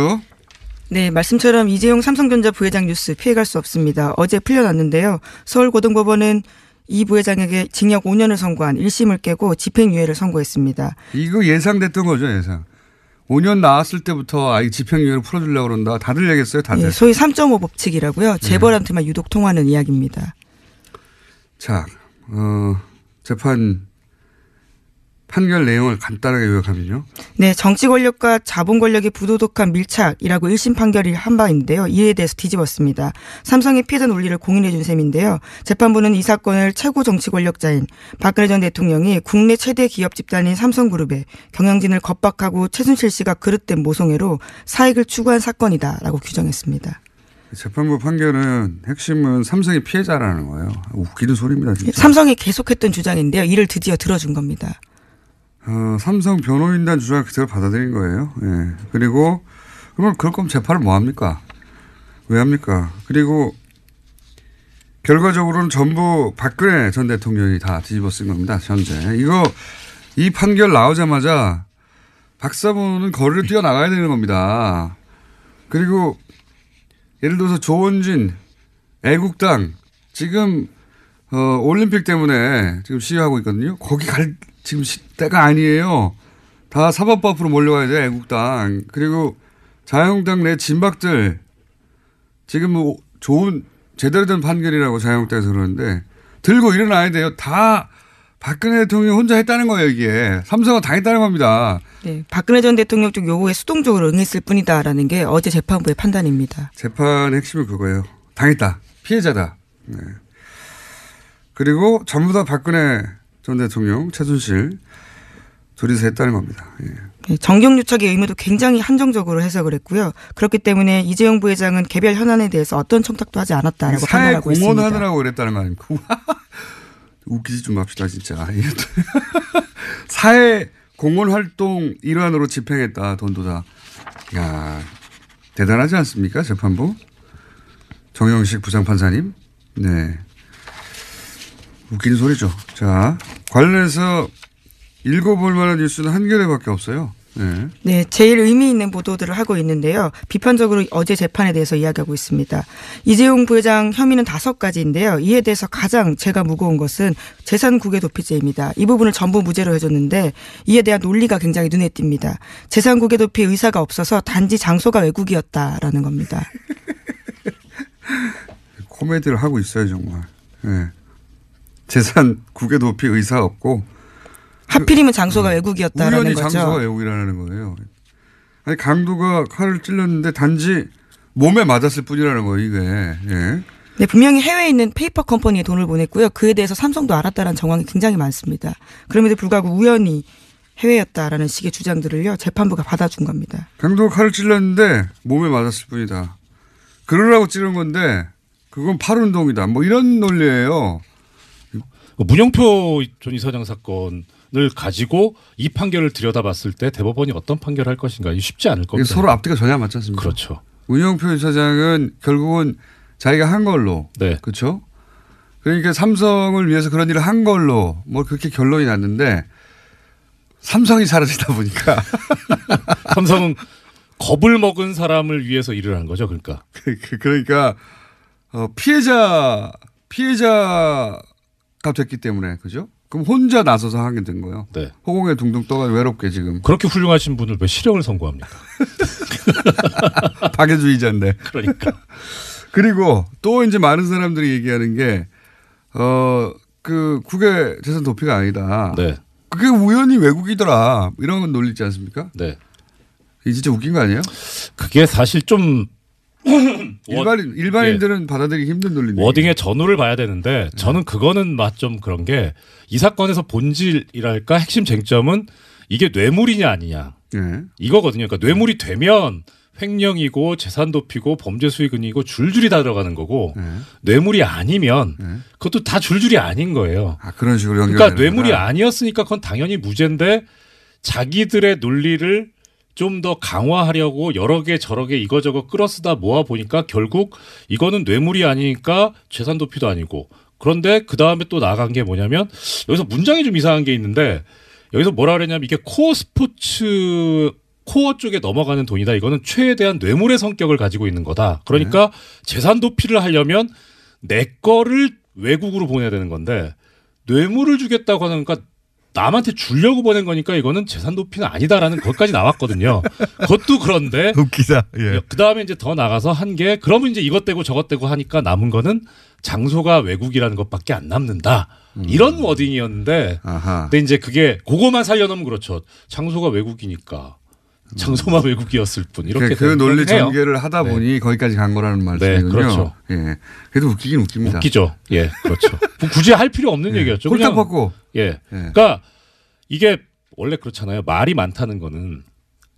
B: 네, 말씀처럼 이재용 삼성전자 부회장 뉴스 피해갈 수 없습니다. 어제 풀려났는데요. 서울고등법원은 이 부회장에게 징역 5년을 선고한 1심을 깨고 집행유예를 선고했습니다.
A: 이거 예상됐던 거죠, 예상. 5년 나왔을 때부터 집행유예를 풀어주려고 그런다. 다들 얘기했어요, 다들.
B: 네, 소위 3.5 법칙이라고요. 재벌한테만 유독 통하는 이야기입니다.
A: 자, 재판 판결 내용을 간단하게 요약하면요.
B: 네, 정치 권력과 자본 권력의 부도덕한 밀착이라고 1심 판결이 한 바 있는데요. 이에 대해서 뒤집었습니다. 삼성이 피해자 논리를 공인해 준 셈인데요. 재판부는 이 사건을 최고 정치 권력자인 박근혜 전 대통령이 국내 최대 기업 집단인 삼성그룹에 경영진을 겁박하고 최순실 씨가 그릇된 모성애로 사익을 추구한 사건이다라고 규정했습니다.
A: 재판부 판결은 핵심은 삼성이 피해자라는 거예요. 웃기는 소리입니다. 진짜.
B: 삼성이 계속했던 주장인데요. 이를 드디어 들어준 겁니다.
A: 삼성 변호인단 주장을 그대로 받아들인 거예요. 예. 그리고 그러면 그럴 거면 재판을 뭐 합니까? 왜 합니까? 그리고 결과적으로는 전부 박근혜 전 대통령이 다 뒤집어 쓴 겁니다. 현재. 이 판결 나오자마자 박사부는 거리를 뛰어나가야 되는 겁니다. 그리고 예를 들어서 조원진, 애국당 지금 올림픽 때문에 지금 시위하고 있거든요. 거기 갈 지금 때가 아니에요. 다 사법부 앞으로 몰려가야 돼요. 애국당. 그리고 자유한국당 내 진박들 지금 뭐 좋은 제대로 된 판결이라고 자유한국당에서 그러는데 들고 일어나야 돼요. 다 박근혜 대통령이 혼자 했다는 거예요. 이게. 삼성은 당했다는 겁니다.
B: 네, 박근혜 전 대통령 쪽 요구에 수동적으로 응했을 뿐이다라는 게 어제 재판부의 판단입니다.
A: 재판의 핵심은 그거예요. 당했다. 피해자다. 네. 그리고 전부 다 박근혜 전 대통령, 최순실 둘이서 했다는 겁니다. 예.
B: 네, 정경유착의 의무도 굉장히 한정적으로 해석을 했고요. 그렇기 때문에 이재용 부회장은 개별 현안에 대해서 어떤 청탁도 하지 않았다라고 판단하고 있습니다.
A: 사회 공헌하느라고 그랬다는 거 아닙니까? 웃기지 좀 맙시다 진짜. 사회 공헌 활동 일환으로 집행했다. 돈도 다. 야, 대단하지 않습니까? 재판부. 정영식 부장판사님. 네. 웃기는 소리죠. 자, 관련해서 읽어볼 만한 뉴스는 한겨레밖에 없어요.
B: 네, 제일 의미 있는 보도들을 하고 있는데요. 비판적으로 어제 재판에 대해서 이야기하고 있습니다. 이재용 부회장 혐의는 5가지인데요. 이에 대해서 가장 제가 무거운 것은 재산 국외 도피죄입니다. 이 부분을 전부 무죄로 해줬는데 이에 대한 논리가 굉장히 눈에 띕니다. 재산 국외 도피 의사가 없어서 단지 장소가 외국이었다라는 겁니다.
A: 코미디를 하고 있어요 정말. 네. 재산 국외 도피 의사 없고
B: 하필이면 장소가 외국이었다라는
A: 우연히
B: 거죠.
A: 장소가 외국이라는 거예요. 아니 강도가 칼을 찔렀는데 단지 몸에 맞았을 뿐이라는 거예요 이게. 예.
B: 네, 분명히 해외에 있는 페이퍼 컴퍼니에 돈을 보냈고요. 그에 대해서 삼성도 알았다라는 정황이 굉장히 많습니다. 그럼에도 불구하고 우연히 해외였다라는 식의 주장들을요. 재판부가 받아준 겁니다.
A: 강도가 칼을 찔렀는데 몸에 맞았을 뿐이다. 그러라고 찌른 건데 그건 팔운동이다. 뭐 이런 논리예요.
C: 문영표 전 이사장 사건을 가지고 이 판결을 들여다봤을 때 대법원이 어떤 판결을 할 것인가 쉽지 않을 겁니다.
A: 서로 앞뒤가 전혀 안 맞지 않습니까?
C: 그렇죠.
A: 문영표 이사장은 결국은 자기가 한 걸로.
C: 네.
A: 그렇죠. 그러니까 삼성을 위해서 그런 일을 한 걸로 뭐 그렇게 결론이 났는데 삼성이 사라지다 보니까
C: 삼성은 겁을 먹은 사람을 위해서 일을 한 거죠. 그러니까.
A: 그러니까 피해자가 됐기 때문에 그죠? 그럼 혼자 나서서 하게 된 거예요.
C: 네.
A: 허공에 둥둥 떠가 외롭게 지금.
C: 그렇게 훌륭하신 분을 왜 실형을 선고합니까?
A: 박애주의자인데.
C: 그러니까.
A: 그리고 또 이제 많은 사람들이 얘기하는 게 그 국외 재산 도피가 아니다.
C: 네.
A: 그게 우연히 외국이더라. 이런 건 논리 있지 않습니까?
C: 네.
A: 이게 진짜 웃긴 거 아니에요?
C: 그게 사실 좀
A: 일반인들은 받아들이기 힘든 논리인데.
C: 워딩의 전후를 봐야 되는데 저는 그거는 좀 그런 게 이 사건에서 본질이랄까 핵심 쟁점은 이게 뇌물이냐 아니냐
A: 네.
C: 이거거든요. 그러니까 뇌물이 되면 횡령이고 재산 도피고 범죄 수익은이고 줄줄이 다 들어가는 거고 뇌물이 아니면 그것도 다 줄줄이 아닌 거예요.
A: 아, 그런 식으로 연결되는
C: 그러니까 뇌물이 아니었으니까 그건 당연히 무죄인데 자기들의 논리를 좀 더 강화하려고 여러 개 저러 개 이거저거 끌어쓰다 모아 보니까 결국 이거는 뇌물이 아니니까 재산 도피도 아니고 그런데 그 다음에 또 나간 게 뭐냐면 여기서 문장이 좀 이상한 게 있는데 여기서 뭐라 그랬냐면 이게 코어 스포츠 코어 쪽에 넘어가는 돈이다. 이거는 최대한 뇌물의 성격을 가지고 있는 거다. 그러니까 재산 도피를 하려면 내 거를 외국으로 보내야 되는 건데 뇌물을 주겠다고 하는 거니까 남한테 주려고 보낸 거니까 이거는 재산 도피는 아니다라는 것까지 나왔거든요. 그것도 그런데
A: 웃기다. 예.
C: 그 다음에 이제 더 나가서 한 게 그러면 이제 이것 떼고 저것 떼고 하니까 남은 거는 장소가 외국이라는 것밖에 안 남는다. 이런 워딩이었는데
A: 아하.
C: 근데 이제 그게 그거만 살려놓으면 그렇죠. 장소가 외국이니까 장소만 외국이었을 뿐 이렇게
A: 그 논리
C: 해요.
A: 전개를 하다 보니 거기까지 간 거라는 말씀이군요.
C: 네, 그렇죠.
A: 예. 그래도 웃기긴 웃깁니다.
C: 웃기죠. 예, 그렇죠. 굳이 할 필요 없는 얘기였죠.
A: 홀딱 받고.
C: 예. 그러니까 이게 원래 그렇잖아요. 말이 많다는 거는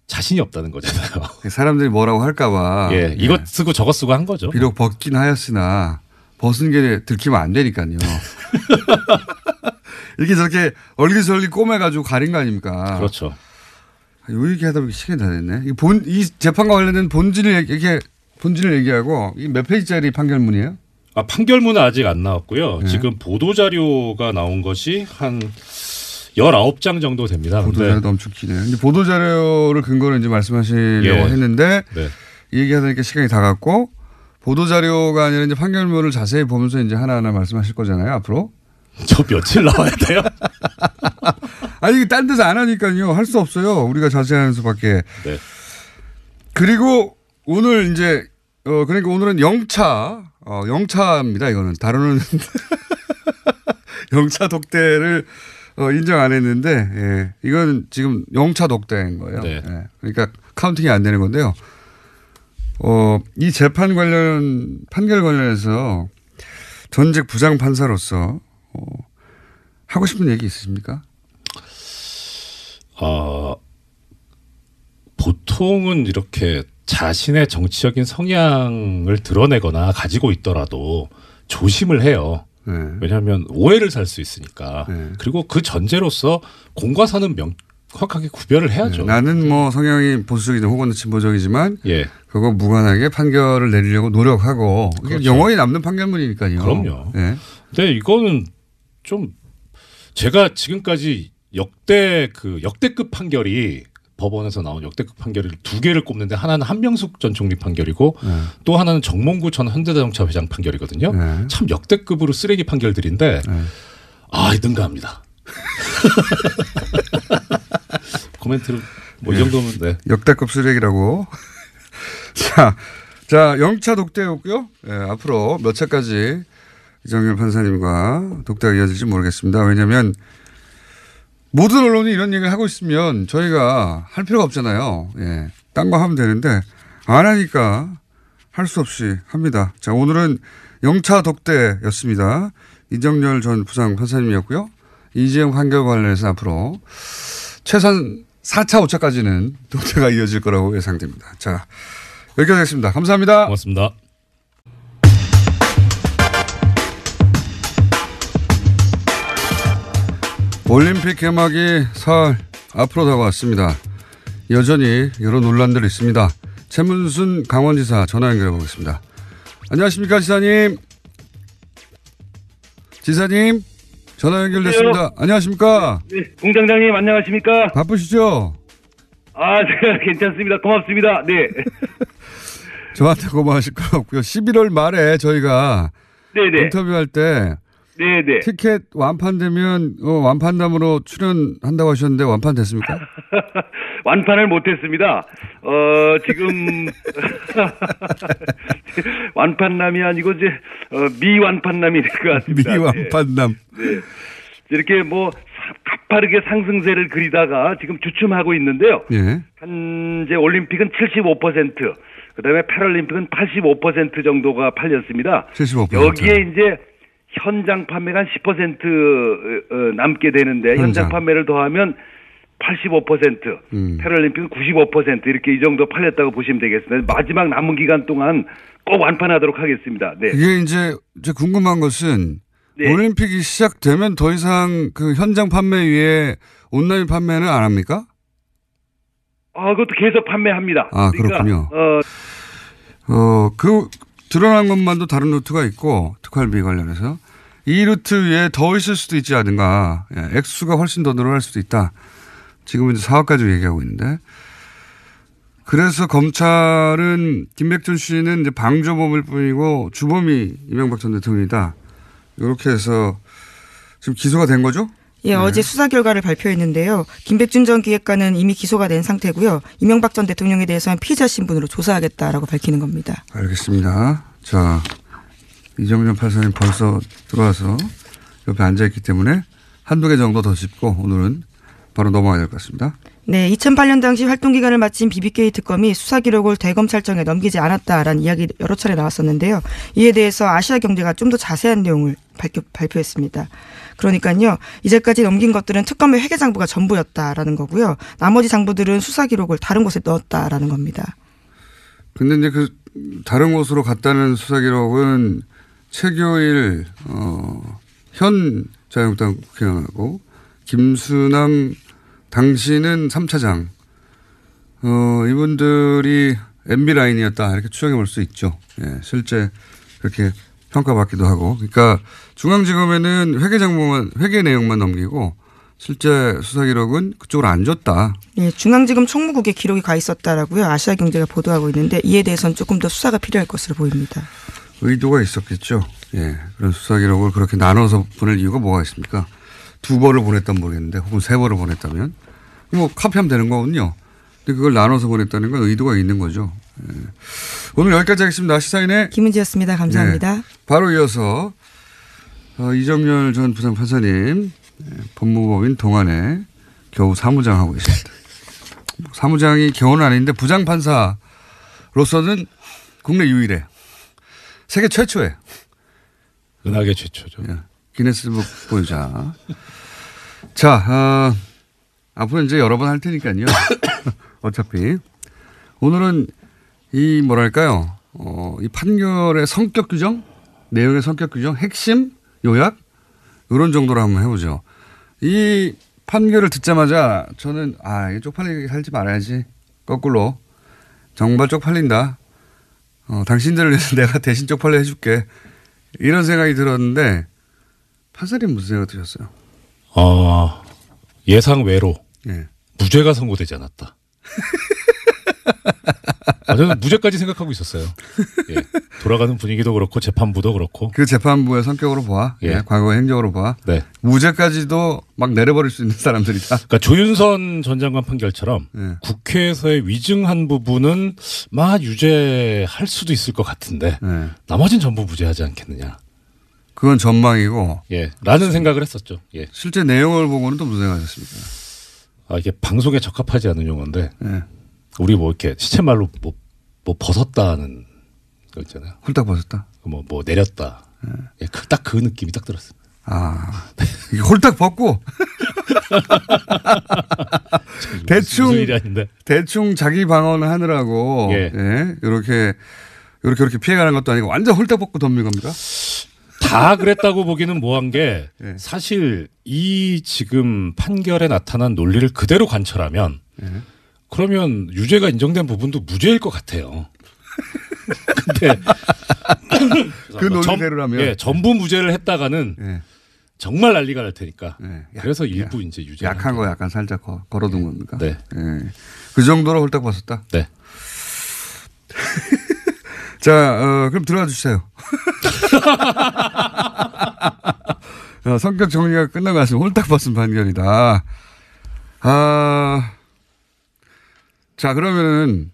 C: 자신이 없다는 거잖아요.
A: 사람들이 뭐라고 할까봐.
C: 예, 이것 쓰고 저것 쓰고 한 거죠.
A: 비록 벗긴 하였으나 벗은 게 들키면 안 되니까요. 이렇게 저렇게 얼기설기 꼬매가지고 가린 거 아닙니까?
C: 그렇죠.
A: 요 얘기하다 보니 시간이 다 됐네. 이 재판과 관련된 본질을 얘기하고 이 몇 페이지짜리 판결문이에요?
C: 아, 판결문은 아직 안 나왔고요.
A: 네.
C: 지금 보도자료가 나온 것이 한 19장 정도 됩니다.
A: 보도자료도 엄청 기네요. 근데 보도자료를 근거로 이제 말씀하시려고
C: 예.
A: 했는데
C: 네.
A: 이 얘기하다니까 시간이 다 갔고 보도자료가 아니라 이제 판결문을 자세히 보면서 이제 하나하나 말씀하실 거잖아요. 앞으로.
C: 저 며칠 나와야 돼요?
A: 아니 이게 딴 데서 안 하니까요. 할 수 없어요. 우리가 자세히 하는 수밖에.
C: 네.
A: 그리고 오늘 이제 그러니까 오늘은 영차입니다. 이거는 다루는 영차 독대를 인정 안 했는데 예. 이건 지금 영차 독대인 거예요.
C: 네.
A: 예. 그러니까 카운팅이 안 되는 건데요. 이 재판 판결 관련해서 전직 부장 판사로서 하고 싶은 얘기 있으십니까?
C: 보통은 이렇게 자신의 정치적인 성향을 드러내거나 가지고 있더라도 조심을 해요.
A: 네.
C: 왜냐하면 오해를 살 수 있으니까.
A: 네.
C: 그리고 그 전제로서 공과 사는 명확하게 구별을 해야죠.
A: 나는 뭐 성향이 보수적이든 혹은 진보적이지만
C: 예.
A: 그거 무관하게 판결을 내리려고 노력하고
C: 그렇죠.
A: 영원히 남는 판결문이니까요.
C: 그럼요.
A: 네.
C: 근데 이거는 좀 제가 지금까지 역대급 판결이 법원에서 나온 역대급 판결을 두 개를 꼽는데 하나는 한명숙 전 총리 판결이고 또 하나는 정몽구 전 현대자동차 회장 판결이거든요.
A: 네.
C: 참 역대급으로 쓰레기 판결들인데 능가합니다. 코멘트를 뭐 이 정도면 네.
A: 역대급 쓰레기라고. 자, 영차 독대였고요. 네, 앞으로 몇 차까지 이정열 판사님과 독대가 이어질지 모르겠습니다. 왜냐하면 모든 언론이 이런 얘기를 하고 있으면 저희가 할 필요가 없잖아요. 예, 딴 거 하면 되는데 안 하니까 할 수 없이 합니다. 자, 오늘은 영차 독대였습니다. 이정열 전 부장 판사님이었고요. 이재용 판결 관련해서 앞으로 최소한 4차, 5차까지는 독대가 이어질 거라고 예상됩니다. 자, 여기까지 하겠습니다. 감사합니다.
C: 고맙습니다.
A: 올림픽 개막이 사흘 앞으로 다가왔습니다. 여전히 여러 논란들이 있습니다. 최문순 강원지사 전화 연결해 보겠습니다. 안녕하십니까, 지사님. 지사님, 전화 연결됐습니다. 안녕하십니까.
D: 네, 공장장님 안녕하십니까?
A: 바쁘시죠?
D: 제가 괜찮습니다. 고맙습니다. 네.
A: 저한테 고마우실 거 없고요. 11월 말에 저희가
D: 네네.
A: 인터뷰할 때
D: 네네.
A: 티켓 완판되면 완판담으로 출연한다고 하셨는데 완판됐습니까?
D: 완판을 못했습니다. 지금 완판남이 아니고 이제 미완판남이 될 것 같습니다.
A: 미완판남.
D: 네. 이렇게 뭐 가파르게 상승세를 그리다가 지금 주춤하고 있는데요.
A: 예.
D: 현재 올림픽은 75%, 그다음에 패럴림픽은 85% 정도가 팔렸습니다.
A: 75%.
D: 여기에 이제 현장 판매가 한 10% 남게 되는데 현장 판매를 더하면 85%, 패럴림픽은 95% 이렇게 이 정도 팔렸다고 보시면 되겠습니다. 마지막 남은 기간 동안 꼭 완판하도록 하겠습니다. 네.
A: 이게 이제 궁금한 것은
D: 네.
A: 올림픽이 시작되면 더 이상 그 현장 판매 위에 온라인 판매는 안 합니까?
D: 그것도 계속 판매합니다.
A: 그렇군요. 그 드러난 것만도 다른 루트가 있고 특활비 관련해서 이 루트 위에 더 있을 수도 있지 않은가. 예, 액수가 훨씬 더 늘어날 수도 있다. 지금은 이제 4억까지 얘기하고 있는데. 그래서 검찰은 김백준 씨는 이제 방조범일 뿐이고 주범이 이명박 전 대통령이다. 이렇게 해서 지금 기소가 된 거죠?
B: 예, 어제 수사 결과를 발표했는데요. 김백준 전 기획관은 이미 기소가 된 상태고요. 이명박 전 대통령에 대해서는 피의자 신분으로 조사하겠다라고 밝히는 겁니다.
A: 알겠습니다. 자, 이정열 판사님 벌써 들어와서 옆에 앉아있기 때문에 한두 개 정도 더 짚고 오늘은 바로 넘어가야 될 것 같습니다.
B: 네, 2008년 당시 활동기간을 마친 BBK 특검이 수사 기록을 대검찰청에 넘기지 않았다라는 이야기 여러 차례 나왔었는데요. 이에 대해서 아시아경제가 좀 더 자세한 내용을 발표했습니다. 그러니까요, 이제까지 넘긴 것들은 특검의 회계장부가 전부였다라는 거고요. 나머지 장부들은 수사 기록을 다른 곳에 넣었다라는 겁니다.
A: 근데 이제 그 다른 곳으로 갔다는 수사 기록은 최교일 현 자유한국당 국회의원하고 김수남 당시는 3차장 이분들이 MB 라인이었다 이렇게 추정해 볼 수 있죠. 예, 실제 그렇게 평가받기도 하고. 그러니까 중앙지검에는 회계 내용만 넘기고 실제 수사 기록은 그쪽으로 안 줬다.
B: 예, 중앙지검 총무국에 기록이 가 있었다라고요. 아시아경제가 보도하고 있는데 이에 대해서는 조금 더 수사가 필요할 것으로 보입니다.
A: 의도가 있었겠죠. 예, 그런 수사 기록을 그렇게 나눠서 보낼 이유가 뭐가 있습니까? 2번을 보냈다면 모르겠는데 혹은 3번을 보냈다면 뭐 카피하면 되는 거군요. 근데 그걸 나눠서 보냈다는 건 의도가 있는 거죠. 예. 오늘 여기까지 하겠습니다. 시사인의
B: 김은지였습니다. 감사합니다.
A: 예, 바로 이어서 이정열 전 부장 판사님 법무법인 동안에 겨우 사무장 하고 계십니다. 사무장이 겨우는 아닌데 부장 판사로서는 국내 유일해. 세계 최초에.
C: 은하계 최초죠.
A: 예. 기네스북 보유자. 자, 앞으로 이제 여러 번 할 테니까요. 어차피. 오늘은 이 뭐랄까요. 이 판결의 성격 규정, 내용의 성격 규정, 핵심, 요약, 이런 정도로 한번 해보죠. 이 판결을 듣자마자 저는, 이게 쪽팔리게 살지 말아야지. 거꾸로. 정말 쪽팔린다. 당신들을 위해서 내가 대신 쪽팔려 해줄게. 이런 생각이 들었는데, 판사님 무슨 생각 드셨어요?
C: 예상 외로
A: 예.
C: 무죄가 선고되지 않았다. 저는 무죄까지 생각하고 있었어요. 예. 돌아가는 분위기도 그렇고 재판부도 그렇고.
A: 그 재판부의 성격으로 봐.
C: 예.
A: 예. 과거의 행적으로 봐.
C: 네.
A: 무죄까지도 막 내려버릴 수 있는 사람들이다.
C: 그러니까 조윤선 전 장관 판결처럼
A: 예.
C: 국회에서의 위증한 부분은 막 유죄할 수도 있을 것 같은데
A: 예.
C: 나머지는 전부 무죄하지 않겠느냐.
A: 그건 전망이고.
C: 예. 라는 생각을 했었죠. 예.
A: 실제 내용을 보고는 또 무슨 생각하셨습니까?
C: 아, 이게 방송에 적합하지 않은 용어인데
A: 예.
C: 우리 뭐 이렇게 시체말로 뭐 벗었다는 거 있잖아요.
A: 홀딱 벗었다.
C: 뭐 내렸다. 예, 딱 그 느낌이 딱 들었어요.
A: 아, 이게 홀딱 벗고
C: 무슨 일이 아닌데.
A: 대충 자기 방어를 하느라고
C: 예.
A: 예. 이렇게 피해가는 것도 아니고 완전 홀딱 벗고 덮는 겁니까?
C: 다 그랬다고 보기는 뭐한 게
A: 예.
C: 사실 이 지금 판결에 나타난 논리를 그대로 관철하면
A: 예.
C: 그러면 유죄가 인정된 부분도 무죄일 것 같아요. 근데
A: 그 논리대로라면
C: 예, 전부 무죄를 했다가는
A: 예.
C: 정말 난리가 날 테니까.
A: 예.
C: 그래서 일부 이제 유죄.
A: 약한 거 약간 살짝 걸어둔 겁니까?
C: 네.
A: 예. 그 정도로 홀딱 벗었다.
C: 네.
A: 자, 그럼 들어가 주세요. 성격 정리가 끝난 것 같습니다. 홀딱 벗은 판결이다. 자, 그러면은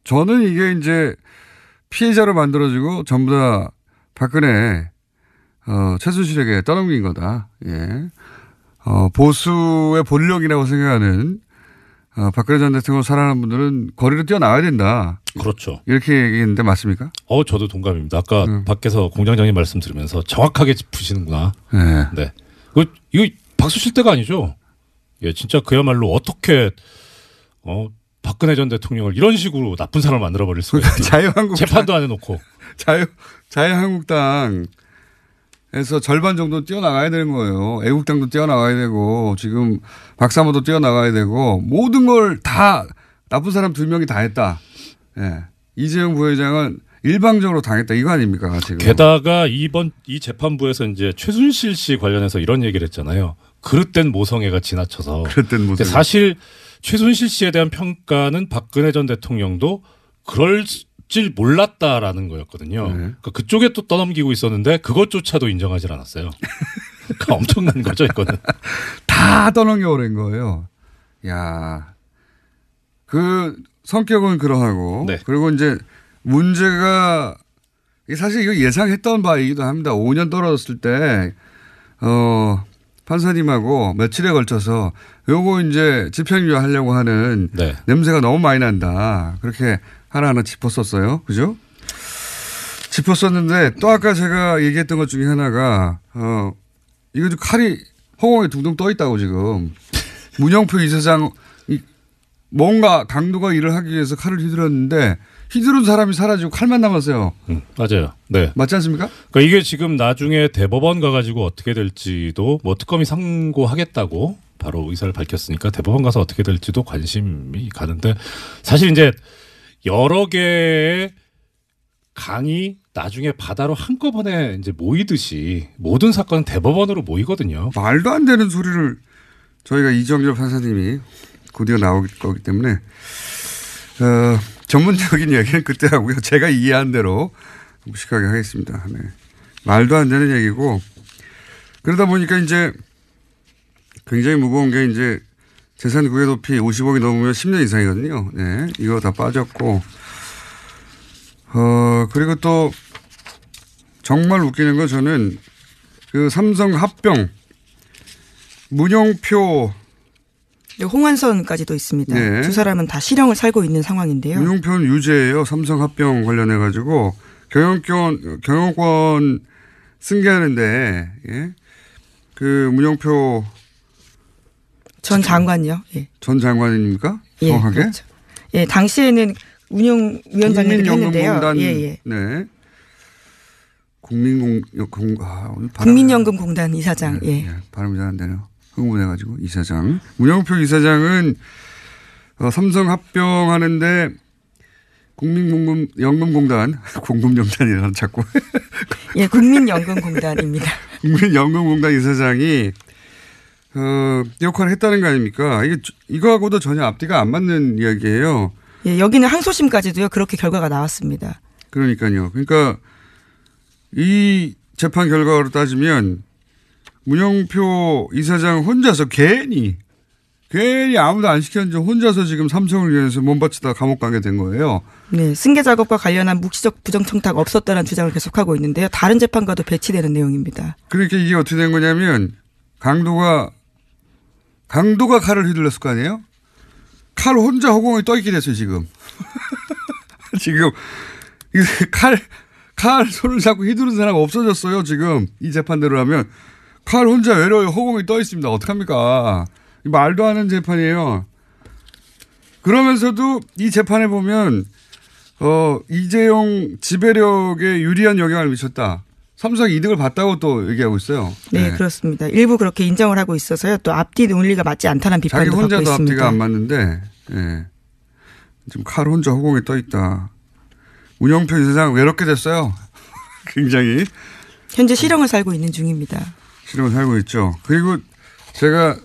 A: 저는 이게 이제 피해자로 만들어지고 전부 다 박근혜, 최순실에게 떠넘긴 거다. 예. 보수의 본력이라고 생각하는 박근혜 전 대통령 사랑하는 분들은 거리로 뛰어나와야 된다.
C: 그렇죠.
A: 이렇게 얘기했는데 맞습니까?
C: 저도 동감입니다. 아까 밖에서 공장장님 말씀 들으면서 정확하게 짚으시는구나.
A: 네.
C: 네. 이거 박수 칠 때가 아니죠. 예, 진짜 그야말로 어떻게 박근혜 전 대통령을 이런 식으로 나쁜 사람을 만들어 버릴 수가 있어요.
A: 자유한국당
C: 재판도 안 해놓고.
A: 자유한국당에서 절반 정도 뛰어나가야 되는 거예요. 애국당도 뛰어나가야 되고 지금 박사모도 뛰어나가야 되고 모든 걸 다 나쁜 사람 2명이 다 했다. 예. 이재용 부회장은 일방적으로 당했다 이거 아닙니까 지금?
C: 게다가 이 재판부에서 이제 최순실 씨 관련해서 이런 얘기를 했잖아요. 그릇된 모성애가 지나쳐서.
A: 그릇된 모성애.
C: 사실 최순실 씨에 대한 평가는 박근혜 전 대통령도 그럴 줄 몰랐다라는 거였거든요.
A: 네.
C: 그러니까 그쪽에 또 떠넘기고 있었는데 그것조차도 인정하지 않았어요. 그러니까 엄청난 거죠, 이거는.
A: 다 떠넘겨버린 거예요. 야, 그 성격은 그러하고
C: 네.
A: 그리고 이제 문제가 사실 이거 예상했던 바이기도 합니다. 5년 떨어졌을 때 판사님하고 며칠에 걸쳐서 요거 이제 집행유예 하려고 하는
C: 네.
A: 냄새가 너무 많이 난다. 그렇게 하나하나 짚었었어요. 그죠? 짚었었는데 또 아까 제가 얘기했던 것 중에 하나가 이거 칼이 허공에 둥둥 떠 있다고 지금. 문영표 이사장 뭔가 강도가 일을 하기 위해서 칼을 휘둘렀는데 휘두른 사람이 사라지고 칼만 남았어요.
C: 맞아요. 네.
A: 맞지 않습니까?
C: 그러니까 이게 지금 나중에 대법원 가가지고 어떻게 될지도 뭐 특검이 상고하겠다고 바로 의사를 밝혔으니까 대법원 가서 어떻게 될지도 관심이 가는데 사실 이제 여러 개의 강이 나중에 바다로 한꺼번에 이제 모이듯이 모든 사건은 대법원으로 모이거든요.
A: 말도 안 되는 소리를 저희가 이정열 판사님이 곧이어 나올 거기 때문에 전문적인 얘기는 그때 하고요. 제가 이해한 대로 무식하게 하겠습니다. 네. 말도 안 되는 얘기고 그러다 보니까 이제 굉장히 무거운 게 이제 재산 구개 높이 50억이 넘으면 10년 이상이거든요. 네. 이거 다 빠졌고 그리고 또 정말 웃기는 거 저는 그 삼성 합병 문영표
B: 홍한선까지도 있습니다.
A: 네.
B: 두 사람은 다 실형을 살고 있는 상황인데요.
A: 문영표는 유죄예요. 삼성 합병 관련해 가지고 경영권 승계하는데 예? 그 문영표
B: 전 장관요. 예.
A: 전 장관입니까?
B: 예,
A: 정확하게?
B: 그렇죠. 예, 당시에는 운영위원장을 했는데요.
A: 국민연금공단
B: 예, 예.
A: 네.
B: 국민연금공단 이사장.
A: 네,
B: 예.
A: 네, 발음이 잘 안 되네요. 흥분해가지고 이사장. 문영표 이사장은 삼성 합병하는데 국민연금공단 공금연단이라는 자꾸
B: 예, 국민연금공단입니다.
A: 국민연금공단 이사장이 역할을 했다는 거 아닙니까? 이거하고도 전혀 앞뒤가 안 맞는 이야기예요.
B: 예, 여기는 항소심까지도요. 그렇게 결과가 나왔습니다.
A: 그러니까요. 그러니까 이 재판 결과로 따지면 문영표 이사장 혼자서 괜히 아무도 안 시켰는지 혼자서 지금 삼성을 위해서 몸바치다 감옥 가게 된 거예요.
B: 네, 승계 작업과 관련한 묵시적 부정청탁 없었다는 주장을 계속하고 있는데요. 다른 재판과도 배치되는 내용입니다.
A: 그러니까 이게 어떻게 된 거냐면 강도가 칼을 휘둘렀을 거 아니에요? 칼 혼자 허공에 떠 있게 됐어요 지금. 지금 칼 손을 잡고 휘두른 사람 없어졌어요 지금. 이 재판대로 하면 칼 혼자 외로이 허공에 떠 있습니다. 어떡합니까? 말도 안 하는 재판이에요. 그러면서도 이 재판에 보면 이재용 지배력에 유리한 영향을 미쳤다. 삼성이 이득을 봤다고 또 얘기하고 있어요.
B: 네, 그렇습니다. 일부 그렇게 인정을 하고 있어서요. 또 앞뒤 논리가 맞지 않다는 비판도 받고 있습니다.
A: 자기 혼자도 앞뒤가 안 맞는데 지금 칼 혼자 허공에 떠 있다. 문영표 이사장 외롭게 됐어요. 굉장히.
B: 현재 실형을 살고 있는 중입니다.
A: 실형을 살고 있죠. 그리고 제가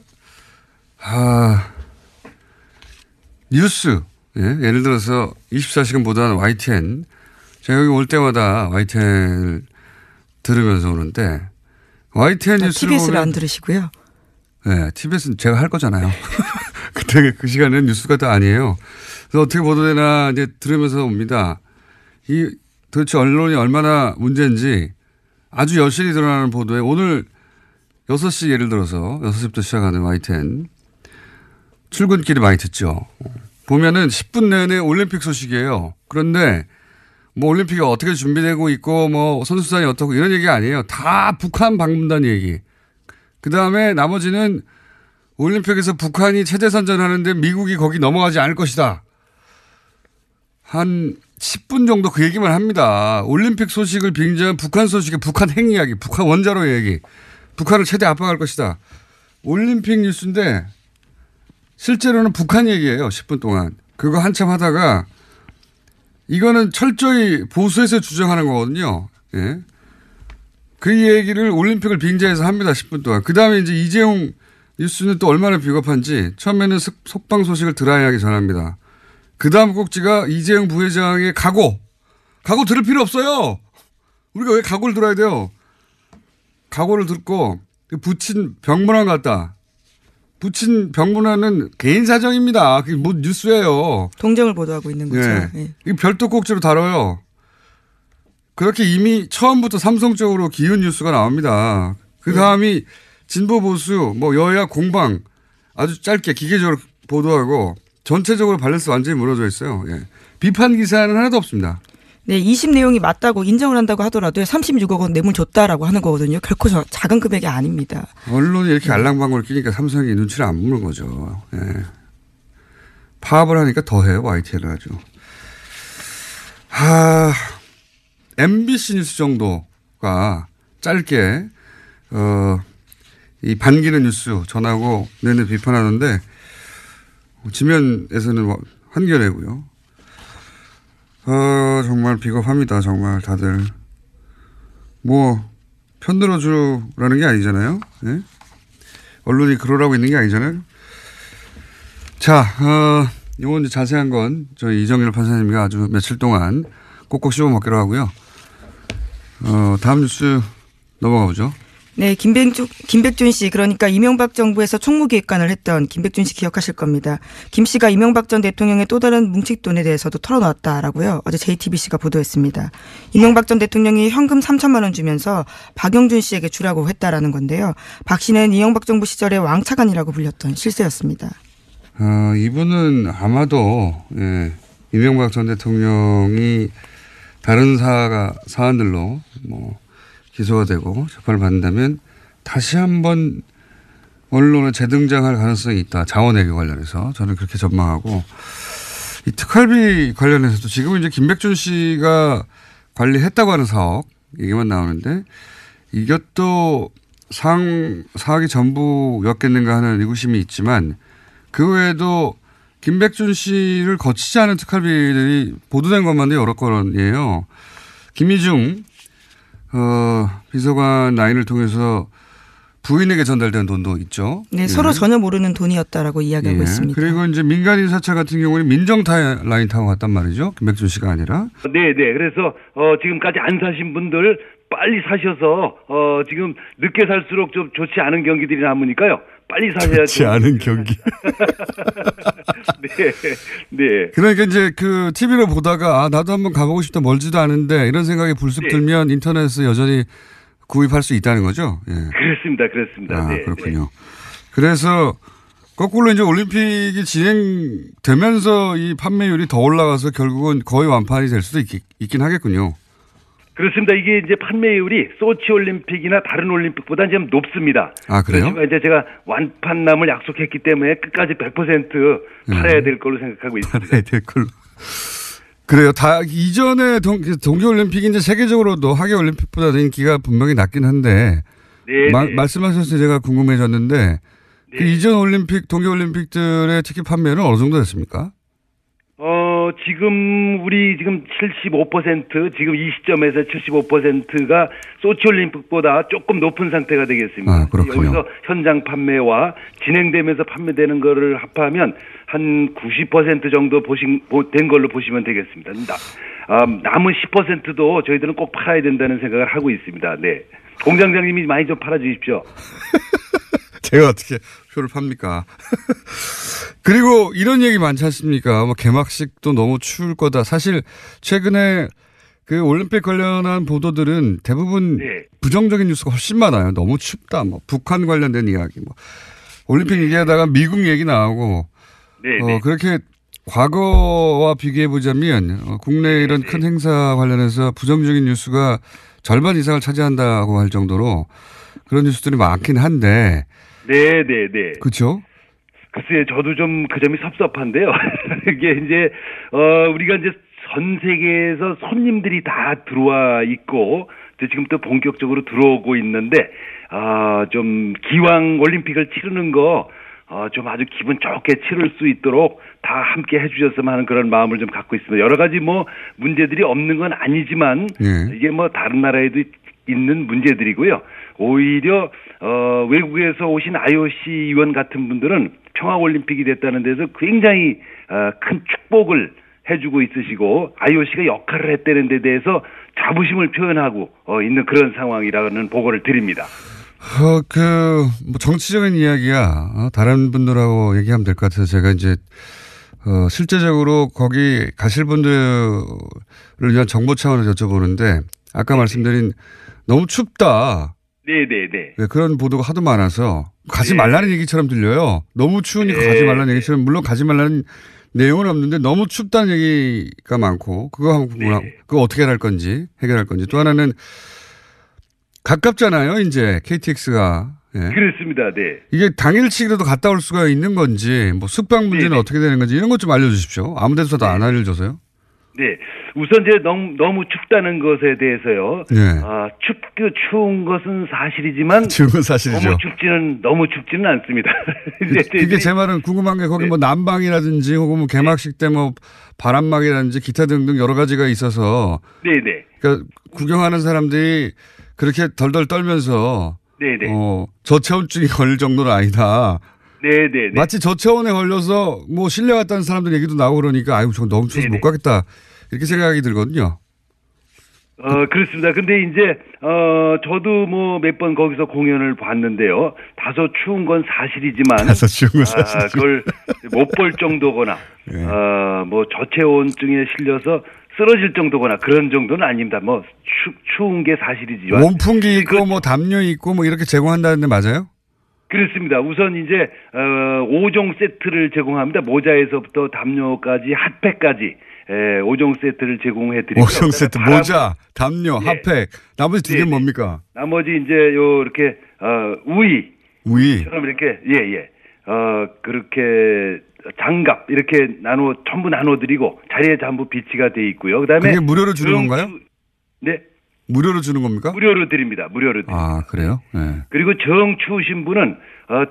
A: 뉴스 예를 들어서 24시간 보도하는 YTN 제가 여기 올 때마다 YTN을 들으면서 오는데 YTN 뉴스를
B: TBS를
A: 보면
B: 안 들으시고요.
A: 네, TBS는 제가 할 거잖아요. 그때 그 시간에는 뉴스가 또 아니에요. 그래서 어떻게 보도되나 이제 들으면서 옵니다. 도대체 언론이 얼마나 문제인지 아주 여실히 드러나는 보도에 오늘 6시 예를 들어서 6시부터 시작하는 YTN 출근길이 많이 듣죠. 보면은 10분 내내 올림픽 소식이에요. 그런데 뭐 올림픽이 어떻게 준비되고 있고 뭐 선수단이 어떻고 이런 얘기 아니에요. 다 북한 방문단 얘기. 그다음에 나머지는 올림픽에서 북한이 체제 선전하는데 미국이 거기 넘어가지 않을 것이다. 한 10분 정도 그 얘기만 합니다. 올림픽 소식을 빙자한 북한 소식의 북한 핵 이야기, 북한 원자로 얘기. 북한을 최대 압박할 것이다. 올림픽 뉴스인데 실제로는 북한 얘기예요. 10분 동안. 그거 한참 하다가 이거는 철저히 보수에서 주장하는 거거든요. 예. 그 얘기를 올림픽을 빙자해서 합니다. 10분 동안. 그다음에 이제 이재용 뉴스는 또 얼마나 비겁한지 처음에는 속방 소식을 드라이하게 전합니다. 그다음 꼭지가 이재용 부회장의 각오 들을 필요 없어요. 우리가 왜 각오를 들어야 돼요. 각오를 듣고 부친 병문안 갔다. 부친 병문안은 개인 사정입니다. 그게 뭐 뉴스예요.
B: 동정을 보도하고 있는 거죠.
A: 네.
B: 네.
A: 이 별도 꼭지로 다뤄요. 그렇게 이미 처음부터 삼성 쪽으로 기운 뉴스가 나옵니다. 그 다음이 진보 보수 뭐 여야 공방 아주 짧게 기계적으로 보도하고 전체적으로 밸런스 완전히 무너져 있어요. 예. 비판 기사는 하나도 없습니다.
B: 네, 20 내용이 맞다고 인정을 한다고 하더라도 36억 원 뇌물 줬다라고 하는 거거든요. 결코 작은 금액이 아닙니다.
A: 언론이 이렇게 알랑방구를 끼니까 삼성이 눈치를 안 보는 거죠. 예. 파업을 하니까 더해요. YTN을 아주. MBC 뉴스 정도가 짧게 이 반기는 뉴스 전하고 내내 비판하는데 지면에서는 한겨레고요. 정말 비겁합니다. 정말 다들. 뭐 편들어 주라는 게 아니잖아요. 네? 언론이 그러라고 있는 게 아니잖아요. 자, 이건 이제 자세한 건 저희 이정일 판사님과 아주 며칠 동안 꼭꼭 씹어 먹기로 하고요. 다음 뉴스 넘어가 보죠.
B: 네, 김백준 씨, 그러니까 이명박 정부에서 총무기획관을 했던 김백준 씨 기억하실 겁니다. 김 씨가 이명박 전 대통령의 또 다른 뭉칫돈에 대해서도 털어놓았다라고요. 어제 JTBC가 보도했습니다. 이명박 전 대통령이 현금 3천만 원 주면서 박영준 씨에게 주라고 했다라는 건데요. 박 씨는 이명박 정부 시절에 왕차관이라고 불렸던 실세였습니다.
A: 이분은 아마도 이명박 전 대통령이 다른 사안들로 뭐 기소가 되고 재판을 받는다면 다시 한번 언론에 재등장할 가능성이 있다. 자원외교 관련해서 저는 그렇게 전망하고 이 특활비 관련해서도 지금 이제 김백준 씨가 관리했다고 하는 사업 얘기만 나오는데 이것도 사학이 전부였겠는가 하는 의구심이 있지만 그 외에도 김백준 씨를 거치지 않은 특활비들이 보도된 것만도 여러 건이에요. 김희중 비서관 라인을 통해서 부인에게 전달된 돈도 있죠.
B: 네, 서로 전혀 모르는 돈이었다라고 이야기하고 있습니다.
A: 그리고 이제 민간 인사차 같은 경우는 민정타 라인 타고 갔단 말이죠. 김백준 씨가 아니라.
D: 네. 그래서 지금까지 안 사신 분들 빨리 사셔서 지금 늦게 살수록 좀 좋지 않은 경기들이 남으니까요. 빨리 사셔야죠.
A: 좋지 않은 경기.
D: 네.
A: 그러니까 이제 그 TV로 보다가 나도 한번 가보고 싶다 멀지도 않은데 이런 생각이 불쑥 들면 인터넷에서 여전히 구입할 수 있다는 거죠. 예.
D: 그렇습니다.
A: 아,
D: 네.
A: 그렇군요. 그래서 거꾸로 이제 올림픽이 진행되면서 이 판매율이 더 올라가서 결국은 거의 완판이 될 수도 있긴 하겠군요.
D: 그렇습니다. 이게 이제 판매율이 소치 올림픽이나 다른 올림픽보다 좀 높습니다.
A: 아, 그래요?
D: 그렇지만 이제 제가 완판남을 약속했기 때문에 끝까지 100% 팔아야 될 걸로 생각하고 있습니다.
A: 팔아야 될 걸로. 그래요. 다 이전에 동계올림픽이 이제 세계적으로도 하계올림픽보다 인기가 분명히 낮긴 한데 말씀하셔서 제가 궁금해졌는데 그 이전 올림픽 동계올림픽들의 티켓 판매는 어느 정도 됐습니까?
D: 지금 우리 지금 75% 지금 이 시점에서 75%가 소치 올림픽보다 조금 높은 상태가 되겠습니다.
A: 아, 그렇군요.
D: 여기서 현장 판매와 진행되면서 판매되는 거를 합하면 한 90% 정도 된 걸로 보시면 되겠습니다. 남은 10%도 저희들은 꼭 팔아야 된다는 생각을 하고 있습니다. 네. 공장장님이 많이 좀 팔아 주십시오.
A: 제가 어떻게 표를 팝니까? 그리고 이런 얘기 많지 않습니까? 뭐 개막식도 너무 추울 거다. 사실 최근에 그 올림픽 관련한 보도들은 대부분 부정적인 뉴스가 훨씬 많아요. 너무 춥다. 뭐 북한 관련된 이야기, 뭐 올림픽 얘기하다가 미국 얘기 나오고 그렇게 과거와 비교해 보자면 국내 이런 큰 행사 관련해서 부정적인 뉴스가 절반 이상을 차지한다고 할 정도로 그런 뉴스들이 많긴 한데.
D: 네.
A: 그렇죠.
D: 글쎄요, 저도 좀 그 점이 섭섭한데요. 이게 이제 우리가 이제 전 세계에서 손님들이 다 들어와 있고 지금 또 본격적으로 들어오고 있는데 좀 기왕 올림픽을 치르는 거 좀 아주 기분 좋게 치를 수 있도록 다 함께 해주셨으면 하는 그런 마음을 좀 갖고 있습니다. 여러 가지 뭐 문제들이 없는 건 아니지만 이게 뭐 다른 나라에도 있는 문제들이고요. 오히려 외국에서 오신 IOC 위원 같은 분들은 평화올림픽이 됐다는 데서 굉장히 큰 축복을 해주고 있으시고 IOC가 역할을 했다는 데 대해서 자부심을 표현하고 있는 그런 상황이라는 보고를 드립니다.
A: 뭐 정치적인 이야기야. 다른 분들하고 얘기하면 될 것 같아서 제가 이제 실제적으로 거기 가실 분들을 위한 정보 차원에서 여쭤보는데 아까 말씀드린 너무 춥다.
D: 네.
A: 그런 보도가 하도 많아서 가지 말라는 얘기처럼 들려요. 너무 추우니까 가지 말라는 얘기처럼 물론 가지 말라는 내용은 없는데 너무 춥다는 얘기가 많고 그거 어떻게 해결할 건지 또 하나는 가깝잖아요. 이제 KTX가.
D: 그렇습니다. 네.
A: 이게 당일치기라도 갔다 올 수가 있는 건지 뭐 숙박 문제는 어떻게 되는 건지 이런 것 좀 알려주십시오. 아무 데서도 안 알려줘서요.
D: 네. 우선 이제 너무 춥다는 것에 대해서요. 추운 것은 사실이지만
A: 추운 건 사실이죠.
D: 너무 춥지는 않습니다.
A: 그게 제 말은 궁금한 게 거기 뭐 난방이라든지 혹은 뭐 개막식 때 뭐 바람막이라든지 기타 등등 여러 가지가 있어서 그러니까 구경하는 사람들이 그렇게 덜덜 떨면서 저체온증이 걸릴 정도는 아니다. 마치 저체온에 걸려서 뭐 실내 갔다는 사람들 얘기도 나오고 그러니까 아이고 저 너무 추워서 못 가겠다 이렇게 생각이 들거든요.
D: 그렇습니다. 근데 이제 저도 뭐 몇 번 거기서 공연을 봤는데요. 다소 추운 건 사실이지만 그걸 못 볼 정도거나 뭐 저체온증에 실려서 쓰러질 정도거나 그런 정도는 아닙니다. 뭐 추운 게 사실이지만
A: 온풍기 있고 뭐 담요 있고 뭐 이렇게 제공한다는데 맞아요?
D: 그렇습니다. 우선 이제 5종 세트를 제공합니다. 모자에서부터 담요까지 핫팩까지 5종 세트를 제공해 드리고
A: 5종 세트 모자, 담요, 핫팩. 나머지 두 개는 뭡니까?
D: 나머지 이제 이렇게 우이처럼 이렇게 그렇게 장갑 이렇게 전부 나눠 드리고 자리에 전부 비치가 돼 있고요. 그다음에
A: 그게 무료로 주는 건가요?
D: 네.
A: 무료로 주는 겁니까?
D: 무료로 드립니다.
A: 아, 그래요? 네.
D: 그리고 정 추우신 분은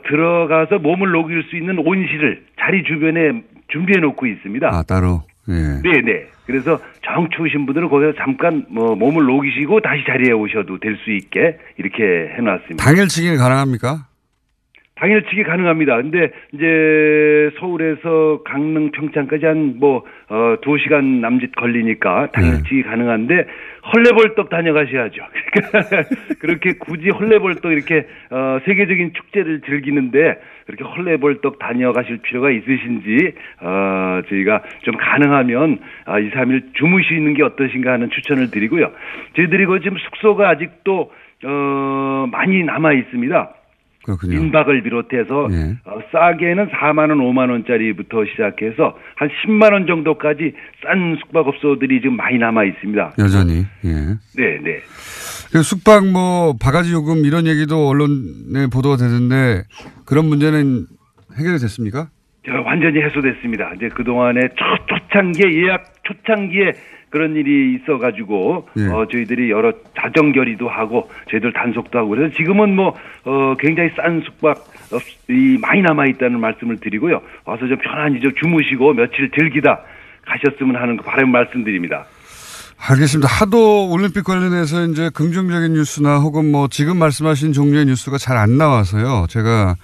D: 들어가서 몸을 녹일 수 있는 온실을 자리 주변에 준비해 놓고 있습니다.
A: 아, 따로. 예.
D: 네네. 그래서 정 추우신 분들은 거기서 잠깐 뭐 몸을 녹이시고 다시 자리에 오셔도 될 수 있게 이렇게 해놨습니다.
A: 당일치기는 가능합니까?
D: 당일치기 가능합니다. 근데 이제 서울에서 강릉 평창까지 한 2시간 남짓 걸리니까 당일치기 가능한데 헐레벌떡 다녀가셔야죠. 그러니까 그렇게 굳이 헐레벌떡 이렇게 세계적인 축제를 즐기는데 그렇게 헐레벌떡 다녀가실 필요가 있으신지 저희가 좀 가능하면 2, 3일 주무시는 게 어떠신가 하는 추천을 드리고요. 저희들이 지금 숙소가 아직도 많이 남아 있습니다.
A: 그렇군요.
D: 민박을 비롯해서
A: 예.
D: 싸게는 4만 원, 5만 원짜리부터 시작해서 한 10만 원 정도까지 싼 숙박업소들이 지금 많이 남아 있습니다.
A: 여전히. 예.
D: 네, 네.
A: 그 숙박 바가지 요금 이런 얘기도 언론에 보도가 되는데 그런 문제는 해결이 됐습니까?
D: 완전히 해소됐습니다. 이제 그동안에 초창기에 예약 초창기에 그런 일이 있어가지고
A: 예.
D: 저희들이 여러 자정 결의도 하고 저희들 단속도 하고 그래서 지금은 굉장히 싼 숙박이 많이 남아 있다는 말씀을 드리고요. 와서 좀 편안히 좀 주무시고 며칠 즐기다 가셨으면 하는 바람 말씀드립니다.
A: 알겠습니다. 하도 올림픽 관련해서 이제 긍정적인 뉴스나 혹은 지금 말씀하신 종류의 뉴스가 잘 안 나와서요. 제가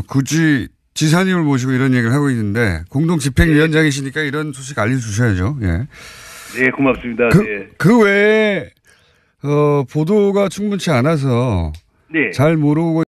A: 굳이 지사님을 모시고 이런 얘기를 하고 있는데 공동 집행위원장이시니까 이런 소식 알려주셔야죠. 예.
D: 네, 고맙습니다.
A: 그 외에 보도가 충분치 않아서
D: 네.
A: 잘 모르고